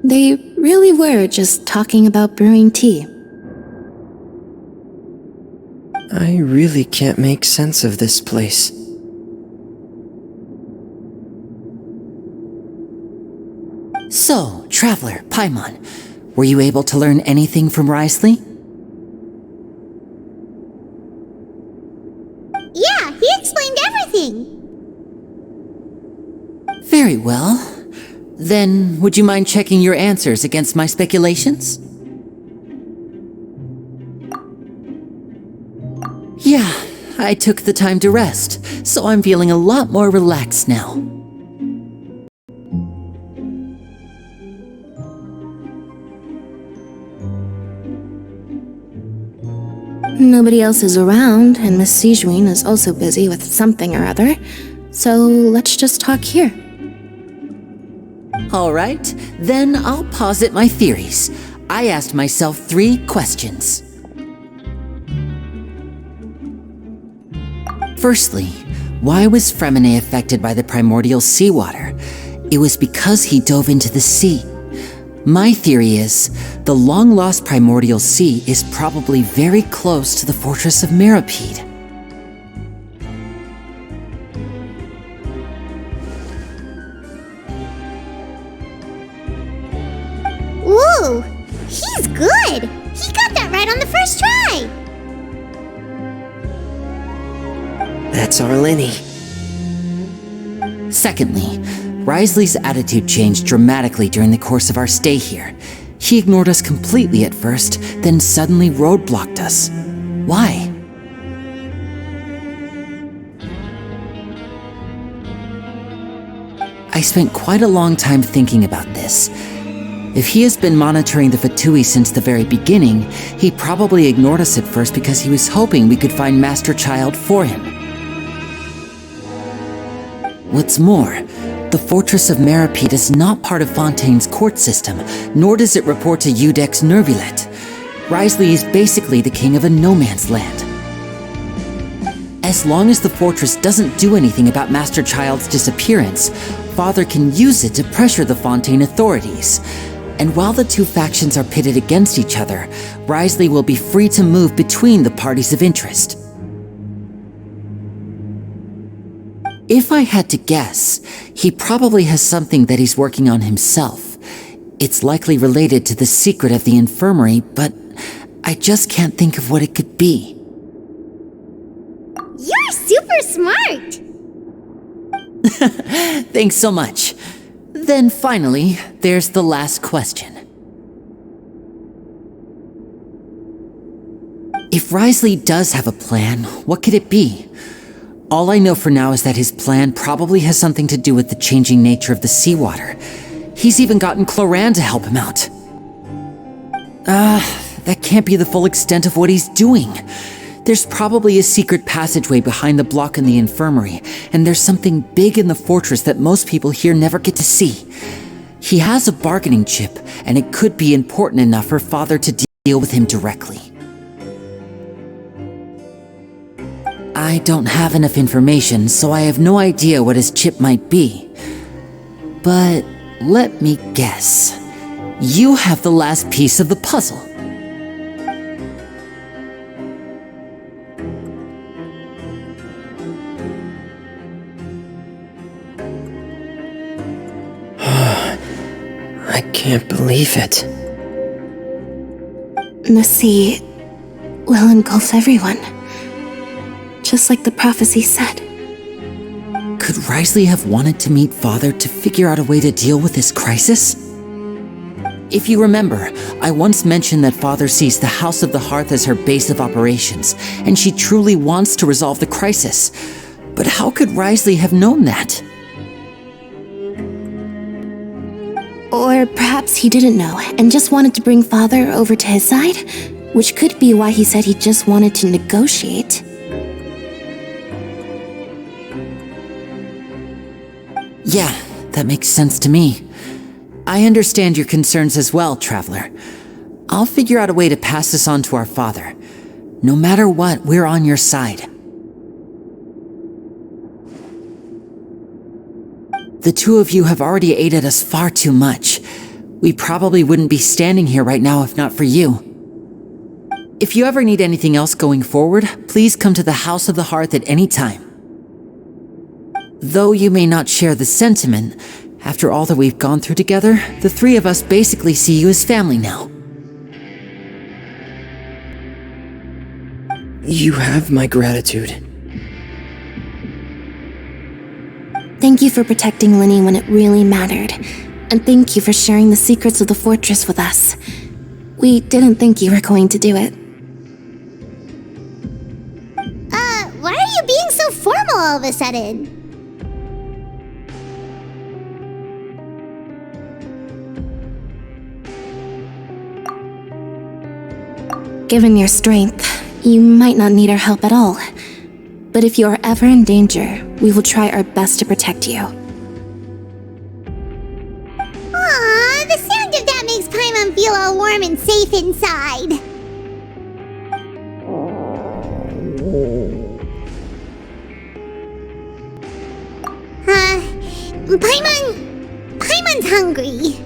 Speaker 13: They really were just talking about brewing tea.
Speaker 12: I really can't make sense of this place.
Speaker 6: So, Traveler, Paimon, were you able to learn anything from Risley?
Speaker 1: Yeah, he explained everything.
Speaker 6: Very well. Then, would you mind checking your answers against my speculations? Yeah, I took the time to rest, so I'm feeling a lot more relaxed now.
Speaker 13: Nobody else is around, and Miss Sejuin is also busy with something or other, so let's just talk here.
Speaker 6: All right, then I'll posit my theories. I asked myself 3 questions. Firstly, why was Fremine affected by the primordial seawater? It was because he dove into the sea. My theory is, the long-lost primordial sea is probably very close to the fortress of Mirapede.
Speaker 1: Ooh, he's good. He got that right on the first try.
Speaker 12: That's our Lenny.
Speaker 6: Secondly, Risley's attitude changed dramatically during the course of our stay here. He ignored us completely at first, then suddenly roadblocked us. Why? I spent quite a long time thinking about this. If he has been monitoring the Fatui since the very beginning, he probably ignored us at first because he was hoping we could find Master Child for him. What's more, The Fortress of Meripede is not part of Fontaine's court system, nor does it report to Udex Nervulet. Wriothesley is basically the king of a no-man's land. As long as the fortress doesn't do anything about Master Child's disappearance, Father can use it to pressure the Fontaine authorities. And while the two factions are pitted against each other, Wriothesley will be free to move between the parties of interest. If I had to guess, he probably has something that he's working on himself. It's likely related to the secret of the infirmary, but I just can't think of what it could be.
Speaker 1: You're super smart!
Speaker 6: Thanks so much. Then finally, there's the last question. If Wriothesley does have a plan, what could it be? All I know for now is that his plan probably has something to do with the changing nature of the seawater. He's even gotten Cloran to help him out. That can't be the full extent of what he's doing. There's probably a secret passageway behind the block in the infirmary, and there's something big in the fortress that most people here never get to see. He has a bargaining chip, and it could be important enough for Father to deal with him directly. I don't have enough information, so I have no idea what his chip might be. But let me guess. You have the last piece of the puzzle.
Speaker 12: I can't believe it.
Speaker 13: The sea will engulf everyone. Just like the prophecy said.
Speaker 6: Could Wriothesley have wanted to meet Father to figure out a way to deal with this crisis? If you remember, I once mentioned that Father sees the House of the Hearth as her base of operations, and she truly wants to resolve the crisis. But how could Wriothesley have known that?
Speaker 13: Or perhaps he didn't know and just wanted to bring Father over to his side, which could be why he said he just wanted to negotiate.
Speaker 6: Yeah, that makes sense to me. I understand your concerns as well, Traveler. I'll figure out a way to pass this on to our father. No matter what, we're on your side. The two of you have already aided us far too much. We probably wouldn't be standing here right now if not for you. If you ever need anything else going forward, please come to the House of the Hearth at any time. Though you may not share the sentiment, after all that we've gone through together, the three of us basically see you as family now.
Speaker 12: You have my gratitude.
Speaker 13: Thank you for protecting Linny when it really mattered. And thank you for sharing the secrets of the fortress with us. We didn't think you were going to do it.
Speaker 1: Why are you being so formal all of a sudden?
Speaker 13: Given your strength, you might not need our help at all. But if you are ever in danger, we will try our best to protect you.
Speaker 1: Aww, the sound of that makes Paimon feel all warm and safe inside. Paimon's hungry.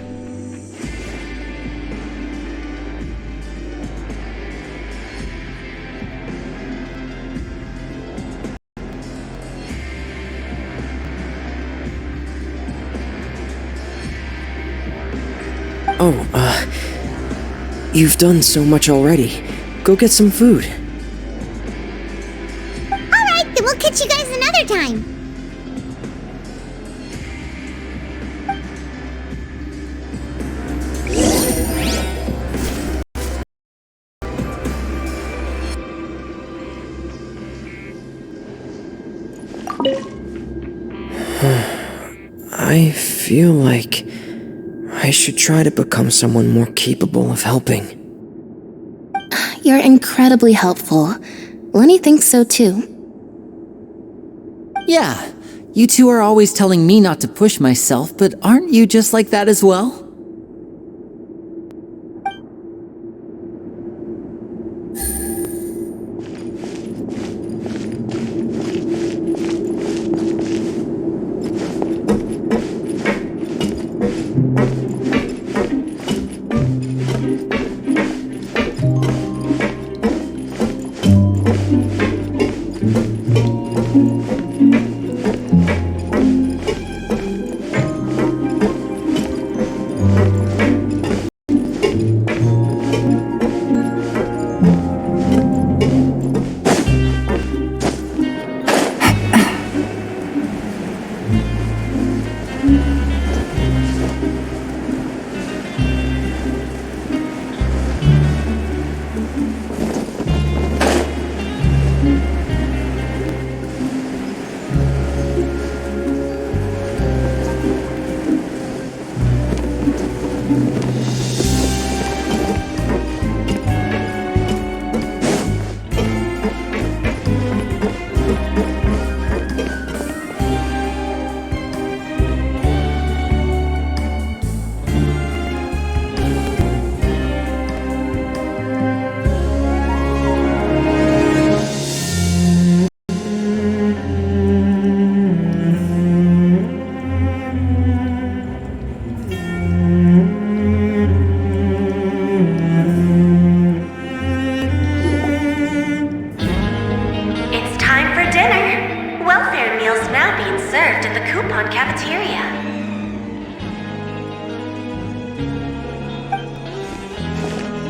Speaker 12: You've done so much already. Go get some food.
Speaker 1: Alright, then we'll catch you guys another time.
Speaker 12: I feel like I should try to become someone more capable of helping.
Speaker 13: You're incredibly helpful. Lenny thinks so too.
Speaker 6: Yeah, You two are always telling me not to push myself, but aren't you just like that as well?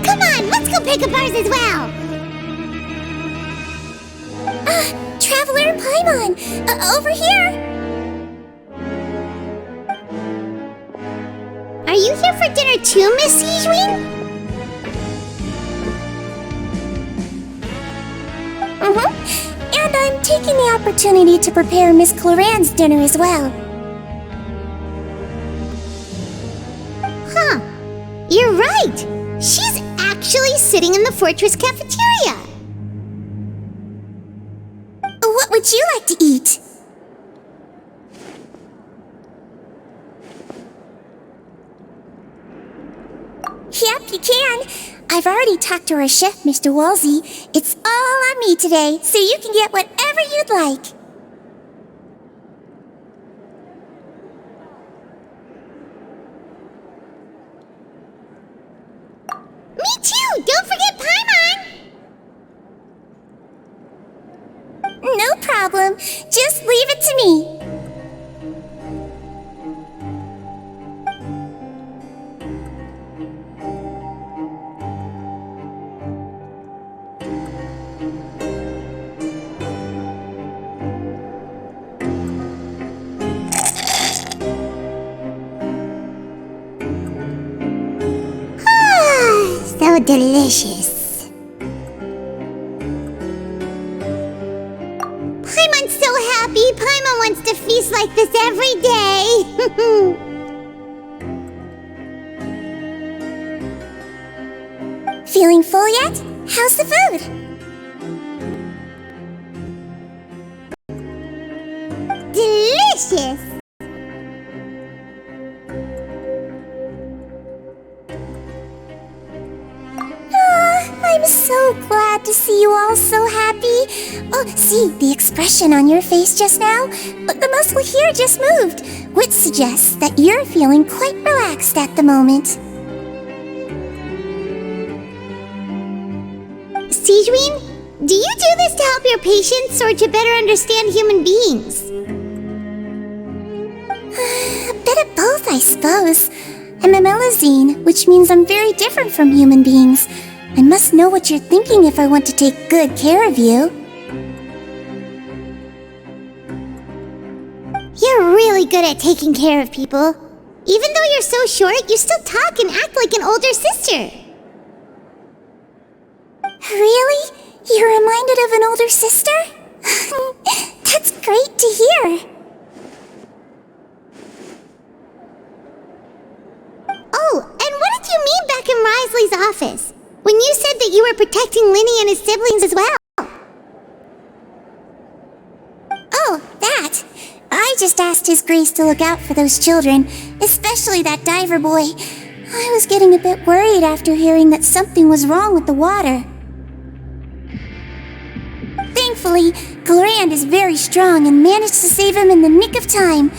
Speaker 1: Come on, let's go pick up ours as well! Traveler Paimon! Over here! Are you here for dinner too, Miss Sijwin? And I'm taking the opportunity to prepare Miss Cloran's dinner as well. Huh. You're right! She's actually sitting in the fortress cafeteria! What would you like to eat? Yep, you can. I've already talked to our chef, Mr. Wolsey. It's all on me today, so you can get whatever you'd like. Me too! Don't forget Paimon! No problem. Just leave it to me. So delicious. Paimon's so happy. Paimon wants to feast like this every day. Feeling full yet? How's the food? Delicious. I'm so glad to see you all so happy. Oh, see, the expression on your face just now? The muscle here just moved, which suggests that you're feeling quite relaxed at the moment. Sijwin, do you do this to help your patients or to better understand human beings? A bit of both, I suppose. I'm a Melusine, which means I'm very different from human beings. I must know what you're thinking if I want to take good care of you. You're really good at taking care of people. Even though you're so short, you still talk and act like an older sister. Really? You're reminded of an older sister? That's great to hear. Oh, and what did you mean back in Risley's office? When you said that you were protecting Linny and his siblings as well. Oh, that. I I just asked His Grace to look out for those children, especially that diver boy. I was getting a bit worried after hearing that something was wrong with the water. Thankfully, Glorand is very strong and managed to save him in the nick of time.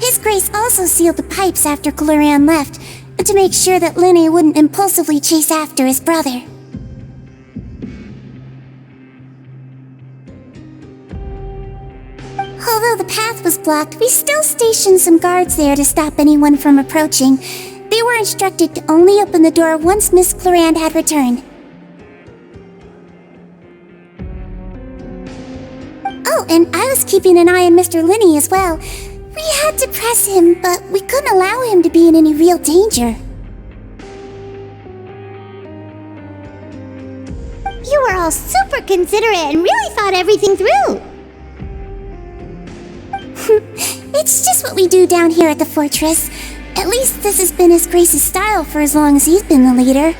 Speaker 1: His Grace also sealed the pipes after Glorand left, to make sure that Linne wouldn't impulsively chase after his brother. Although the path was blocked, we still stationed some guards there to stop anyone from approaching. They were instructed to only open the door once Miss Glorand had returned. Oh, and I was keeping an eye on Mr. Linne as well. We had to press him, but we couldn't allow him to be in any real danger. You were all super considerate and really thought everything through. It's just what we do down here at the fortress. At least this has been His Grace's style for as long as he's been the leader.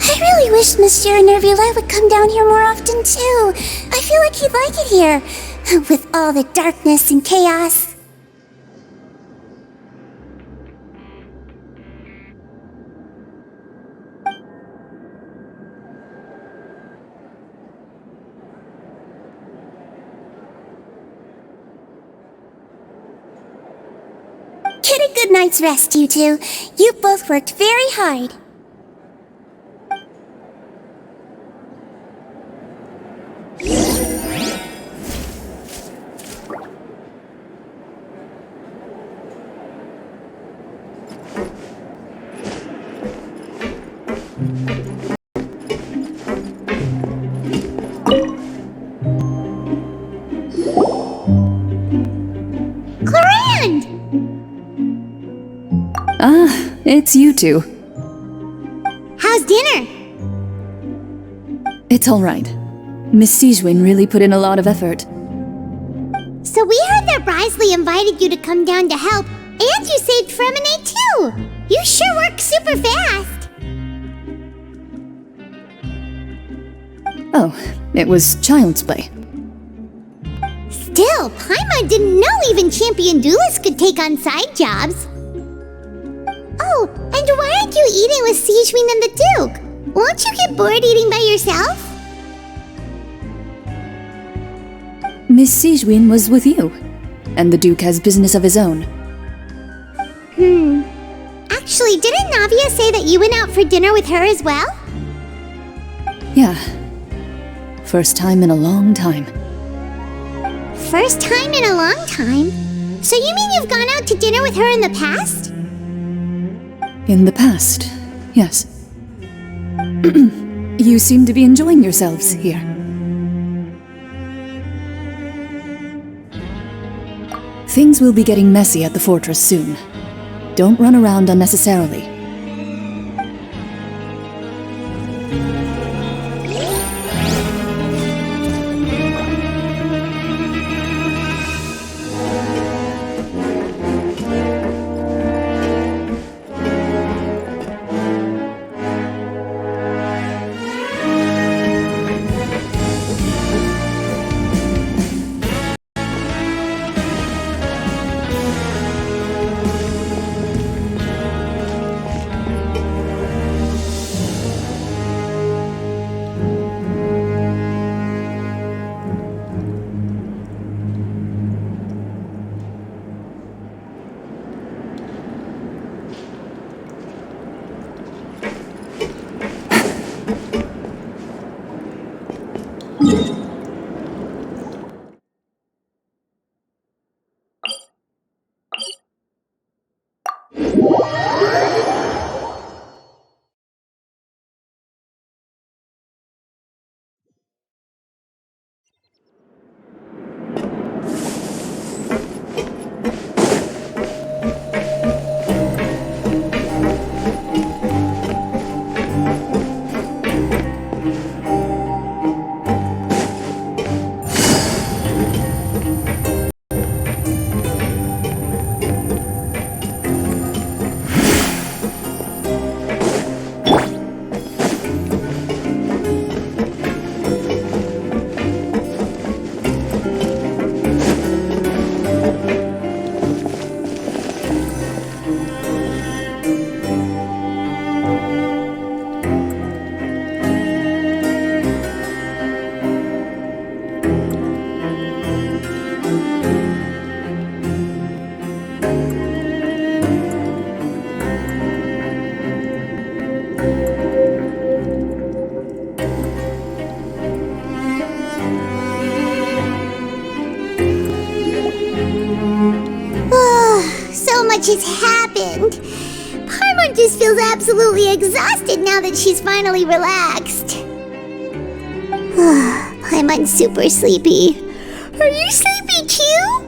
Speaker 1: I really wish Monsieur Nervula would come down here more often too. I feel like he'd like it here, with all the darkness and chaos. Get a good night's rest, you two. You both worked very hard. Glorand!
Speaker 11: Ah, it's you two.
Speaker 1: How's dinner?
Speaker 11: It's all right. Miss Sigewin really put in a lot of effort.
Speaker 1: So we heard that Brisley invited you to come down to help, and you saved Fremine too! You sure work super fast!
Speaker 11: Oh, it was child's play.
Speaker 1: Still, Paimon didn't know even champion duelists could take on side jobs. Oh, and why aren't you eating with Sigewin and the Duke? Won't you get bored eating by yourself?
Speaker 11: Miss Sigewin was with you, and the Duke has business of his own.
Speaker 1: Actually, didn't Navia say that you went out for dinner with her as well?
Speaker 11: Yeah. First time in a long time.
Speaker 1: First time in a long time? So you mean you've gone out to dinner with her in the past?
Speaker 11: In the past, yes. You seem to be enjoying yourselves here. Things will be getting messy at the fortress soon. Don't run around unnecessarily.
Speaker 1: So much has happened. Paimon just feels absolutely exhausted now that she's finally relaxed. Paimon's super sleepy. Are you sleepy too?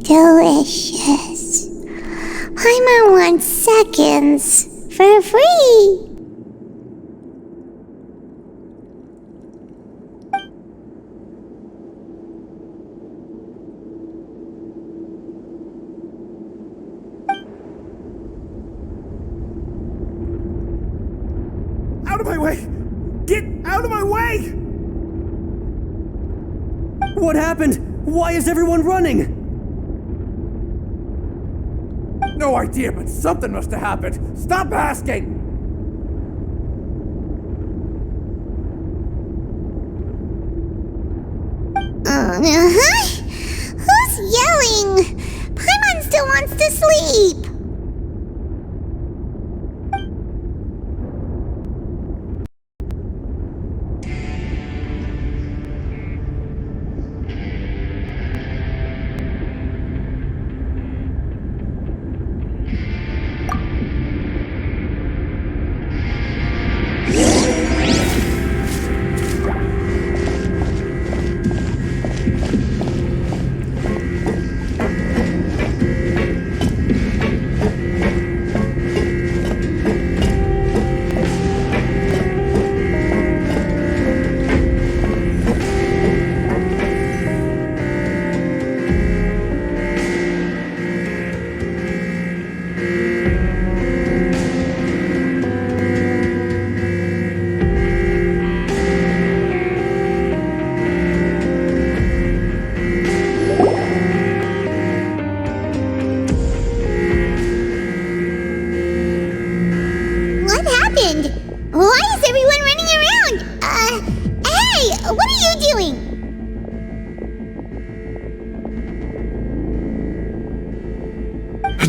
Speaker 1: Delicious. Paimon wants seconds for free.
Speaker 14: Out of my way! Get out of my way! What happened? Why is everyone running? No idea, but something must have happened. Stop asking!
Speaker 1: Who's yelling? Paimon still wants to sleep.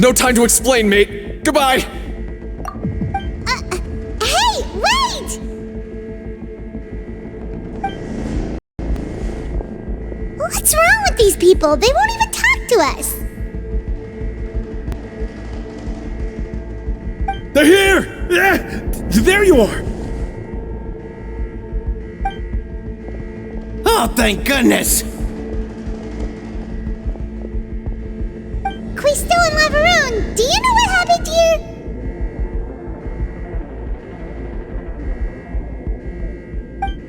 Speaker 15: No time to explain, mate. Goodbye.
Speaker 1: Hey, wait! What's wrong with these people? They won't even talk to us.
Speaker 2: They're here! There you are!
Speaker 3: Oh, thank goodness!
Speaker 1: Quisto and Lavaroon, do you know what happened here?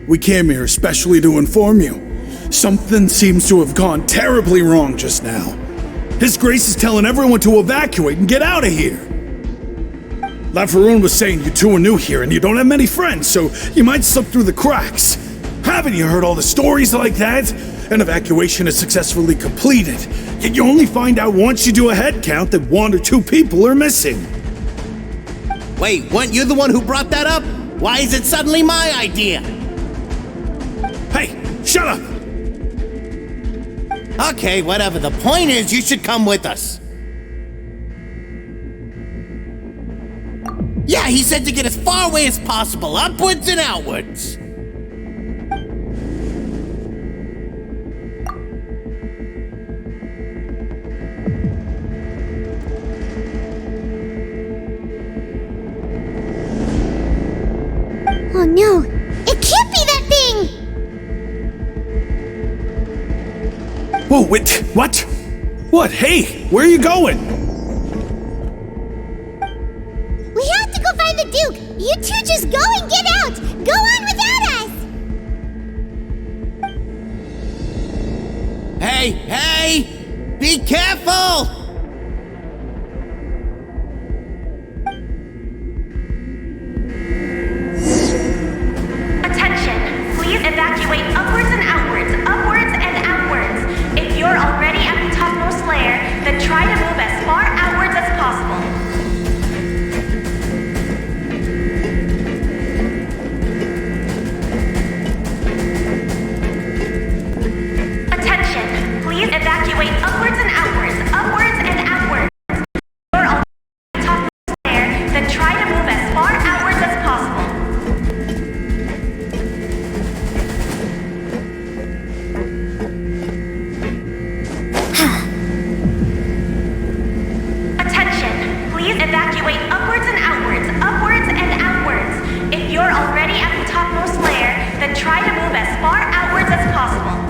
Speaker 2: We came here especially to inform you. Something seems to have gone terribly wrong just now. His Grace is telling everyone to evacuate and get out of here. Lavaroon was saying you two are new here and you don't have many friends, so you might slip through the cracks. Haven't you heard all the stories like that? An evacuation is successfully completed, yet you only find out once you do a head count that 1 or 2 people are missing.
Speaker 3: Wait, weren't you the one who brought that up? Why is it suddenly my idea?
Speaker 2: Hey, shut up!
Speaker 3: Okay, whatever. The point is, you should come with us. Yeah, he said to get as far away as possible, upwards and outwards.
Speaker 1: No, it can't be that thing!
Speaker 2: Whoa, wait, what? What? Hey, where are you going?
Speaker 1: We have to go find the Duke! You two just go and get out! Go on without us!
Speaker 3: Hey, hey! Be careful!
Speaker 16: Attention! Please evacuate upwards and outwards, upwards and outwards. If you're already at the topmost layer, then try to move as far outwards as possible. Attention! Please evacuate upwards and outwards, upwards and outwards. If you're already at the topmost layer, then try to move as far outwards as possible. Attention! Please evacuate upwards and outwards, upwards and outwards. If you're already at the topmost layer, then try to move as far outwards as possible.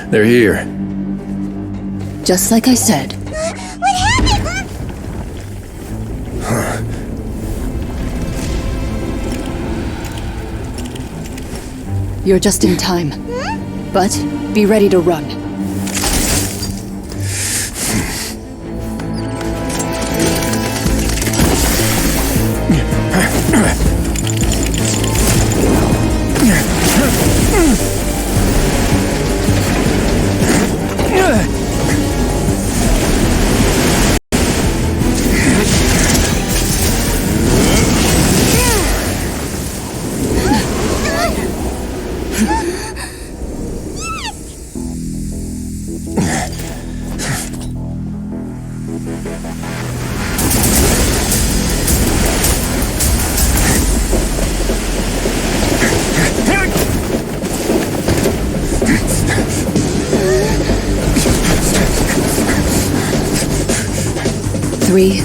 Speaker 9: They're here.
Speaker 11: Just like I said.
Speaker 1: What happened?
Speaker 11: You're just in time. But be ready to run. Three,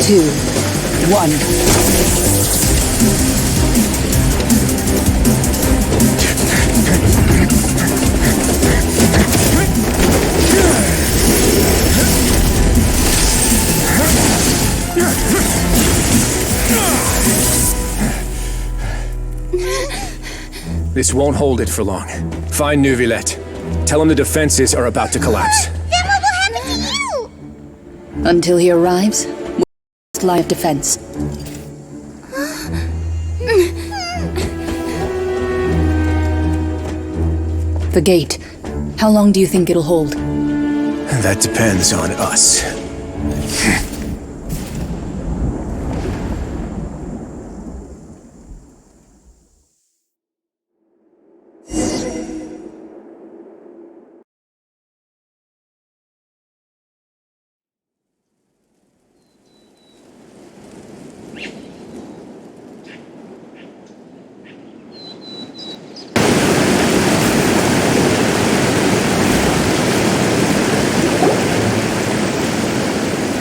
Speaker 11: two, one.
Speaker 9: This won't hold it for long. Find Neuvillette. Tell him the defenses are about to collapse.
Speaker 1: Then what will happen to you?
Speaker 11: Until he arrives, we'll line of defense. The gate. How long do you think it'll hold?
Speaker 9: That depends on us.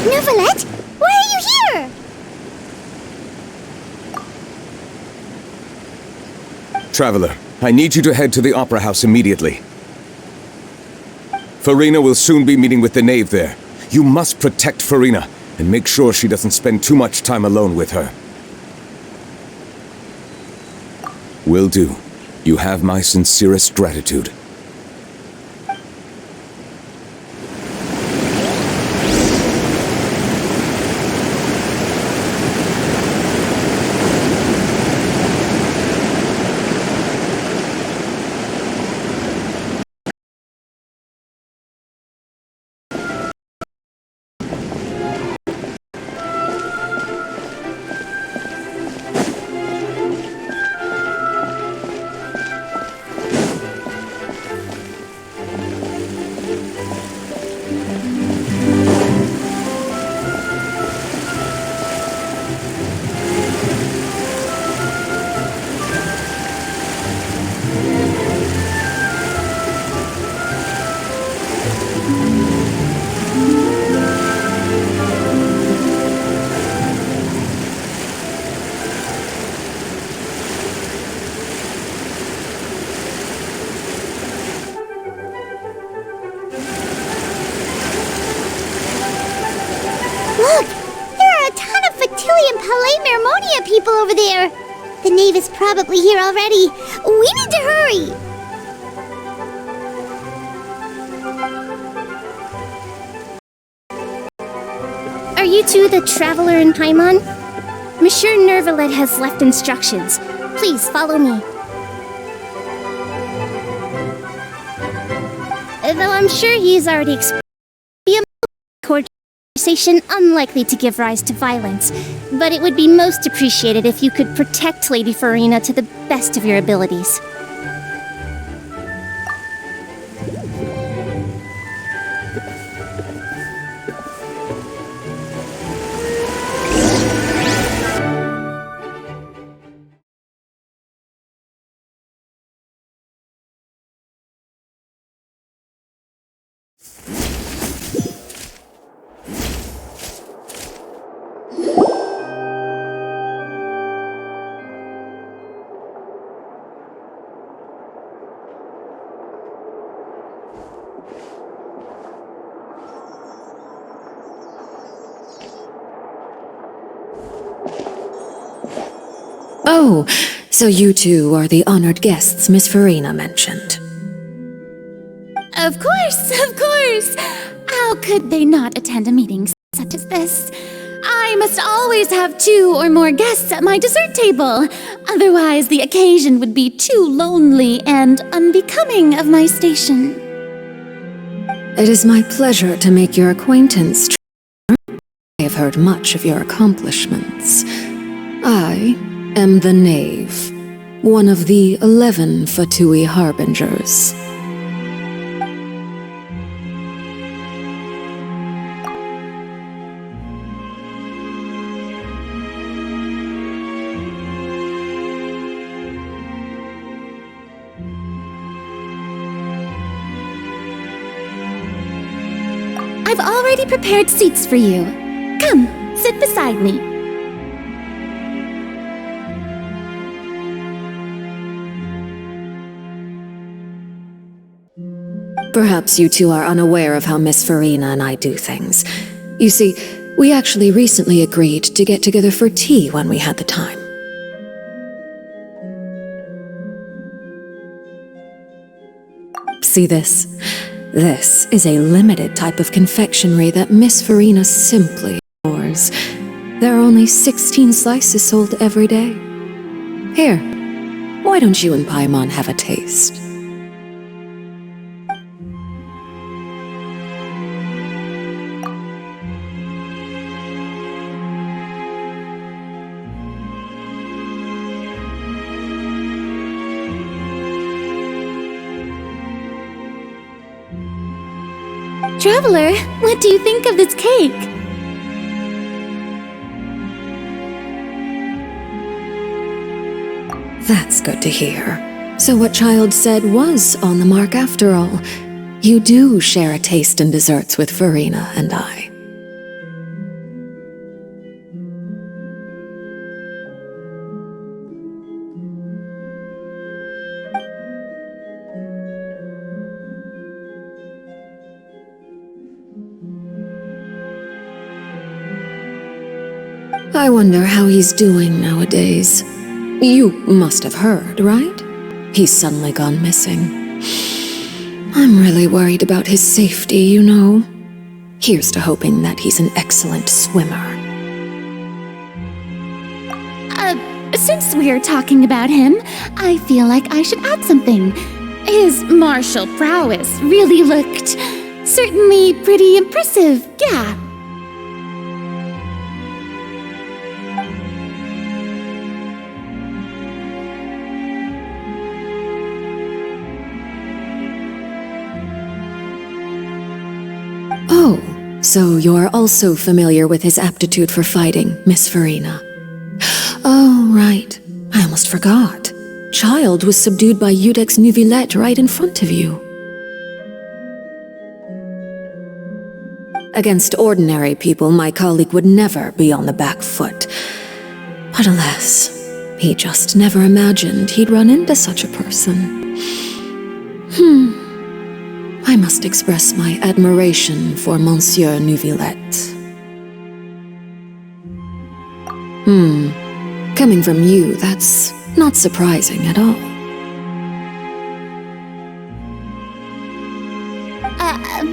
Speaker 1: Neuvillette, why are you here?
Speaker 5: Traveler, I need you to head to the Opera House immediately. Farina will soon be meeting with the knave there. You must protect Farina, and make sure she doesn't spend too much time alone with her. Will do. You have my sincerest gratitude.
Speaker 1: more people over there. The knave is probably here already. We need to hurry.
Speaker 8: Are you two the traveler in Paimon? Monsieur Nervalet has left instructions. Please follow me. Though I'm sure he's already explained, be a conversation unlikely to give rise to violence, but it would be most appreciated if you could protect Lady Farina to the best of your abilities.
Speaker 11: Oh, so you two are the honored guests Miss Farina mentioned.
Speaker 10: Of course! How could they not attend a meeting such as this? I must always have 2 or more guests at my dessert table. Otherwise, the occasion would be too lonely and unbecoming of my station.
Speaker 11: It is my pleasure to make your acquaintance. I have heard much of your accomplishments. I am the Knave, one of the 11 Fatui Harbingers.
Speaker 10: I've already prepared seats for you. Come, sit beside me.
Speaker 11: Perhaps you two are unaware of how Miss Farina and I do things. You see, we actually recently agreed to get together for tea when we had the time. See this? This is a limited type of confectionery that Miss Farina simply adores. There are only 16 slices sold every day. Here, why don't you and Paimon have a taste?
Speaker 10: Traveler, what do you think of this cake?
Speaker 11: That's good to hear. So what Child said was on the mark after all. You do share a taste in desserts with Farina and I. I wonder how he's doing nowadays. You must have heard, right? He's suddenly gone missing. I'm really worried about his safety, you know. Here's to hoping that he's an excellent swimmer.
Speaker 10: Since we're talking about him, I feel like I should add something. His martial prowess really looked certainly pretty impressive, yeah.
Speaker 11: Oh, so you're also familiar with his aptitude for fighting, Miss Farina. Oh, right. I almost forgot. Child was subdued by Udex Nuvillette right in front of you. Against ordinary people, my colleague would never be on the back foot. But alas, he just never imagined he'd run into such a person. I must express my admiration for Monsieur Nuvillette. Coming from you, that's not surprising at all.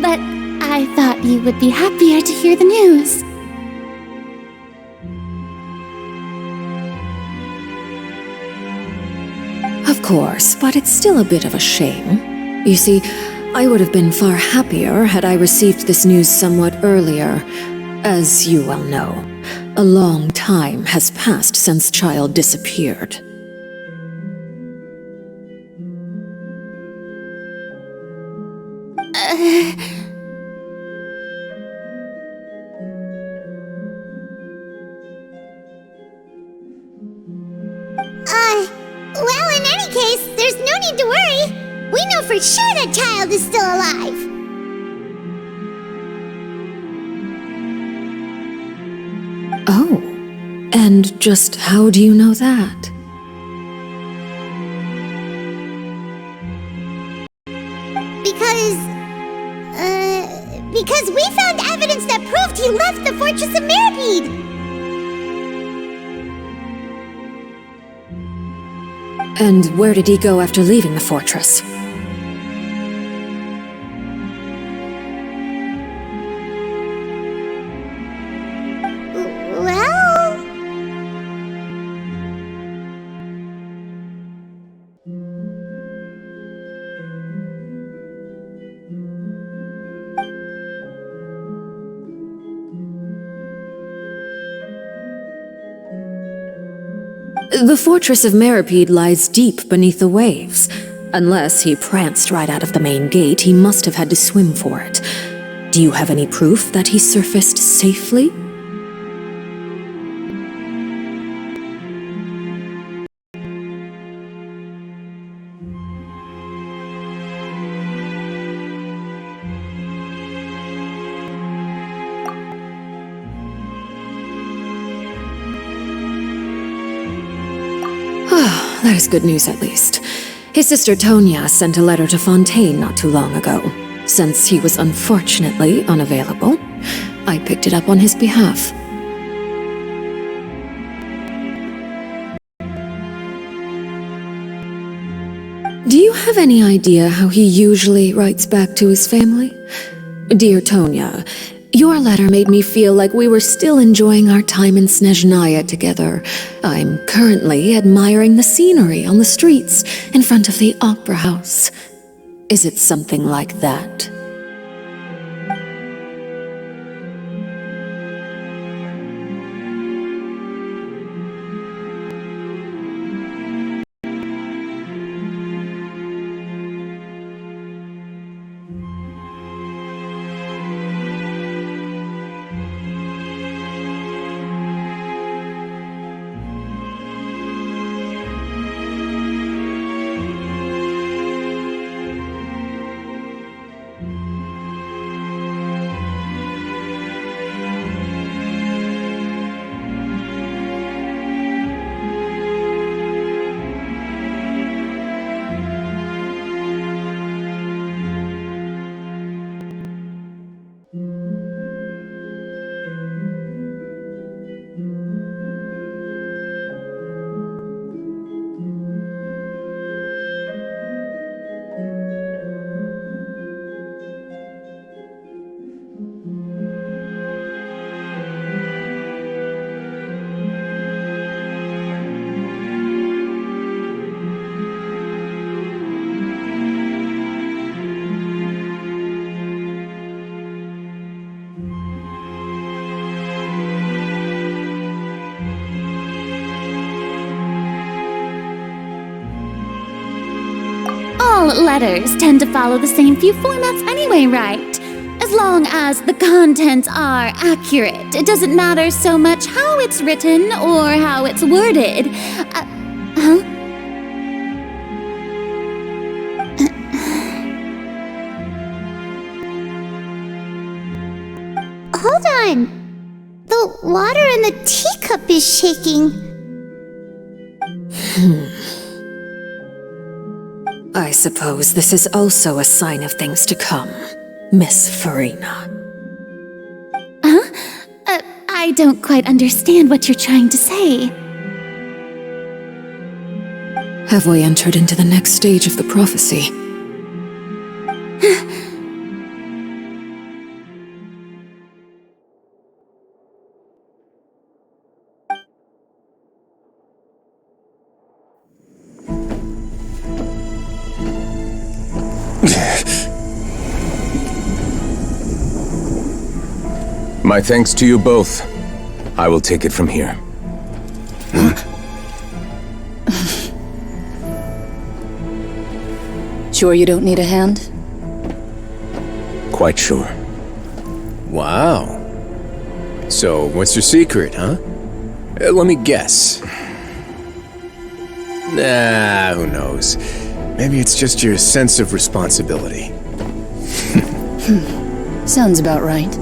Speaker 10: But I thought you would be happier to hear the news.
Speaker 11: Of course, but it's still a bit of a shame. You see, I would have been far happier had I received this news somewhat earlier. As you well know, a long time has passed since Child disappeared.
Speaker 1: Well, in any case, there's no need to worry. We know for sure that Child is still alive.
Speaker 11: Oh, and just how do you know that?
Speaker 1: Because we found evidence that proved he left the Fortress of Mirapede.
Speaker 11: And where did he go after leaving the fortress?
Speaker 1: Well...
Speaker 11: The Fortress of Mirapede lies deep beneath the waves. Unless he pranced right out of the main gate, he must have had to swim for it. Do you have any proof that he surfaced safely? That is good news, at least. His sister Tonya sent a letter to Fontaine not too long ago. Since he was unfortunately unavailable, I picked it up on his behalf. Do you have any idea how he usually writes back to his family? Dear Tonya, your letter made me feel like we were still enjoying our time in Snezhnaya together. I'm currently admiring the scenery on the streets in front of the Opera House. Is it something like that?
Speaker 10: All letters tend to follow the same few formats anyway, right? As long as the contents are accurate, it doesn't matter so much how it's written or how it's worded. Huh?
Speaker 1: Hold on. The water in the teacup is shaking.
Speaker 11: I suppose this is also a sign of things to come, Miss Farina.
Speaker 10: Huh? I don't quite understand what you're trying to say.
Speaker 11: Have we entered into the next stage of the prophecy?
Speaker 17: My thanks to you both. I will take it from here.
Speaker 18: Sure you don't need a hand?
Speaker 17: Quite sure.
Speaker 9: Wow. So, what's your secret, huh? Let me guess. Nah, who knows? Maybe it's just your sense of responsibility.
Speaker 18: Sounds about right.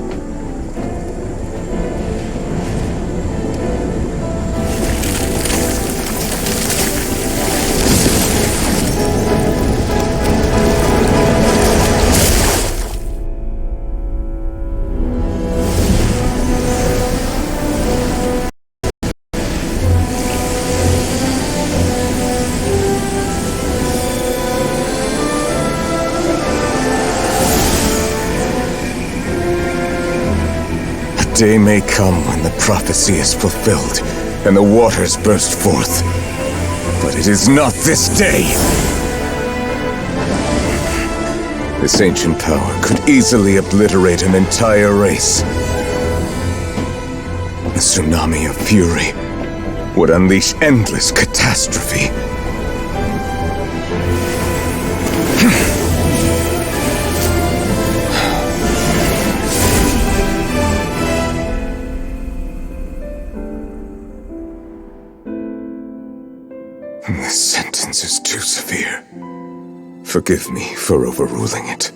Speaker 17: A day may come when the prophecy is fulfilled and the waters burst forth. But it is not this day! This ancient power could easily obliterate an entire race. A tsunami of fury would unleash endless catastrophe. This sentence is too severe. Forgive me for overruling it.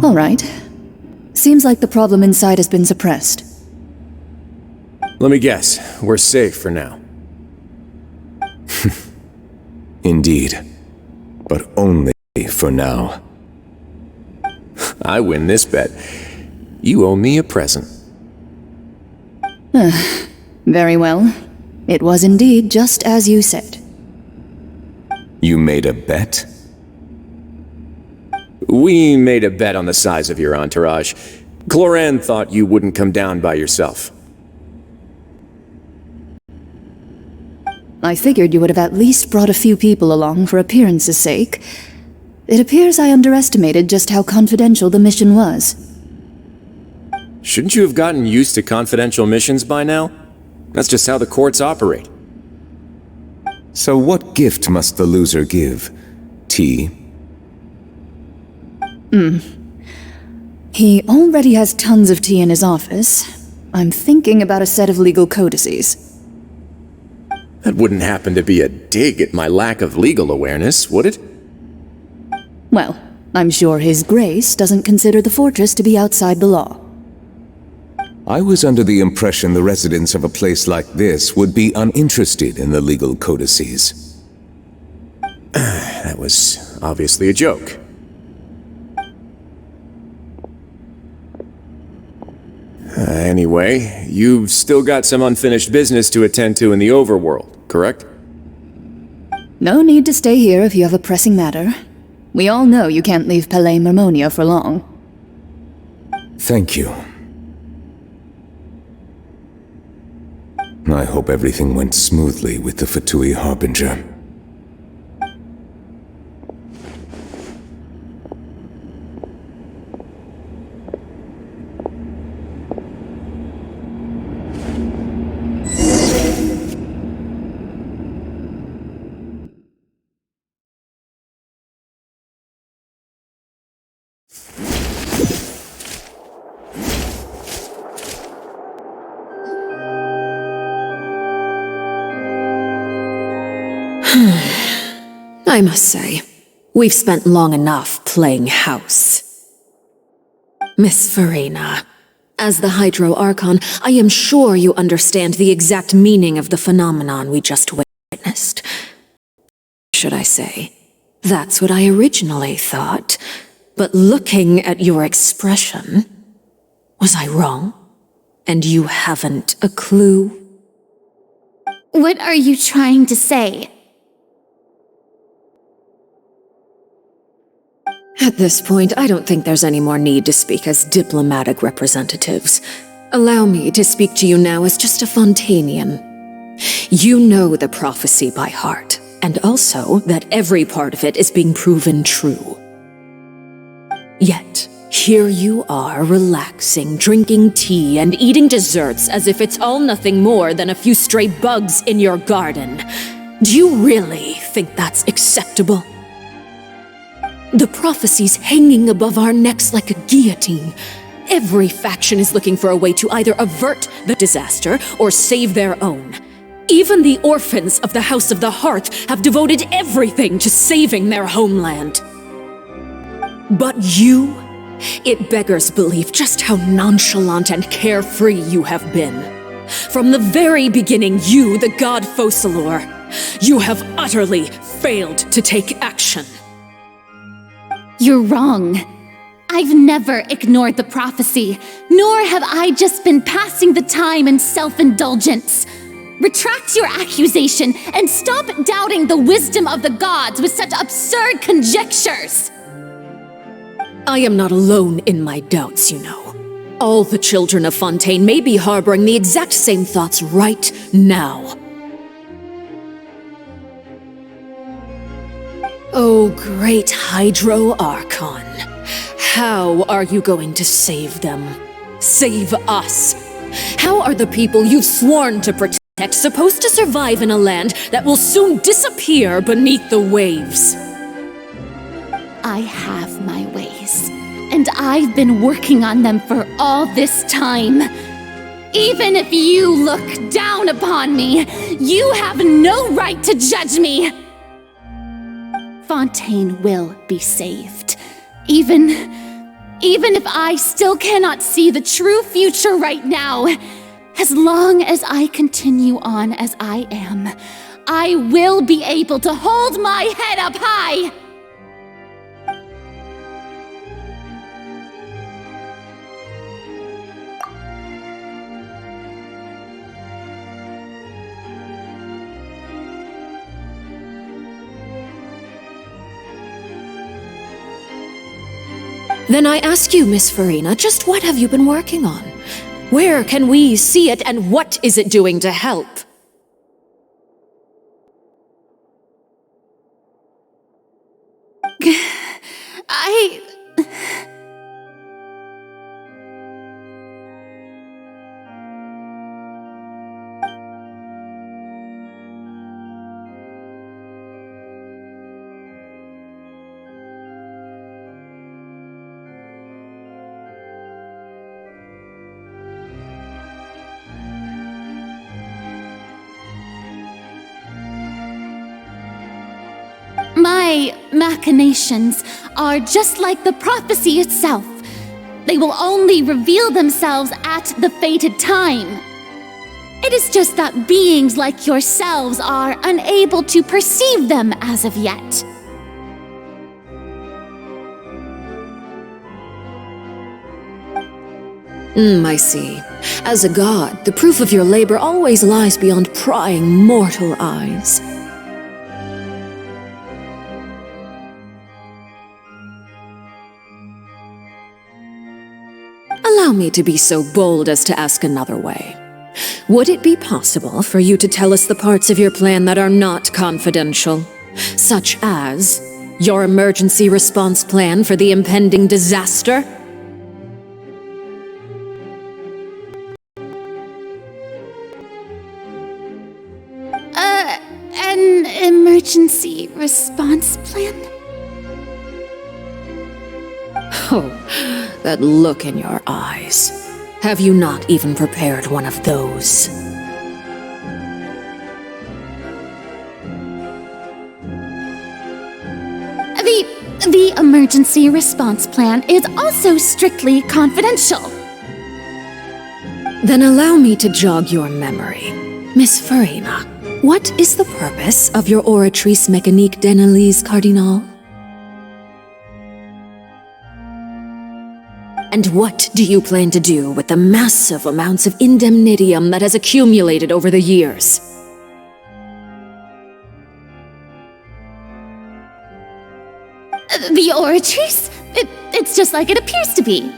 Speaker 18: All right. Seems like the problem inside has been suppressed.
Speaker 9: Let me guess. We're safe for now.
Speaker 17: Indeed. But only for now.
Speaker 9: I win this bet. You owe me a present.
Speaker 18: Very well. It was indeed just as you said.
Speaker 17: You made a bet?
Speaker 9: We made a bet on the size of your entourage. Cloran thought you wouldn't come down by yourself.
Speaker 18: I figured you would have at least brought a few people along for appearance's sake. It appears I underestimated just how confidential the mission was.
Speaker 9: Shouldn't you have gotten used to confidential missions by now? That's just how the courts operate.
Speaker 17: So what gift must the loser give? Tea?
Speaker 18: He already has tons of tea in his office. I'm thinking about a set of legal codices.
Speaker 9: That wouldn't happen to be a dig at my lack of legal awareness, would it?
Speaker 18: Well, I'm sure His Grace doesn't consider the fortress to be outside the law.
Speaker 17: I was under the impression the residents of a place like this would be uninterested in the legal codices.
Speaker 9: That was obviously a joke. Anyway, you've still got some unfinished business to attend to in the overworld, correct?
Speaker 18: No need to stay here if you have a pressing matter. We all know you can't leave Palais Mermonia for long.
Speaker 17: Thank you. I hope everything went smoothly with the Fatui Harbinger.
Speaker 11: I must say, We've spent long enough playing house. Miss Farina, as the Hydro Archon, I am sure you understand the exact meaning of the phenomenon we just witnessed. Should I say? That's what I originally thought. But looking at your expression, was I wrong? And you haven't a clue?
Speaker 1: What are you trying to say?
Speaker 11: At this point, I don't think there's any more need to speak as diplomatic representatives. Allow me to speak to you now as just a Fontainian. You know the prophecy by heart, and also that every part of it is being proven true. Yet, here you are relaxing, drinking tea, and eating desserts as if it's all nothing more than a few stray bugs in your garden. Do you really think that's acceptable? The prophecy's hanging above our necks like a guillotine. Every faction is looking for a way to either avert the disaster or save their own. Even the orphans of the House of the Hearth have devoted everything to saving their homeland. But you, it beggars belief just how nonchalant and carefree you have been. From the very beginning, you, the god Focalor, you have utterly failed to take action.
Speaker 1: You're wrong. I've never ignored the prophecy, nor have I just been passing the time in self-indulgence. Retract your accusation and stop doubting the wisdom of the gods with such absurd conjectures.
Speaker 11: I am not alone in my doubts, you know. All the children of Fontaine may be harboring the exact same thoughts right now. Oh, great Hydro Archon. How are you going to save them? Save us? How are the people you've sworn to protect supposed to survive in a land that will soon disappear beneath the waves?
Speaker 1: I have my ways, and I've been working on them for all this time. Even if you look down upon me, you have no right to judge me. Fontaine will be saved. Even if I still cannot see the true future right now, as long as I continue on as I am, I will be able to hold my head up high.
Speaker 11: Then I ask you, Miss Farina, just what have you been working on? Where can we see it, and what is it doing to help?
Speaker 1: My machinations are just like the prophecy itself. They will only reveal themselves at the fated time. It is just that beings like yourselves are unable to perceive them as of yet.
Speaker 11: I see. As a god, the proof of your labor always lies beyond prying mortal eyes. Allow me to be so bold as to ask another way. Would it be possible for you to tell us the parts of your plan that are not confidential? Such as your emergency response plan for the impending disaster?
Speaker 1: An emergency response plan?
Speaker 11: Oh, that look in your eyes. Have you not even prepared one of those?
Speaker 1: The emergency response plan is also strictly confidential.
Speaker 11: Then allow me to jog your memory. Miss Farina, what is the purpose of your Oratrice Mécanique d'Analyse Cardinal? And what do you plan to do with the massive amounts of indemnitium that has accumulated over the years?
Speaker 1: The Oratrice? It's just like it appears to be.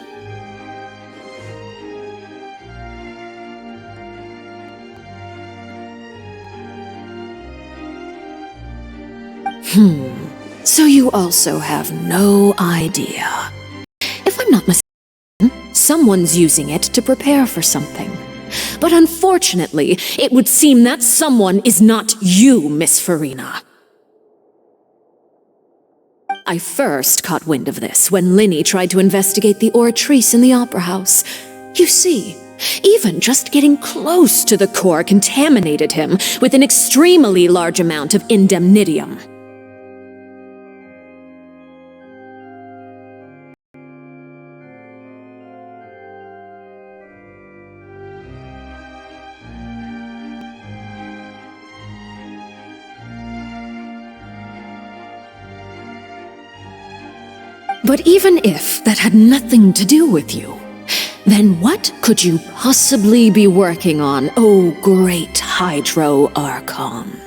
Speaker 11: So you also have no idea. If I'm not mistaken, someone's using it to prepare for something. But unfortunately, it would seem that someone is not you, Miss Farina. I first caught wind of this when Linny tried to investigate the Oratrice in the Opera House. You see, even just getting close to the core contaminated him with an extremely large amount of indemnitium. But even if that had nothing to do with you, then what could you possibly be working on, oh great Hydro Archon?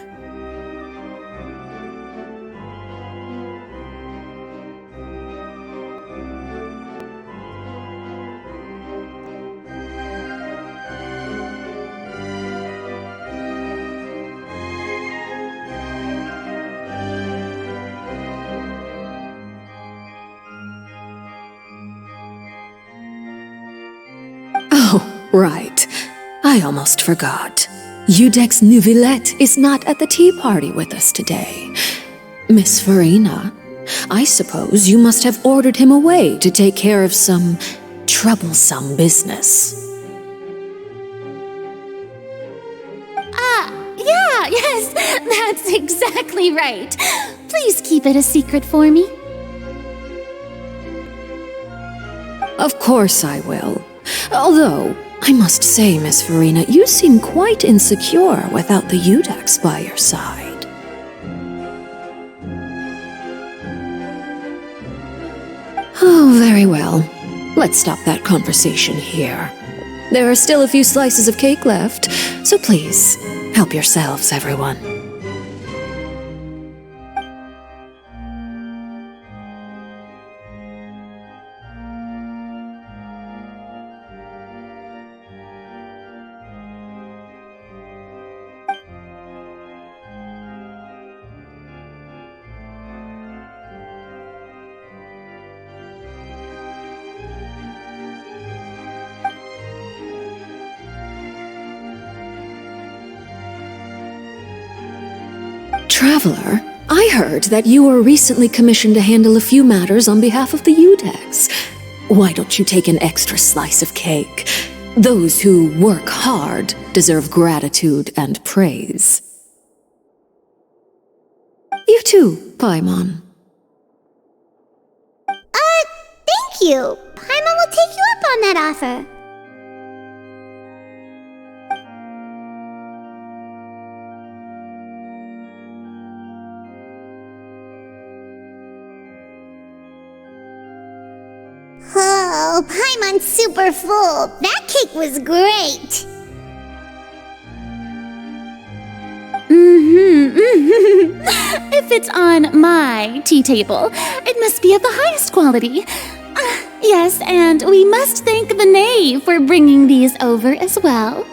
Speaker 11: Right. I almost forgot. Udex Neuvillette is not at the tea party with us today. Miss Farina, I suppose you must have ordered him away to take care of some troublesome business.
Speaker 1: Yes, that's exactly right. Please keep it a secret for me.
Speaker 11: Of course I will. Although, I must say, Miss Farina, you seem quite insecure without the Udex by your side. Oh, very well. Let's stop that conversation here. There are still a few slices of cake left, so please, help yourselves, everyone. Traveler, I heard that you were recently commissioned to handle a few matters on behalf of the Udex. Why don't you take an extra slice of cake? Those who work hard deserve gratitude and praise. You too, Paimon.
Speaker 1: Thank you. Paimon will take you up on that offer. Oh, Paimon's super full. That cake was great. If it's on my tea table, it must be of the highest quality. Yes, and we must thank the knave for bringing these over as well.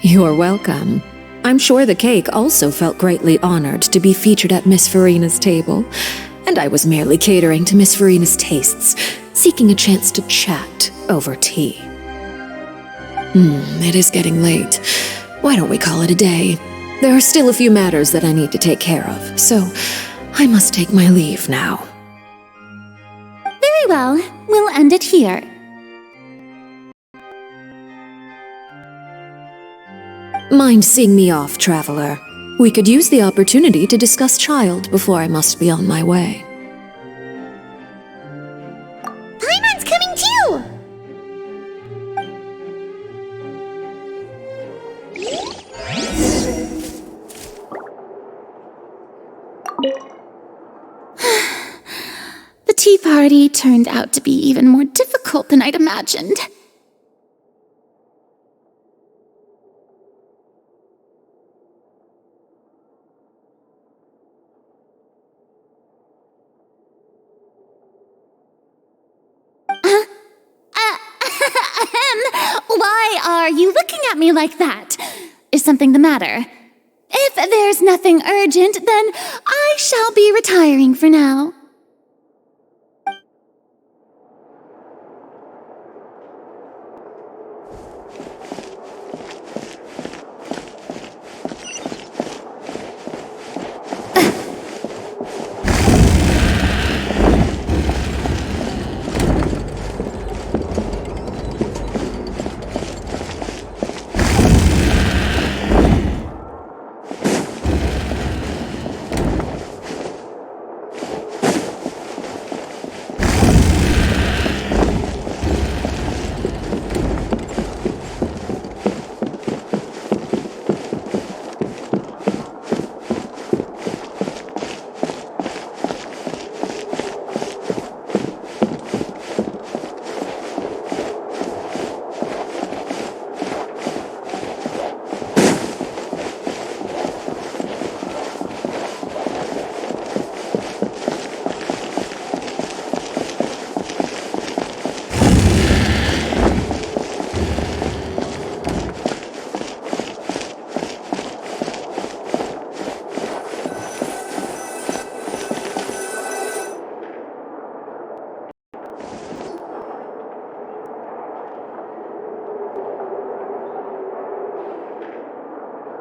Speaker 11: You're welcome. I'm sure the cake also felt greatly honored to be featured at Miss Farina's table, and I was merely catering to Miss Farina's tastes, seeking a chance to chat over tea. It is getting late. Why don't we call it a day? There are still a few matters that I need to take care of, so I must take my leave now.
Speaker 1: Very well. We'll end it here.
Speaker 11: Mind seeing me off, traveler? We could use the opportunity to discuss Child before I must be on my way.
Speaker 1: Paimon's coming too!
Speaker 19: The tea party turned out to be even more difficult than I'd imagined. Why are you looking at me like that? Is something the matter? If there's nothing urgent, then I shall be retiring for now.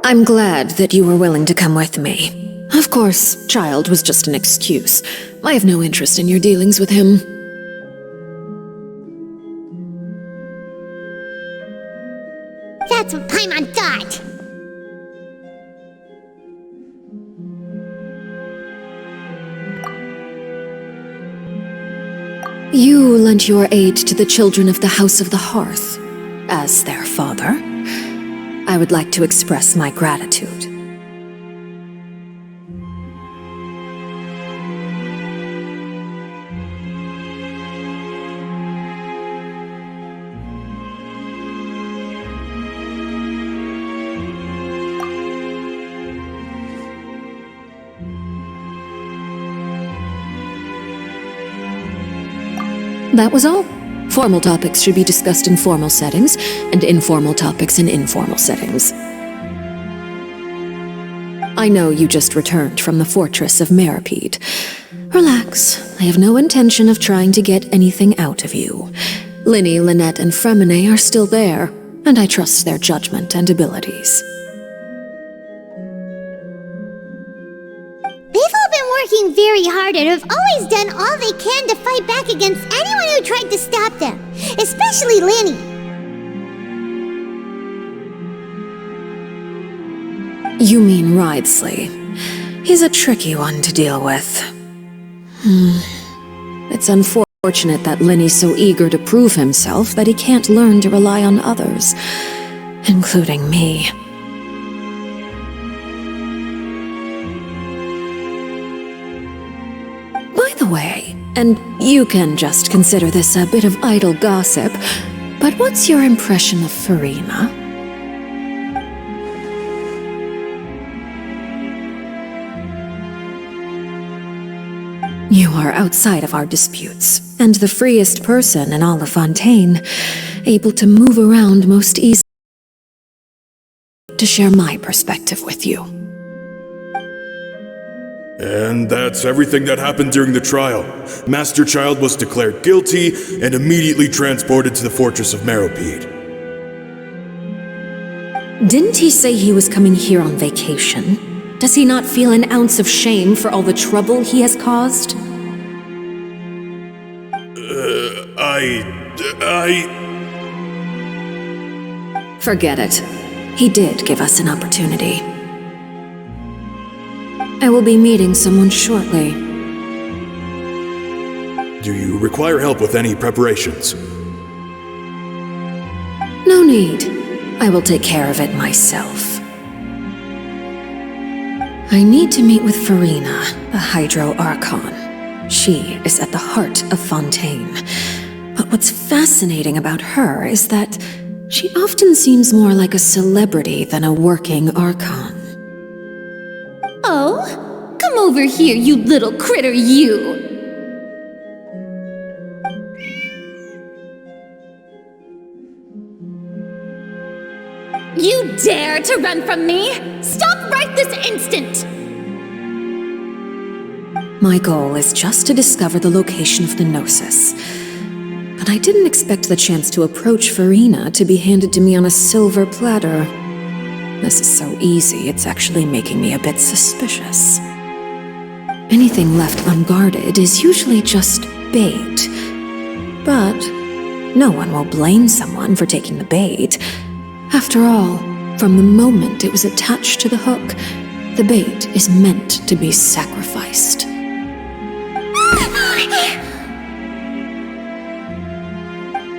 Speaker 11: I'm glad that you were willing to come with me. Of course, Child was just an excuse. I have no interest in your dealings with him.
Speaker 1: That's what Paimon thought!
Speaker 11: You lent your aid to the children of the House of the Hearth. As their father, I would like to express my gratitude. That was all. Formal topics should be discussed in formal settings, and informal topics in informal settings. I know you just returned from the fortress of Meripede. Relax. I have no intention of trying to get anything out of you. Linny, Lynette, and Fremine are still there, and I trust their judgment and abilities.
Speaker 1: They've all been working very hard and have always done all they can to fight back against anyone who tried to stop them, especially Linny.
Speaker 11: You mean Wriothesley. He's a tricky one to deal with. It's unfortunate that Linny's so eager to prove himself that he can't learn to rely on others, including me. By the way, and you can just consider this a bit of idle gossip, but what's your impression of Farina? You are outside of our disputes, and the freest person in all of Fontaine, able to move around most easily to share my perspective with you.
Speaker 20: And that's everything that happened during the trial. Master Child was declared guilty and immediately transported to the fortress of Meripede.
Speaker 11: Didn't he say he was coming here on vacation? Does he not feel an ounce of shame for all the trouble he has caused?
Speaker 20: I...
Speaker 11: Forget it. He did give us an opportunity. I will be meeting someone shortly.
Speaker 20: Do you require help with any preparations?
Speaker 11: No need. I will take care of it myself. I need to meet with Farina, the Hydro Archon. She is at the heart of Fontaine. But what's fascinating about her is that she often seems more like a celebrity than a working Archon.
Speaker 19: Oh, come over here, you little critter, you! You dare to run from me? Stop right this instant!
Speaker 11: My goal is just to discover the location of the Gnosis. But I didn't expect the chance to approach Farina to be handed to me on a silver platter. This is so easy, it's actually making me a bit suspicious. Anything left unguarded is usually just bait. But no one will blame someone for taking the bait. After all, from the moment it was attached to the hook, the bait is meant to be sacrificed.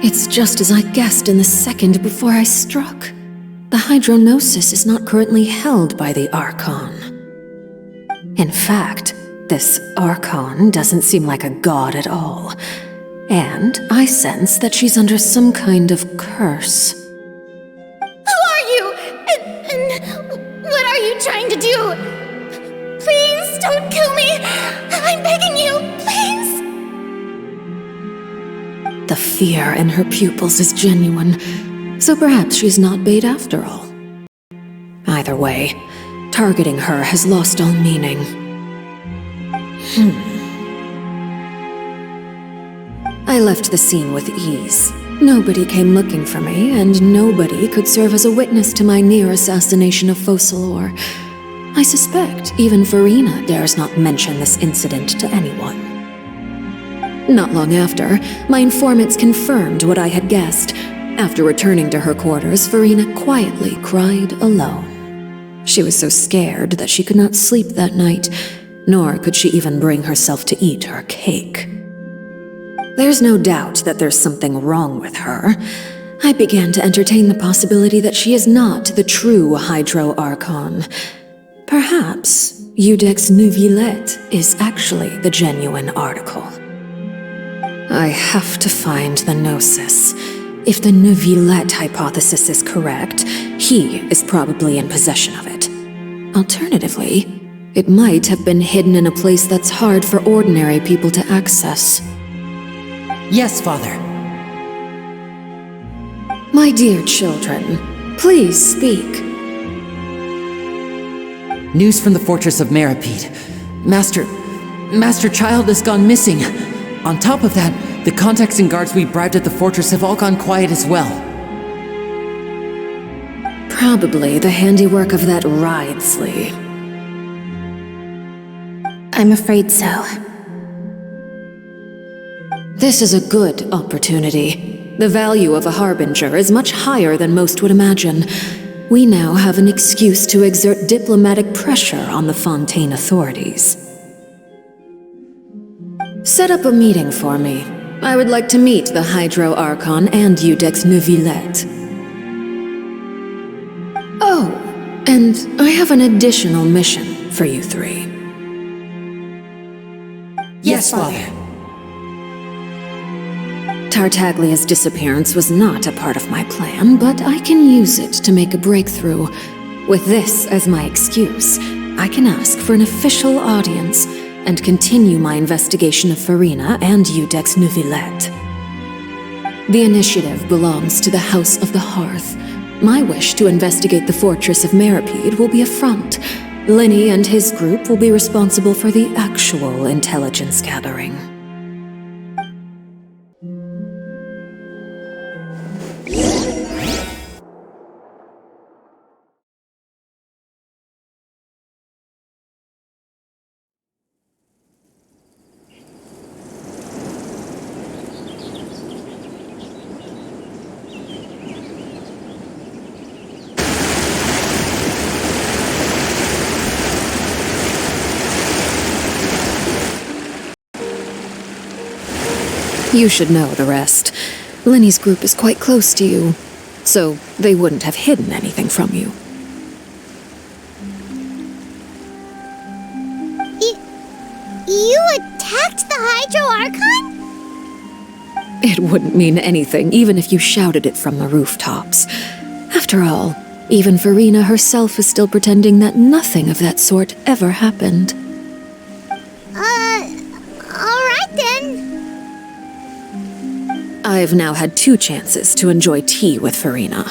Speaker 11: It's just as I guessed in the second before I struck. The Hydronosis is not currently held by the Archon. In fact, this Archon doesn't seem like a god at all. And I sense that she's under some kind of curse.
Speaker 19: Who are you? And what are you trying to do? Please don't kill me! I'm begging you, please!
Speaker 11: The fear in her pupils is genuine, so perhaps she's not bait after all. Either way, targeting her has lost all meaning. I left the scene with ease. Nobody came looking for me, and nobody could serve as a witness to my near assassination of Focalor. I suspect even Farina dares not mention this incident to anyone. Not long after, my informants confirmed what I had guessed. After returning to her quarters, Farina quietly cried alone. She was so scared that she could not sleep that night, nor could she even bring herself to eat her cake. There's no doubt that there's something wrong with her. I began to entertain the possibility that she is not the true Hydro Archon. Perhaps Iudex Neuvillette is actually the genuine article. I have to find the Gnosis. If the Neuvillette hypothesis is correct, he is probably in possession of it. Alternatively, it might have been hidden in a place that's hard for ordinary people to access.
Speaker 6: Yes, Father.
Speaker 11: My dear children, please speak.
Speaker 6: News from the fortress of Meripede. Master Child has gone missing. On top of that, the contacts and guards we bribed at the fortress have all gone quiet as well.
Speaker 11: Probably the handiwork of that Ridesley.
Speaker 13: I'm afraid so.
Speaker 11: This is a good opportunity. The value of a harbinger is much higher than most would imagine. We now have an excuse to exert diplomatic pressure on the Fontaine authorities. Set up a meeting for me. I would like to meet the Hydro Archon and Iudex Neuvillette. Oh, and I have an additional mission for you three.
Speaker 6: Yes, Father.
Speaker 11: Tartaglia's disappearance was not a part of my plan, but I can use it to make a breakthrough. With this as my excuse, I can ask for an official audience and continue my investigation of Farina and Iudex Neuvillette. The initiative belongs to the House of the Hearth. My wish to investigate the fortress of Meripede will be a front. Linny and his group will be responsible for the actual intelligence gathering. You should know the rest. Lenny's group is quite close to you, so they wouldn't have hidden anything from you.
Speaker 1: You attacked the Hydro Archon?
Speaker 11: It wouldn't mean anything, even if you shouted it from the rooftops. After all, even Farina herself is still pretending that nothing of that sort ever happened.
Speaker 1: Alright then.
Speaker 11: I've now had 2 chances to enjoy tea with Farina.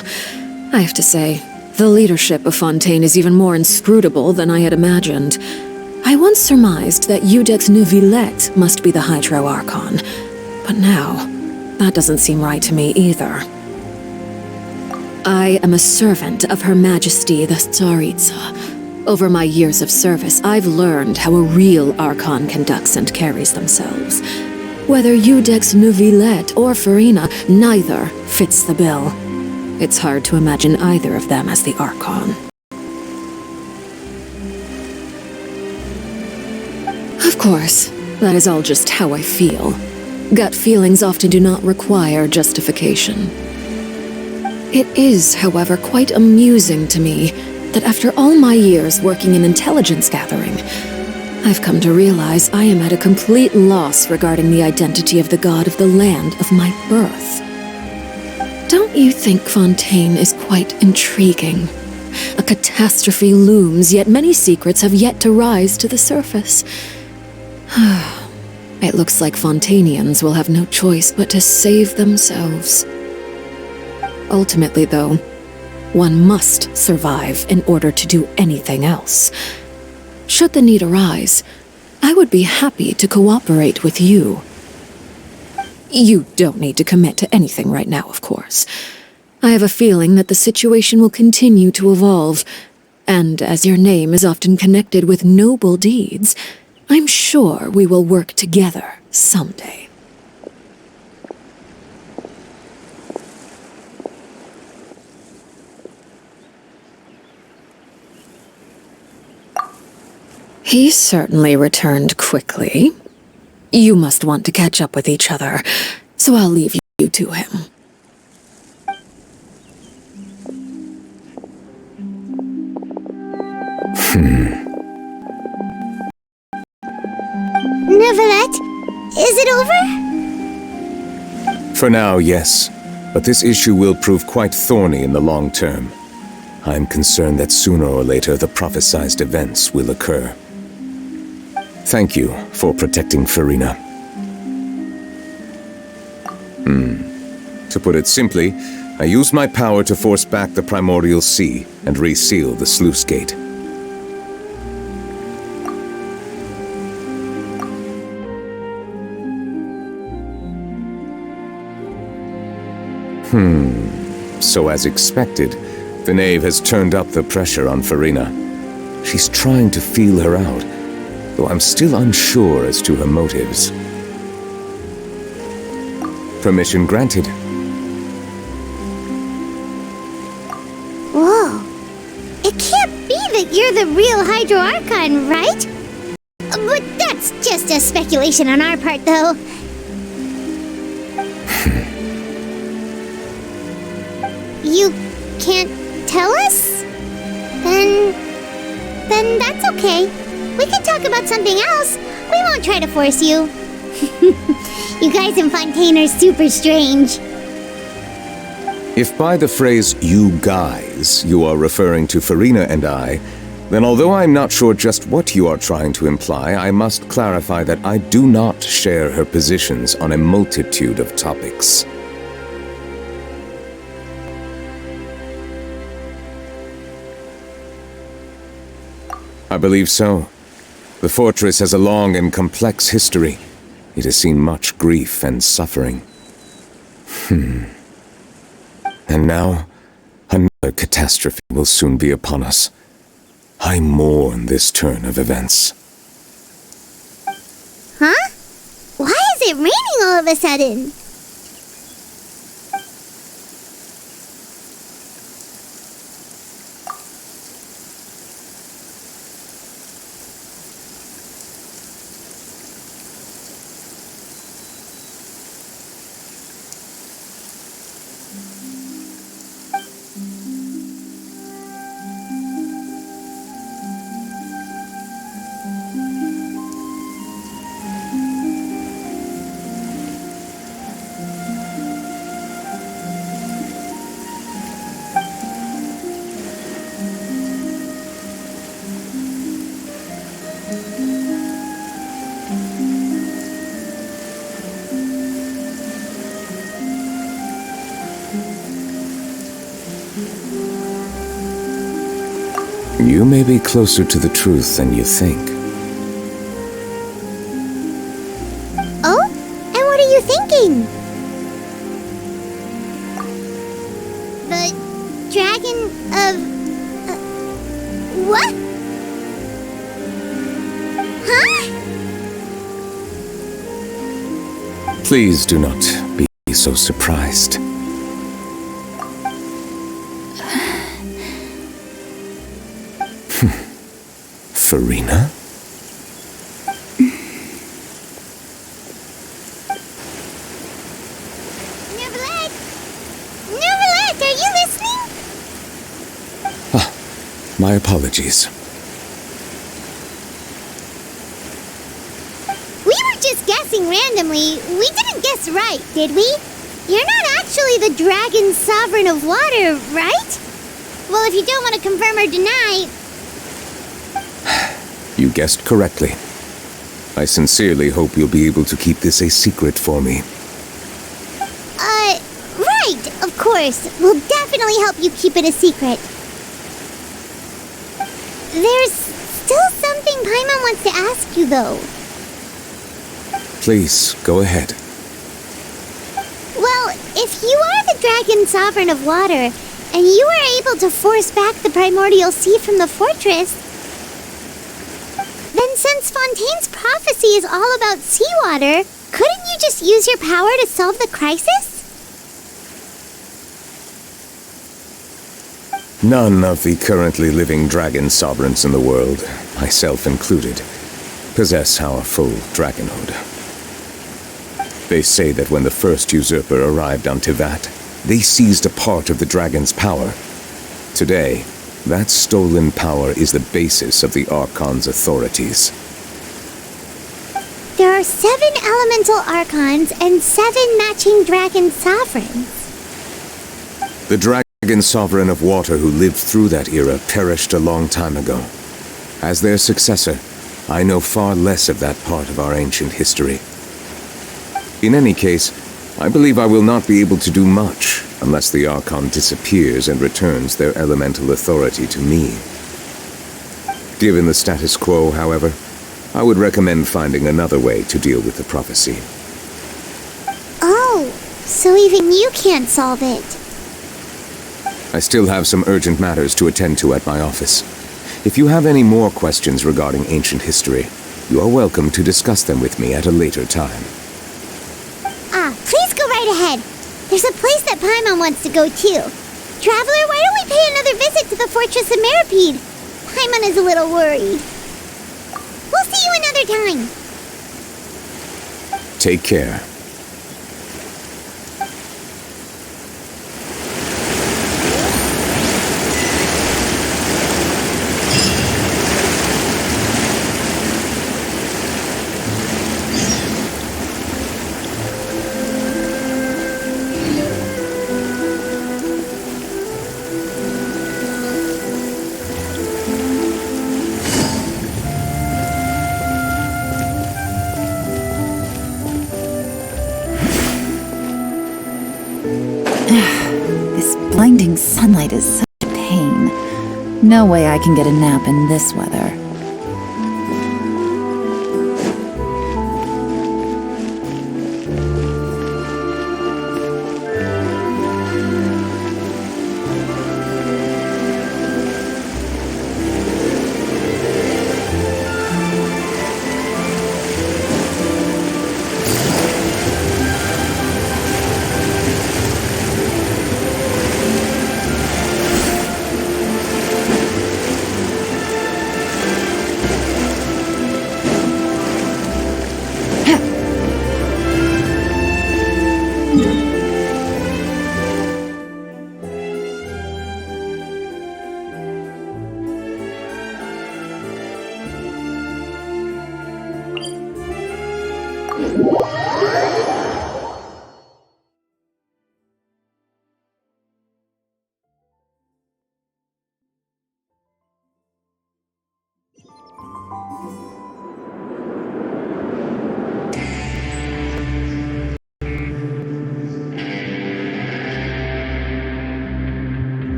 Speaker 11: I have to say, the leadership of Fontaine is even more inscrutable than I had imagined. I once surmised that Iudex Neuvillette must be the Hydro Archon, but now, that doesn't seem right to me either. I am a servant of Her Majesty the Tsaritsa. Over my years of service, I've learned how a real Archon conducts and carries themselves. Whether Iudex Neuvillette or Farina, neither fits the bill. It's hard to imagine either of them as the Archon. Of course, that is all just how I feel. Gut feelings often do not require justification. It is, however, quite amusing to me that after all my years working in intelligence gathering, I've come to realize I am at a complete loss regarding the identity of the god of the land of my birth. Don't you think Fontaine is quite intriguing? A catastrophe looms, yet many secrets have yet to rise to the surface. It looks like Fontainians will have no choice but to save themselves. Ultimately, though, one must survive in order to do anything else. Should the need arise, I would be happy to cooperate with you. You don't need to commit to anything right now, of course. I have a feeling that the situation will continue to evolve, and as your name is often connected with noble deeds, I'm sure we will work together someday. He certainly returned quickly. You must want to catch up with each other, so I'll leave you to him.
Speaker 1: Neuvillette, is it over?
Speaker 17: For now, yes. But this issue will prove quite thorny in the long term. I'm concerned that sooner or later the prophesized events will occur. Thank you for protecting Farina. To put it simply, I used my power to force back the primordial sea and reseal the sluice gate. So as expected, the knave has turned up the pressure on Farina. She's trying to feel her out, though I'm still unsure as to her motives. Permission granted.
Speaker 1: Whoa. It can't be that you're the real Hydro Archon, right? But that's just a speculation on our part, though. You can't tell us? Then that's okay. We can talk about something else. We won't try to force you. You guys in Fontaine are super strange.
Speaker 17: If by the phrase, "you guys," you are referring to Farina and I, then although I'm not sure just what you are trying to imply, I must clarify that I do not share her positions on a multitude of topics. I believe so. The fortress has a long and complex history. It has seen much grief and suffering. And now, another catastrophe will soon be upon us. I mourn this turn of events.
Speaker 1: Huh? Why is it raining all of a sudden?
Speaker 17: You may be closer to the truth than you think.
Speaker 1: Oh? And what are you thinking? The dragon of... what? Huh?
Speaker 17: Please do not be so surprised. Farina?
Speaker 1: Neverlet, are you listening?
Speaker 17: My apologies.
Speaker 1: We were just guessing randomly. We didn't guess right, did we? You're not actually the dragon sovereign of water, right? Well, if you don't want to confirm or deny...
Speaker 17: You guessed correctly. I sincerely hope you'll be able to keep this a secret for me.
Speaker 1: Right, of course. We'll definitely help you keep it a secret. There's still something Paimon wants to ask you, though.
Speaker 17: Please, go ahead.
Speaker 1: Well, if you are the dragon sovereign of water, and you were able to force back the primordial sea from the fortress, then since Fontaine's prophecy is all about seawater, couldn't you just use your power to solve the crisis?
Speaker 17: None of the currently living dragon sovereigns in the world, myself included, possess our full dragonhood. They say that when the first usurper arrived on Tivat, they seized a part of the dragon's power. Today, that stolen power is the basis of the Archon's authorities.
Speaker 1: There are 7 elemental archons and 7 matching dragon sovereigns.
Speaker 17: The dragon sovereign of water who lived through that era perished a long time ago. As their successor, I know far less of that part of our ancient history. In any case, I believe I will not be able to do much unless the Archon disappears and returns their elemental authority to me. Given the status quo, however, I would recommend finding another way to deal with the prophecy.
Speaker 1: Oh, so even you can't solve it.
Speaker 17: I still have some urgent matters to attend to at my office. If you have any more questions regarding ancient history, you are welcome to discuss them with me at a later time.
Speaker 1: Please go right ahead. There's a place that Paimon wants to go too. Traveler, why don't we pay another visit to the Fortress of Meropide? Paimon is a little worried. We'll see you another time.
Speaker 17: Take care.
Speaker 18: Blinding sunlight is such a pain. No way I can get a nap in this weather.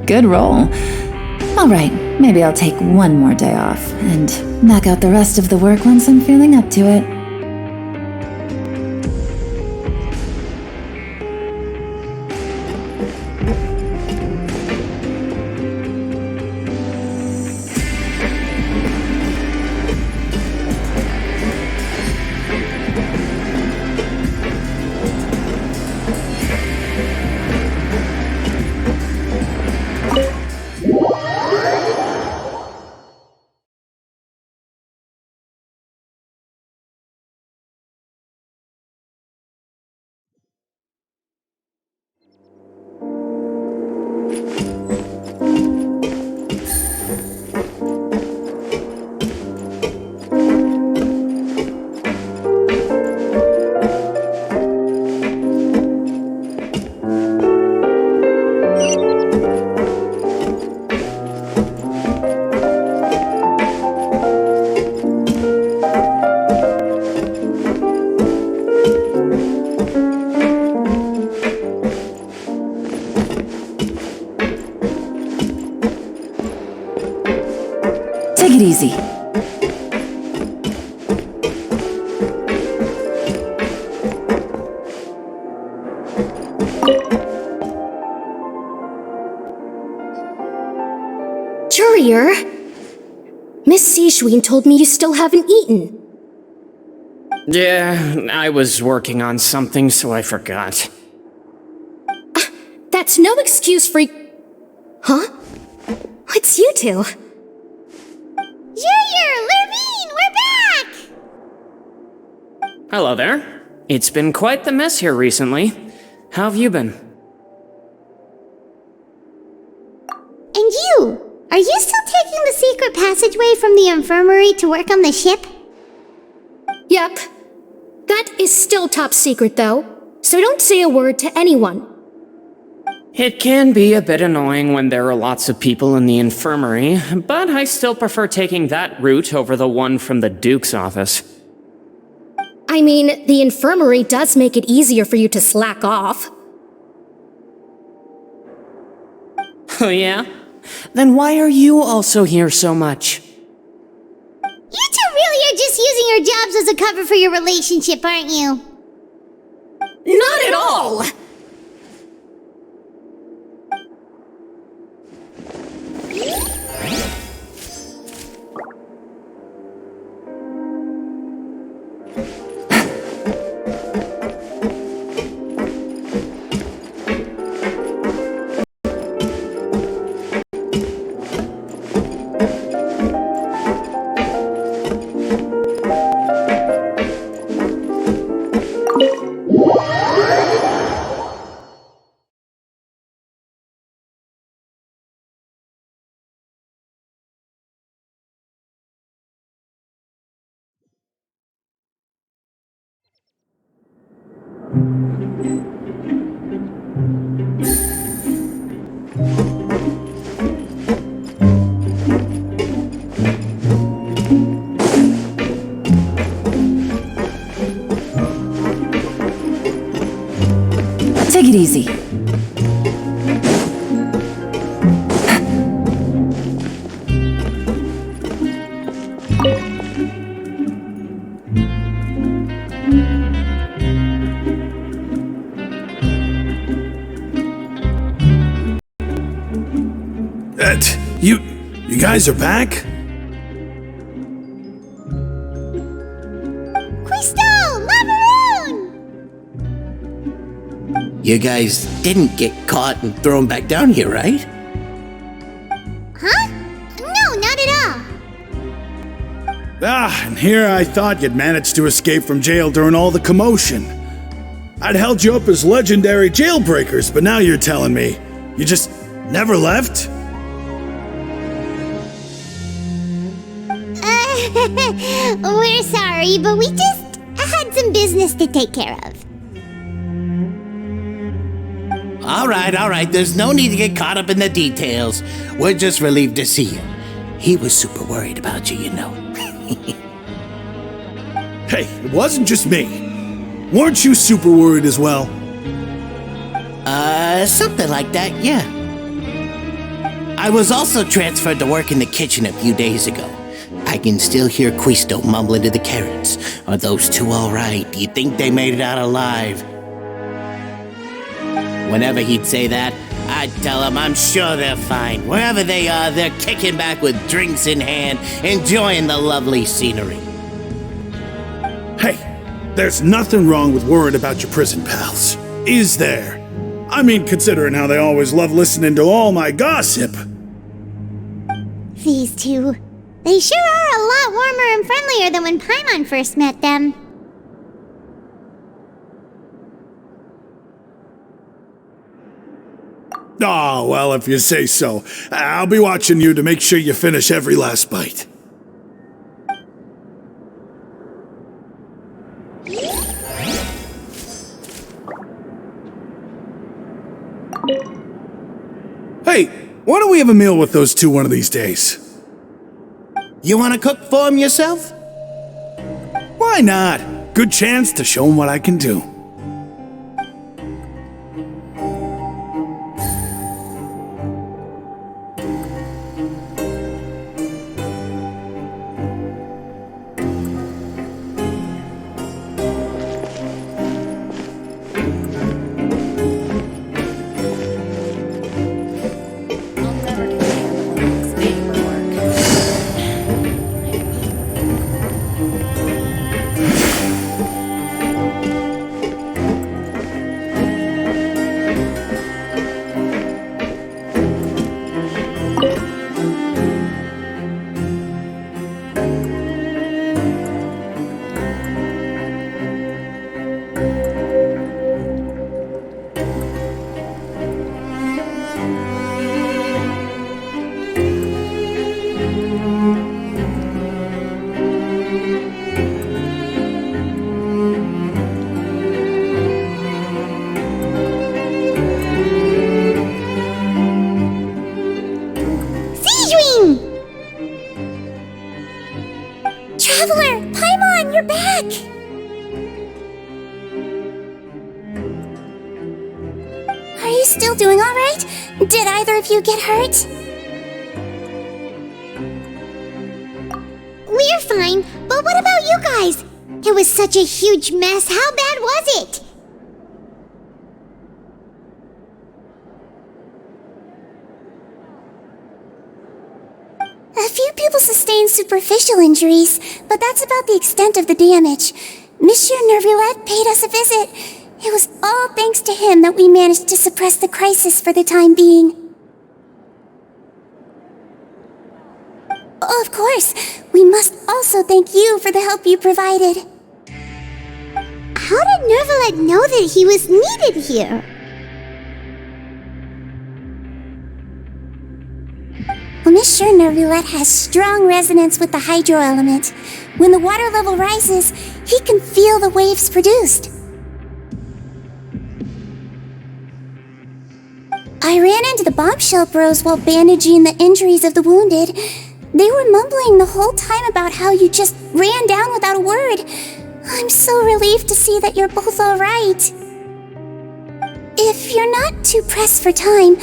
Speaker 18: good roll. Alright, maybe I'll take one more day off, and knock out the rest of the work once I'm feeling up to it. Take it easy.
Speaker 8: Courier? Miss Sijween told me you still haven't eaten.
Speaker 7: Yeah, I was working on something, so I forgot.
Speaker 8: That's no excuse for... Huh? What's you two?
Speaker 1: Lurvine, we're back!
Speaker 7: Hello there. It's been quite the mess here recently. How have you been?
Speaker 1: And you? Are you still taking the secret passageway from the infirmary to work on the ship?
Speaker 8: Yep. That is still top secret, though. So don't say a word to anyone.
Speaker 7: It can be a bit annoying when there are lots of people in the infirmary, but I still prefer taking that route over the one from the Duke's office.
Speaker 8: I mean, the infirmary does make it easier for you to slack off.
Speaker 7: Oh yeah? Then why are you also here so much?
Speaker 1: You two really are just using your jobs as a cover for your relationship, aren't you?
Speaker 8: Not at all!
Speaker 18: Take it easy.
Speaker 2: You guys are back?
Speaker 1: Crystal! Lavaroon!
Speaker 3: You guys didn't get caught and thrown back down here, right?
Speaker 1: Huh? No, not at all.
Speaker 2: And here I thought you'd managed to escape from jail during all the commotion. I'd held you up as legendary jailbreakers, but now you're telling me you just never left?
Speaker 1: We're sorry, but we just had some business to take care of.
Speaker 3: All right. There's no need to get caught up in the details. We're just relieved to see you. He was super worried about you, you know.
Speaker 2: Hey, it wasn't just me. Weren't you super worried as well?
Speaker 3: Something like that, yeah. I was also transferred to work in the kitchen a few days ago. I can still hear Quisto mumbling to the carrots. Are those two all right? Do you think they made it out alive? Whenever he'd say that, I'd tell him I'm sure they're fine. Wherever they are, they're kicking back with drinks in hand, enjoying the lovely scenery.
Speaker 2: Hey, there's nothing wrong with worrying about your prison pals, is there? I mean, considering how they always love listening to all my gossip.
Speaker 1: These two, they sure are a lot warmer and friendlier than when Paimon first met them.
Speaker 2: Oh, well, if you say so. I'll be watching you to make sure you finish every last bite. Hey, why don't we have a meal with those two one of these days?
Speaker 3: You want to cook for them yourself?
Speaker 2: Why not? Good chance to show them what I can do.
Speaker 1: Traveler! Paimon, you're back! Are you still doing alright? Did either of you get hurt? We're fine, but what about you guys? It was such a huge mess. How bad was it? A few people sustained superficial injuries, but that's about the extent of the damage. Monsieur Nervillette paid us a visit. It was all thanks to him that we managed to suppress the crisis for the time being. Of course, we must also thank you for the help you provided. How did Nervillette know that he was needed here? Well, Monsieur Nervillette has strong resonance with the hydro element. When the water level rises, he can feel the waves produced. I ran into the bombshell bros while bandaging the injuries of the wounded. They were mumbling the whole time about how you just ran down without a word. I'm so relieved to see that you're both alright. If you're not too pressed for time,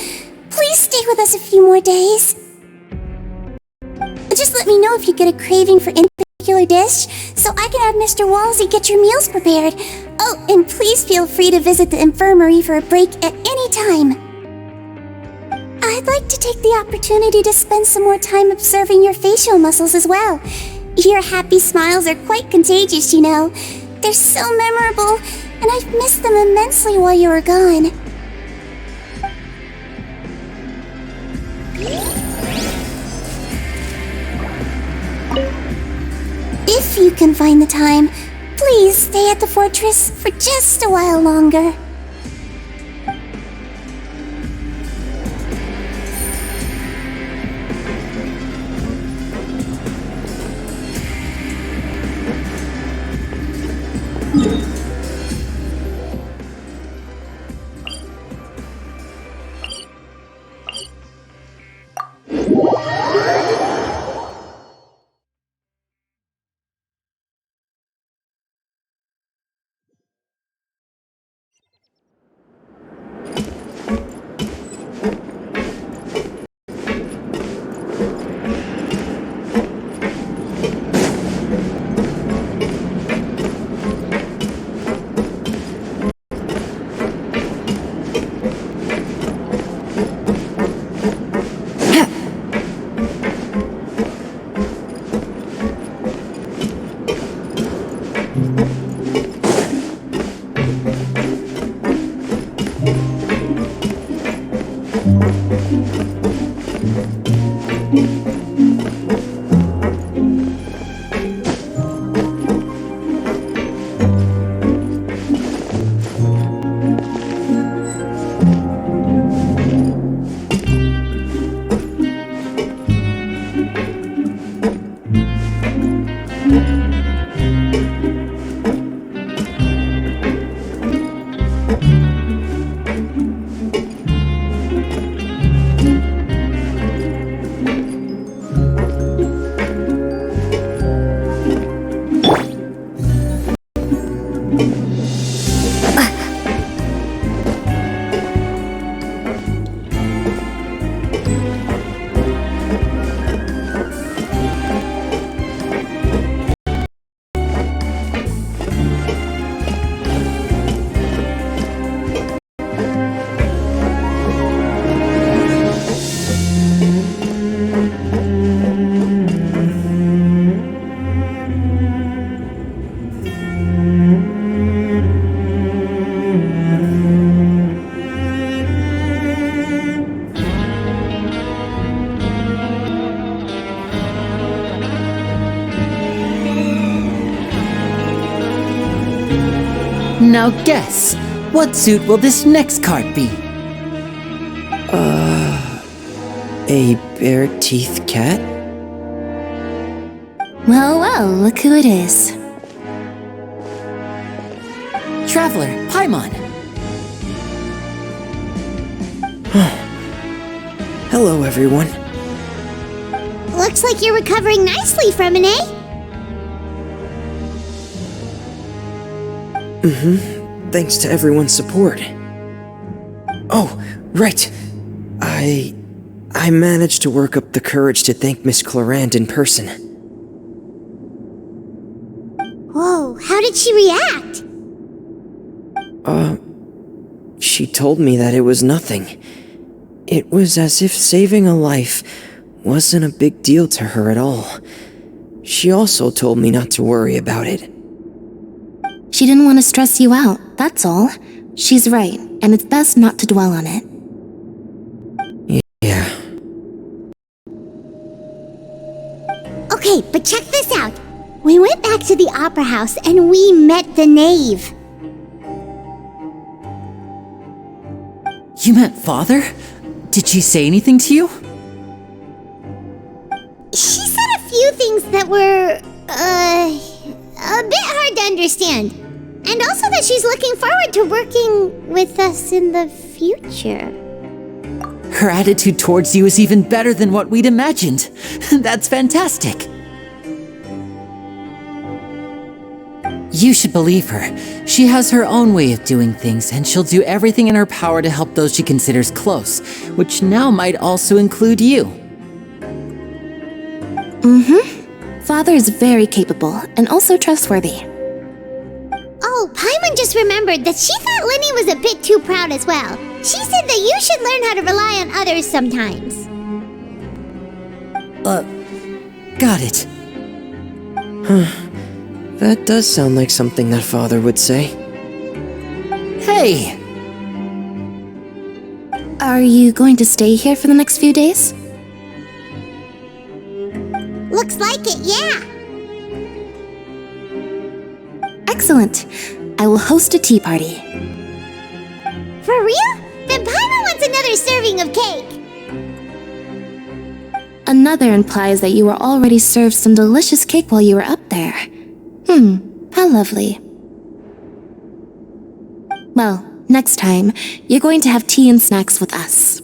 Speaker 1: please stay with us a few more days. Just let me know if you get a craving for any particular dish, so I can have Mr. Walsey get your meals prepared. Oh, and please feel free to visit the infirmary for a break at any time. I'd like to take the opportunity to spend some more time observing your facial muscles as well. Your happy smiles are quite contagious, you know. They're so memorable, and I've missed them immensely while you were gone. If you can find the time, please stay at the fortress for just a while longer.
Speaker 6: Now guess, what suit will this next card be?
Speaker 12: A bare-teethed cat?
Speaker 13: Well, well, look who it is.
Speaker 6: Traveler, Paimon.
Speaker 12: Hello, everyone.
Speaker 1: Looks like you're recovering nicely from it, eh?
Speaker 12: Thanks to everyone's support. Oh, right. I managed to work up the courage to thank Miss Clarant in person.
Speaker 1: Whoa, how did she react?
Speaker 12: She told me that it was nothing. It was as if saving a life wasn't a big deal to her at all. She also told me not to worry about it.
Speaker 13: She didn't want to stress you out, that's all. She's right, and it's best not to dwell on it.
Speaker 12: Yeah.
Speaker 1: Okay, but check this out. We went back to the opera house and we met the knave.
Speaker 6: You met Father? Did she say anything to you?
Speaker 1: She said a few things that were, a bit hard to understand. And also that she's looking forward to working with us in the future.
Speaker 6: Her attitude towards you is even better than what we'd imagined. That's fantastic. You should believe her. She has her own way of doing things, and she'll do everything in her power to help those she considers close, which now might also include you.
Speaker 13: Father is very capable and also trustworthy.
Speaker 1: Oh, Paimon just remembered that she thought Linny was a bit too proud as well. She said that you should learn how to rely on others sometimes.
Speaker 6: Got it.
Speaker 12: That does sound like something that Father would say.
Speaker 6: Hey!
Speaker 13: Are you going to stay here for the next few days?
Speaker 1: Looks like it, yeah.
Speaker 13: Excellent. I will host a tea party.
Speaker 1: For real? Then Paimon wants another serving of cake.
Speaker 13: Another implies that you were already served some delicious cake while you were up there. How lovely. Well, next time, you're going to have tea and snacks with us.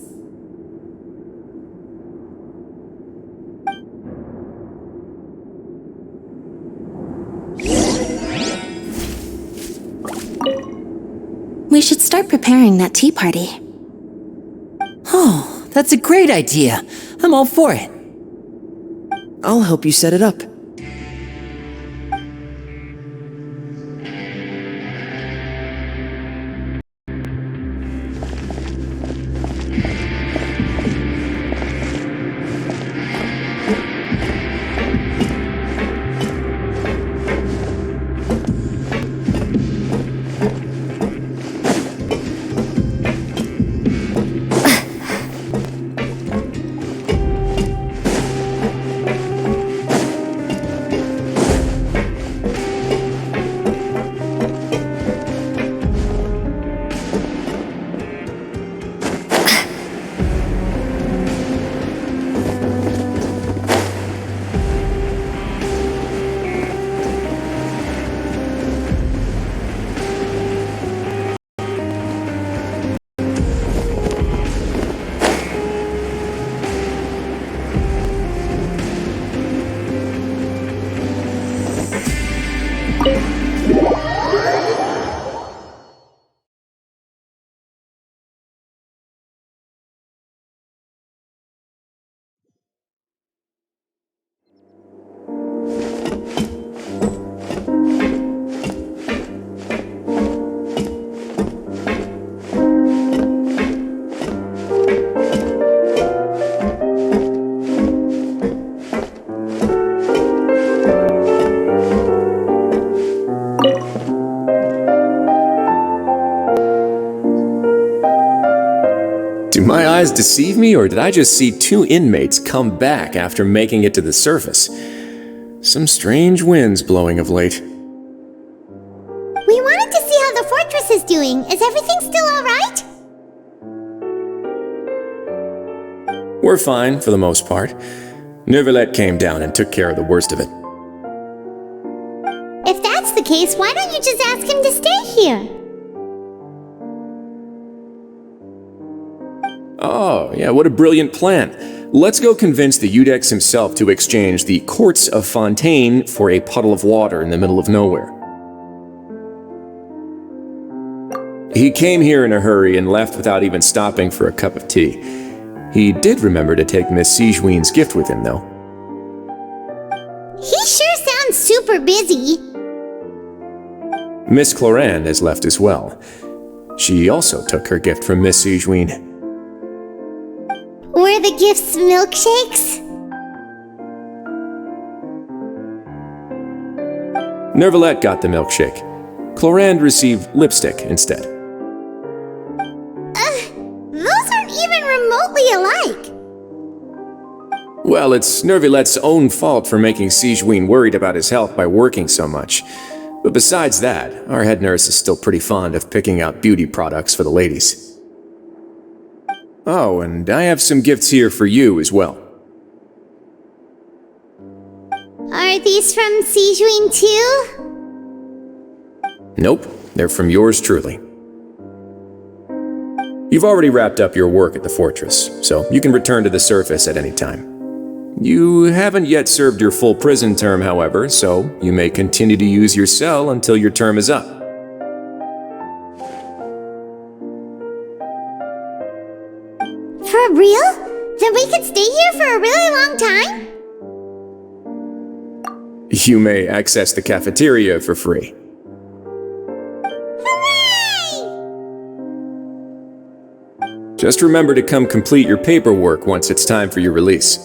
Speaker 13: We should start preparing that tea party.
Speaker 6: Oh, that's a great idea. I'm all for it.
Speaker 12: I'll help you set it up.
Speaker 9: Do my eyes deceive me, or did I just see two inmates come back after making it to the surface? Some strange winds blowing of late.
Speaker 1: We is doing. Is everything still alright?
Speaker 9: We're fine, for the most part. Neuvillette came down and took care of the worst of it.
Speaker 1: If that's the case, why don't you just ask him to stay here?
Speaker 9: Oh, yeah, what a brilliant plan. Let's go convince the Eudex himself to exchange the courts of Fontaine for a puddle of water in the middle of nowhere. He came here in a hurry and left without even stopping for a cup of tea. He did remember to take Miss Sigewinne's gift with him, though.
Speaker 1: He sure sounds super busy.
Speaker 9: Miss Clorinde has left as well. She also took her gift from Miss Sigewinne.
Speaker 1: Were the gifts milkshakes?
Speaker 9: Neuvillette got the milkshake. Clorinde received lipstick instead.
Speaker 1: Those aren't even remotely alike.
Speaker 9: Well, it's Neuvillette's own fault for making Sigewinne worried about his health by working so much. But besides that, our head nurse is still pretty fond of picking out beauty products for the ladies. Oh, and I have some gifts here for you as well.
Speaker 1: Are these from Sigewinne too?
Speaker 9: Nope, they're from yours truly. You've already wrapped up your work at the fortress, so you can return to the surface at any time. You haven't yet served your full prison term, however, so you may continue to use your cell until your term is up.
Speaker 1: For real? Then we could stay here for a really long time?
Speaker 9: You may access the cafeteria for free. Just remember to come complete your paperwork once it's time for your release.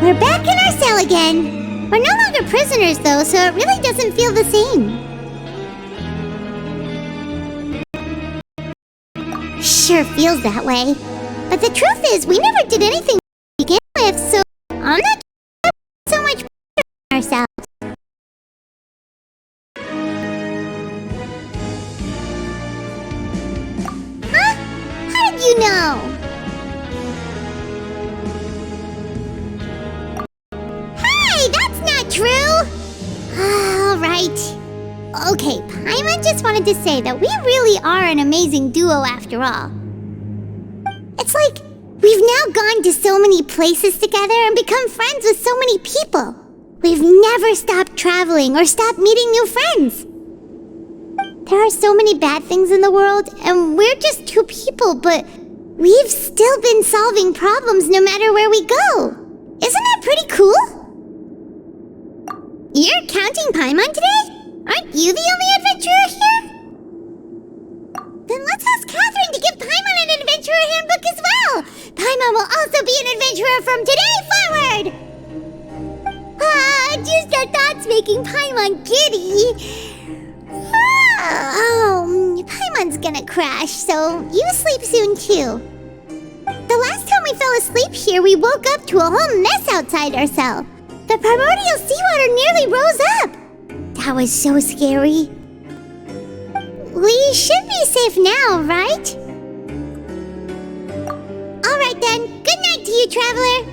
Speaker 1: We're back in our cell again. We're no longer prisoners, though, so it really doesn't feel the same. Sure feels that way. But the truth is, we never did anything to begin with, so I'm not so much pressure on ourselves. Huh? How did you know? That's not true! Alright. Okay, Paimon just wanted to say that we really are an amazing duo after all. It's like, We've now gone to so many places together and become friends with so many people. We've never stopped traveling or stopped meeting new friends. There are so many bad things in the world, and we're just two people, but we've still been solving problems no matter where we go. Isn't that pretty cool? You're counting Paimon today? Aren't you the only adventurer here? Then let's ask Catherine to give Paimon an adventurer handbook as well. Paimon will also be an adventurer from today forward. Just our thoughts making Paimon giddy. Paimon's gonna crash, so you sleep soon too. The last time we fell asleep here, we woke up to a whole mess outside our cell. The primordial seawater nearly rose up. That was so scary. We should be safe now, right? Alright then, good night to you, traveler.